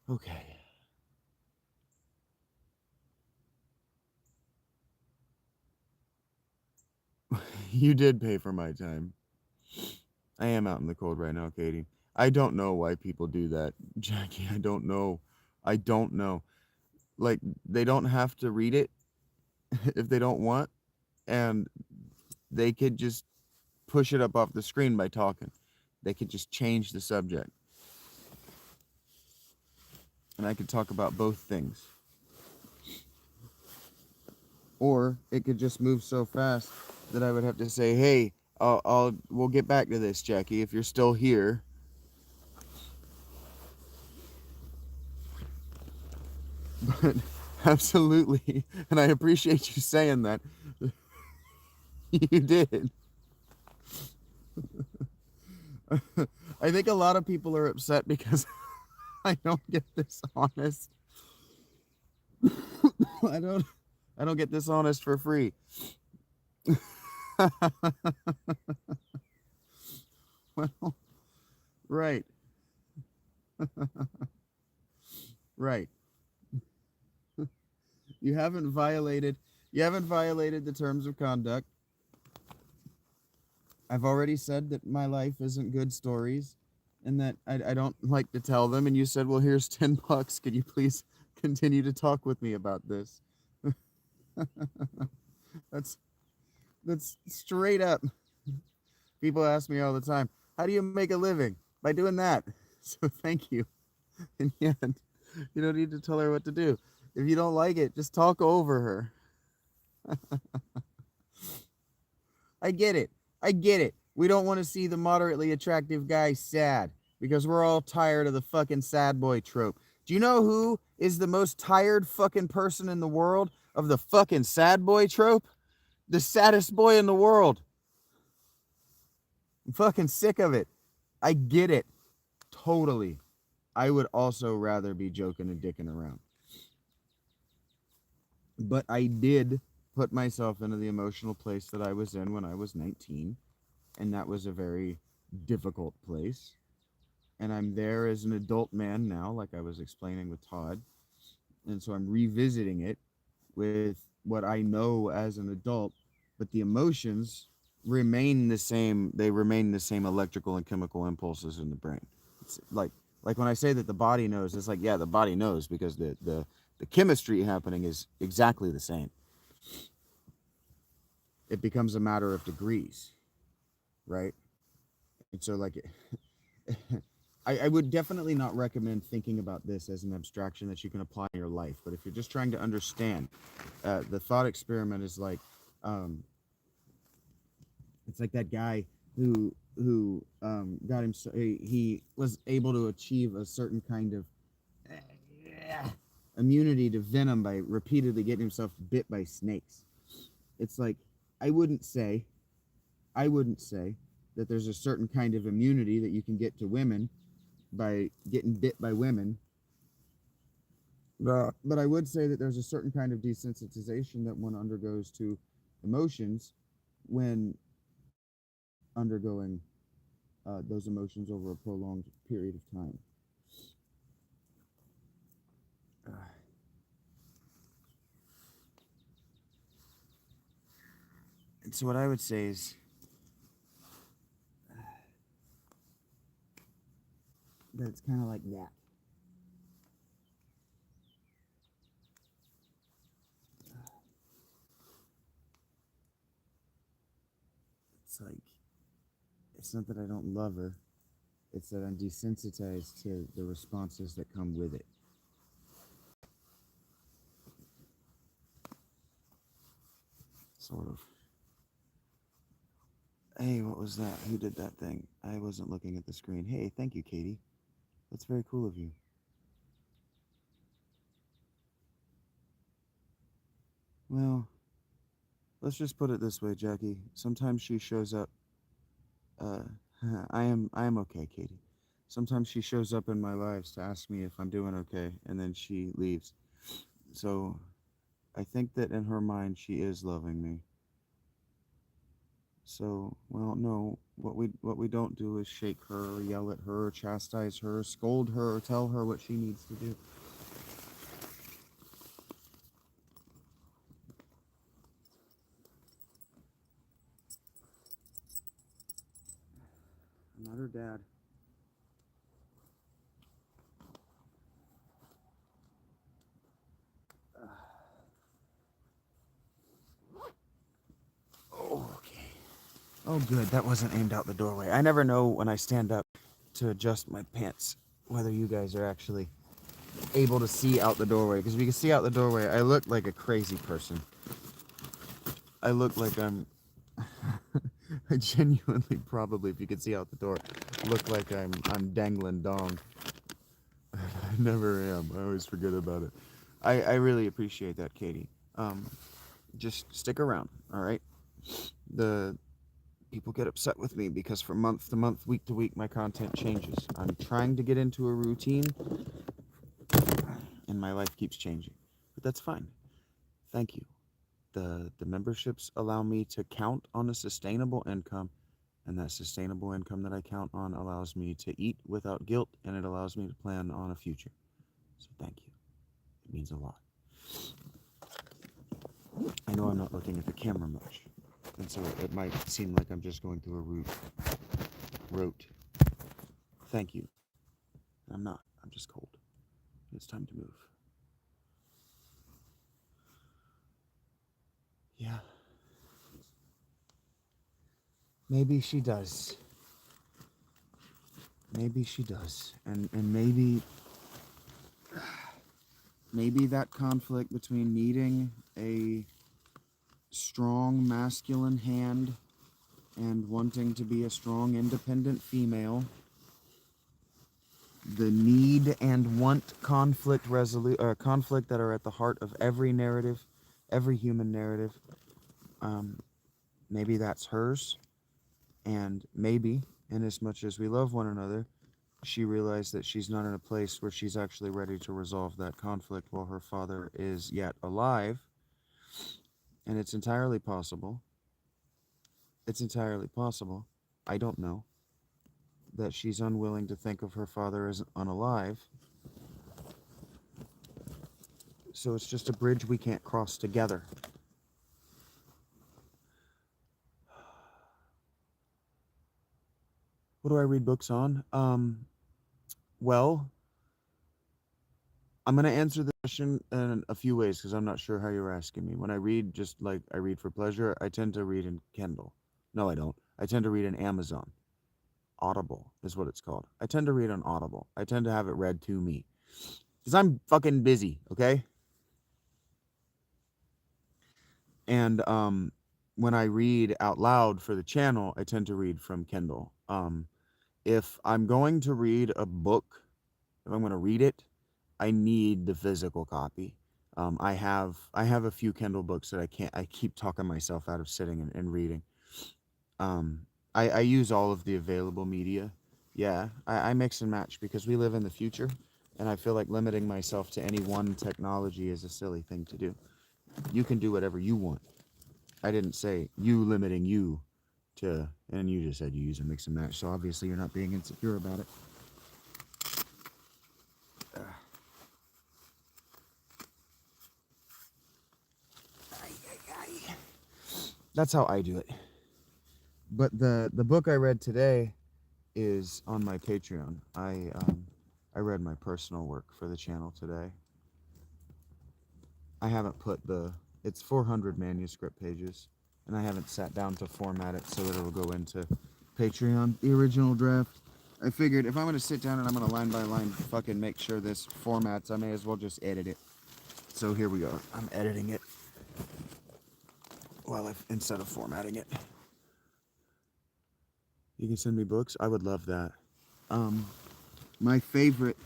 Okay. You did pay for my time. I am out in the cold right now, Katie. I don't know why people do that, Jackie. I don't know. I don't know. Like, they don't have to read it if they don't want, and they could just push it up off the screen by talking. They could just change the subject. And I could talk about both things. Or it could just move so fast that I would have to say, "Hey, we'll get back to this, Jackie, if you're still here." But absolutely, and I appreciate you saying that. You did. I think a lot of people are upset because I don't get this honest. I don't I don't get this honest for free. Well, right. Right. You haven't violated the terms of conduct. I've already said that my life isn't good stories and that I don't like to tell them. And you said, well, here's $10. Could you please continue to talk with me about this? that's that's straight up. People ask me all the time, how do you make a living? By doing that. So thank you. And yet, you don't need to tell her what to do. If you don't like it, just talk over her. I get it. I get it. We don't want to see the moderately attractive guy sad because we're all tired of the fucking sad boy trope. Do you know who is the most tired fucking person in the world of the fucking sad boy trope? The saddest boy in the world. I'm fucking sick of it. I get it. Totally. I would also rather be joking and dicking around. But I did put myself into the emotional place that I was in when I was 19. And that was a very difficult place. And I'm there as an adult man now, like I was explaining with Todd. And so I'm revisiting it with what I know as an adult, but the emotions remain the same. They remain the same electrical and chemical impulses in the brain. It's like when I say that the body knows, it's like, yeah, the body knows because the chemistry happening is exactly the same. It becomes a matter of degrees, right? And so like I would definitely not recommend thinking about this as an abstraction that you can apply in your life. But if you're just trying to understand, the thought experiment is like, um, it's like that guy who got him. He was able to achieve a certain kind of immunity to venom by repeatedly getting himself bit by snakes. It's like I wouldn't say, I wouldn't say that there's a certain kind of immunity that you can get to women by getting bit by women. But I would say that there's a certain kind of desensitization that one undergoes to emotions when undergoing those emotions over a prolonged period of time. Uh, and so what I would say is that it's kind of like that. It's like, it's not that I don't love her, it's that I'm desensitized to the responses that come with it. Sort of. Hey, what was that? Who did that thing? I wasn't looking at the screen. Hey, thank you, Katie. That's very cool of you. Well, let's just put it this way, Jackie. Sometimes she shows up. Uh, I am okay, Katie. Sometimes she shows up in my lives to ask me if I'm doing okay, and then she leaves. So I think that in her mind she is loving me. So, well, no, what we don't do is shake her or yell at her or chastise her or scold her or tell her what she needs to do. I'm not her dad. Oh, okay. Oh, good. That wasn't aimed out the doorway. I never know when I stand up to adjust my pants whether you guys are actually able to see out the doorway. Because if you can see out the doorway, I look like a crazy person. I look like I'm. I genuinely, probably, if you could see out the door, look like I'm dangling dong. I never am. I always forget about it. I really appreciate that, Katie. Just stick around, all right? The people get upset with me because from month to month, week to week, my content changes. I'm trying to get into a routine, and my life keeps changing. But that's fine. Thank you. The memberships allow me to count on a sustainable income, and that sustainable income that I count on allows me to eat without guilt, and it allows me to plan on a future. So thank you. It means a lot. I know I'm not looking at the camera much, and so it might seem like I'm just going through a rote. Thank you. I'm not. I'm just cold. It's time to move. Yeah. Maybe she does. Maybe she does. And maybe that conflict between needing a strong masculine hand and wanting to be a strong independent female, the need and want conflict that are at the heart of every narrative, every human narrative. Maybe that's hers, and maybe, in as much as we love one another, she realized that she's not in a place where she's actually ready to resolve that conflict while her father is yet alive. And it's entirely possible. It's entirely possible. I don't know that she's unwilling to think of her father as unalive. So it's just a bridge we can't cross together. What do I read books on? Well, I'm going to answer the question in a few ways because I'm not sure how you're asking me. When I read, just like I read for pleasure, I tend to read in Kindle. No, I don't. I tend to read in Amazon. Audible is what it's called. I tend to read on Audible. I tend to have it read to me because I'm fucking busy. Okay, and when I read out loud for the channel, I tend to read from Kindle. If I'm going to read a book, if I'm going to read it, I need the physical copy. I have a few Kindle books that I keep talking myself out of sitting and reading. Um, I use all of the available media. Yeah, I mix and match because we live in the future, and I feel like limiting myself to any one technology is a silly thing to do. You can do whatever you want. I didn't say you limiting you to, and you just said you use a mix and match. So obviously you're not being insecure about it. That's how I do it. But the book I read today is on my Patreon. I read my personal work for the channel today. I haven't put it's 400 manuscript pages, and I haven't sat down to format it so that it'll go into Patreon. The original draft. I figured if I'm gonna sit down and I'm gonna line by line fucking make sure this formats, I may as well just edit it. So here we are. I'm editing it instead of formatting it. You can send me books. I would love that. Um, my favorite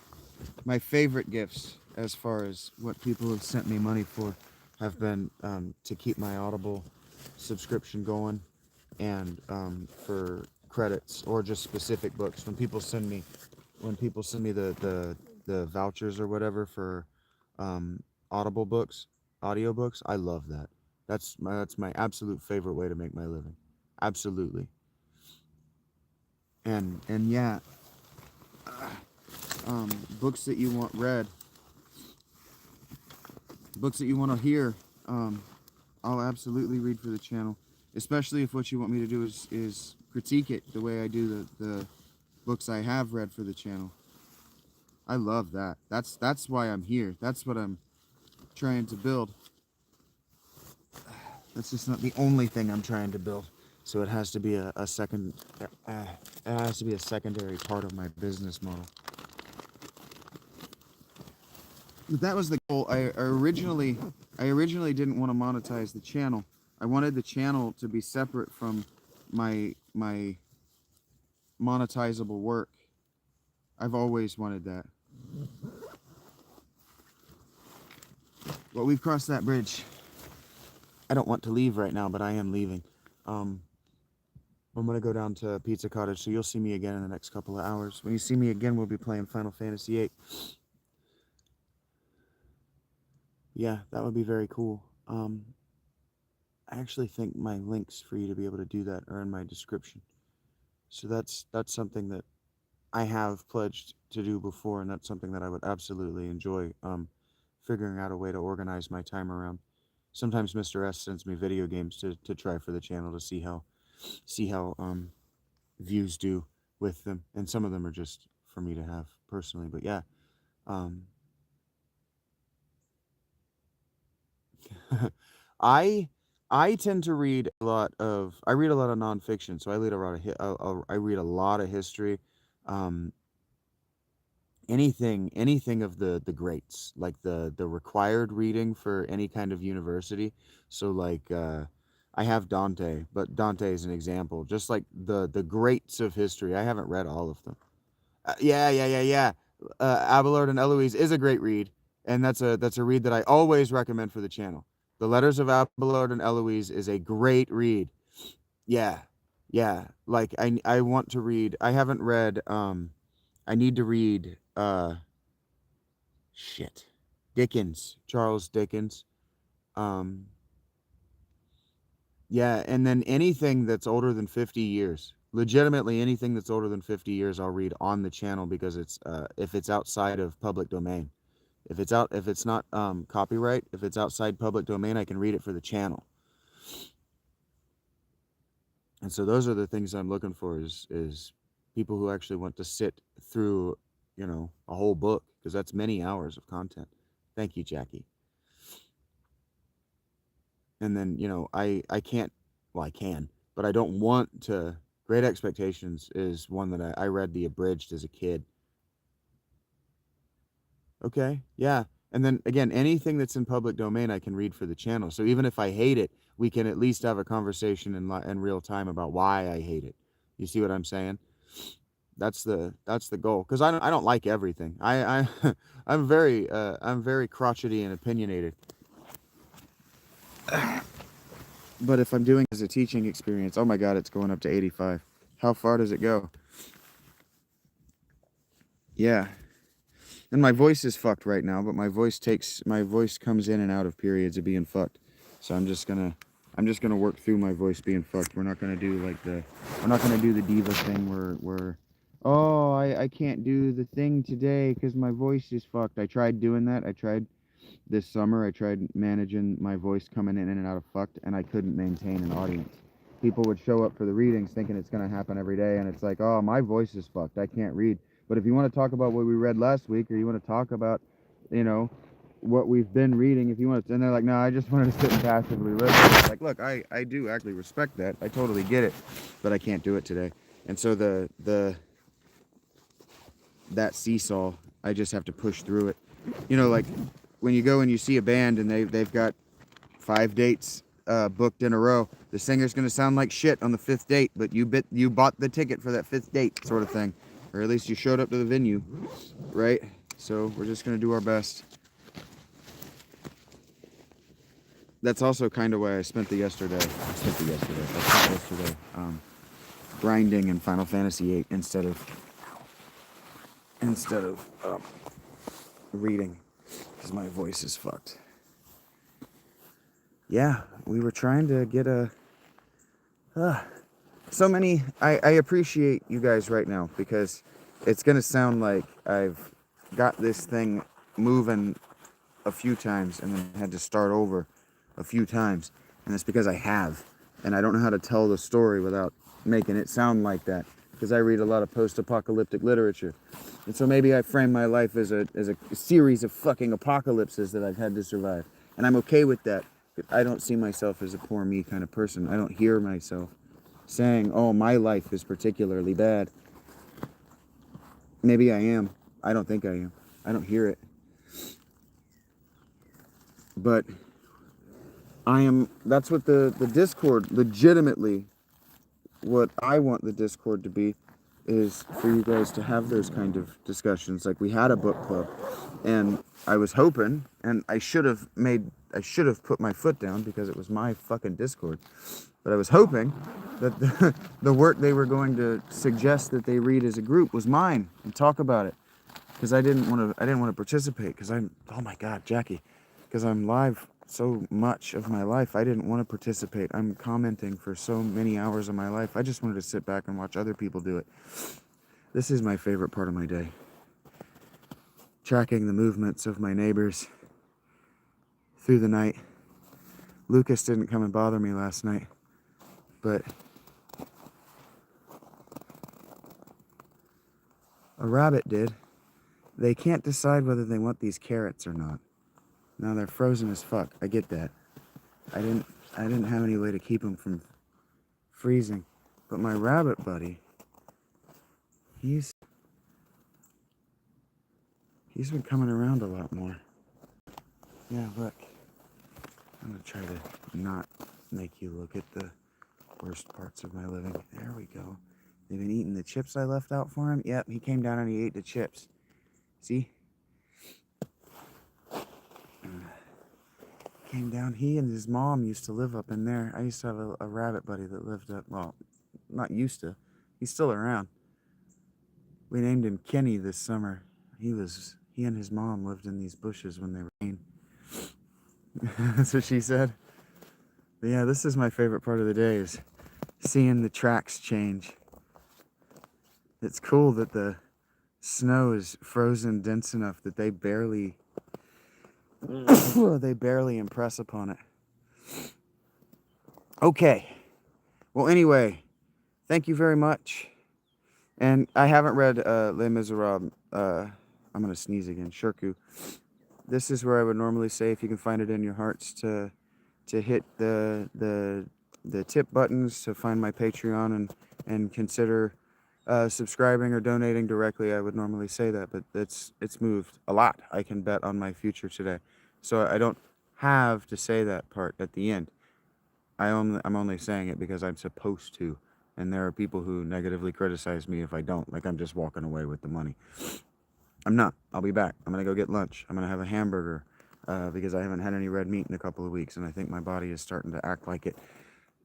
gifts as far as what people have sent me money for have been to keep my Audible subscription going, and for credits or just specific books. When people send me the vouchers or whatever for Audible books, audiobooks, I love that. That's my absolute favorite way to make my living. Absolutely. And yeah, books that you want read, books that you want to hear, um, I'll absolutely read for the channel. Especially if what you want me to do is critique it the way I do the books I have read for the channel. I love that. That's why I'm here. That's what I'm trying to build. That's just not the only thing I'm trying to build. So it has to be a second. It has to be a secondary part of my business model. But that was the goal. I originally didn't want to monetize the channel. I wanted the channel to be separate from my monetizable work. I've always wanted that. Well, we've crossed that bridge. I don't want to leave right now, but I am leaving. Um, I'm gonna go down to Pizza Cottage, so you'll see me again in the next couple of hours. When you see me again, we'll be playing Final Fantasy VIII. Yeah, that would be very cool. I actually think my links for you to be able to do that are in my description. So that's something that I have pledged to do before, and that's something that I would absolutely enjoy figuring out a way to organize my time around. Sometimes Mr. S sends me video games to try for the channel to see how views do with them, and some of them are just for me to have personally. But yeah, um, I I tend to read a lot of nonfiction, so I read a lot of I read a lot of history. Um, anything of the greats, like the required reading for any kind of university. So like I have Dante, but Dante is an example. Just like the greats of history, I haven't read all of them. Yeah. Abelard and Eloise is a great read, and that's a read that I always recommend for the channel. The Letters of Abelard and Eloise is a great read. Yeah, yeah. Like I want to read. I haven't read. I need to read. Shit. Dickens, Charles Dickens. Um, yeah, and then anything that's older than 50 years. Legitimately anything that's older than 50 years I'll read on the channel because it's if it's outside of public domain. If it's not copyright, if it's outside public domain, I can read it for the channel. And so those are the things I'm looking for is people who actually want to sit through, a whole book because that's many hours of content. Thank you, Jackie. And then I can't, well, I can, but I don't want to Great Expectations is one that I read the abridged as a kid. Okay, yeah. And then again, anything that's in public domain, I can read for the channel. So even if I hate it, we can at least have a conversation in real time about why I hate it. You see what I'm saying? That's the goal. Because I don't like everything. I'm very crotchety and opinionated. But if I'm doing it as a teaching experience, oh my God, it's going up to 85. How far does it go? Yeah. And my voice is fucked right now, but my voice comes in and out of periods of being fucked. So I'm just gonna work through my voice being fucked. We're not gonna do the diva thing where oh, I can't do the thing today because my voice is fucked. I tried doing that. I tried this summer. I tried managing my voice coming in and out of fucked, and I couldn't maintain an audience. People would show up for the readings thinking it's gonna happen every day, and it's like, oh, my voice is fucked. I can't read. But if you want to talk about what we read last week, or you want to talk about, you know, what we've been reading, if you want to, and they're like, no, I just wanted to sit and passively listen. It's like, look, I do actually respect that. I totally get it, but I can't do it today. And so that seesaw, I just have to push through it. You know, like when you go and you see a band and they've got 5 dates booked in a row, the singer's gonna sound like shit on the 5th date, but you bought the ticket for that 5th date, sort of thing. Or at least you showed up to the venue, right? So we're just gonna do our best. That's also kind of why I spent yesterday grinding in Final Fantasy VIII instead of reading, because my voice is fucked. Yeah, we were trying to get so many. I appreciate you guys right now, because it's gonna sound like I've got this thing moving a few times and then had to start over a few times, and it's because I have, and I don't know how to tell the story without making it sound like that, because I read a lot of post-apocalyptic literature, and so maybe I frame my life as a series of fucking apocalypses that I've had to survive, and I'm okay with that. I don't see myself as a poor me kind of person. I don't hear myself saying, oh, my life is particularly bad. Maybe I am. I don't think I am. I don't hear it. But I am, that's what the Discord, legitimately, what I want the Discord to be, is for you guys to have those kind of discussions. Like, we had a book club, and I was hoping, and I should have put my foot down because it was my fucking Discord, but I was hoping that the work they were going to suggest that they read as a group was mine and talk about it, because I didn't want to participate, because oh my God, Jackie, because I'm live so much of my life. I didn't want to participate. I'm commenting for so many hours of my life. I just wanted to sit back and watch other people do it. This is my favorite part of my day. Tracking the movements of my neighbors through the night. Lucas didn't come and bother me last night, but a rabbit did. They can't decide whether they want these carrots or not. Now they're frozen as fuck. I get that. I didn't have any way to keep them from freezing. But my rabbit buddy, he's been coming around a lot more. Yeah, look. I'm gonna try to not make you look at the worst parts of my living. There we go. They've been eating the chips I left out for him. Yep, he came down and he ate the chips. See? Came down. He and his mom used to live up in there. I used to have a rabbit buddy that lived up, well, not used to. He's still around. We named him Kenny this summer. He and his mom lived in these bushes when they rained. That's what she said. But yeah, this is my favorite part of the day, is seeing the tracks change. It's cool that the snow is frozen dense enough that they barely impress upon it. Okay. Well, anyway, thank you very much. And I haven't read Les Miserables. I'm going to sneeze again. Shirku. This is where I would normally say, if you can find it in your hearts, to hit the tip buttons to find my Patreon and consider subscribing or donating directly, I would normally say that, but it's moved a lot. I can bet on my future today. So I don't have to say that part at the end. I'm only saying it because I'm supposed to. And there are people who negatively criticize me if I don't, like I'm just walking away with the money. I'm not. I'll be back. I'm going to go get lunch. I'm going to have a hamburger because I haven't had any red meat in a couple of weeks, and I think my body is starting to act like it.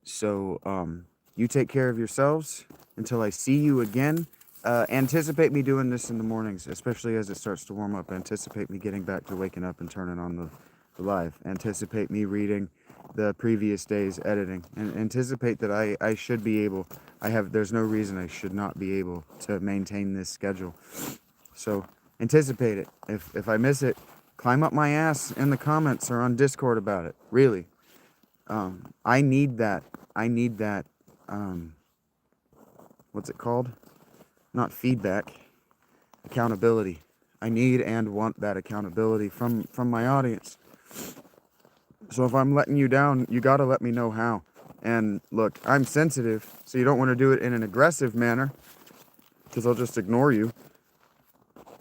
So you take care of yourselves until I see you again. Anticipate me doing this in the mornings, especially as it starts to warm up. Anticipate me getting back to waking up and turning on the live. Anticipate me reading the previous day's editing, and anticipate that I should be able, there's no reason I should not be able to maintain this schedule. So anticipate it. If I miss it, climb up my ass in the comments or on Discord about it. Really. I need that. What's it called? Not feedback. Accountability. I need and want that accountability from my audience. So if I'm letting you down, you gotta let me know how. And look, I'm sensitive, so you don't want to do it in an aggressive manner, because I'll just ignore you.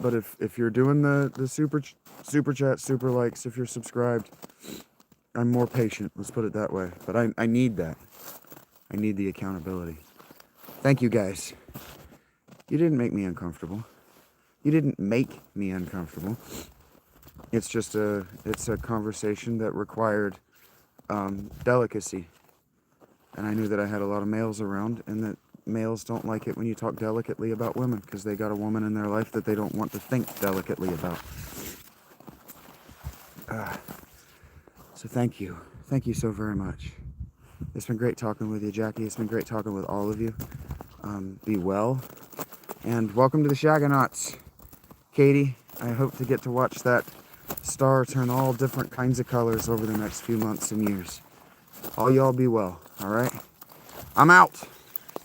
But if you're doing the super chat, super likes, if you're subscribed, I'm more patient. Let's put it that way. But I need that. I need the accountability. Thank you, guys. You didn't make me uncomfortable. You didn't make me uncomfortable. It's just it's a conversation that required delicacy. And I knew that I had a lot of males around, and that males don't like it when you talk delicately about women, because they got a woman in their life that they don't want to think delicately about. So thank you. Thank you so very much. It's been great talking with you, Jackie. It's been great talking with all of you. Be well. And welcome to the Shagonauts. Katie, I hope to get to watch that star turn all different kinds of colors over the next few months and years. All y'all be well, all right? I'm out.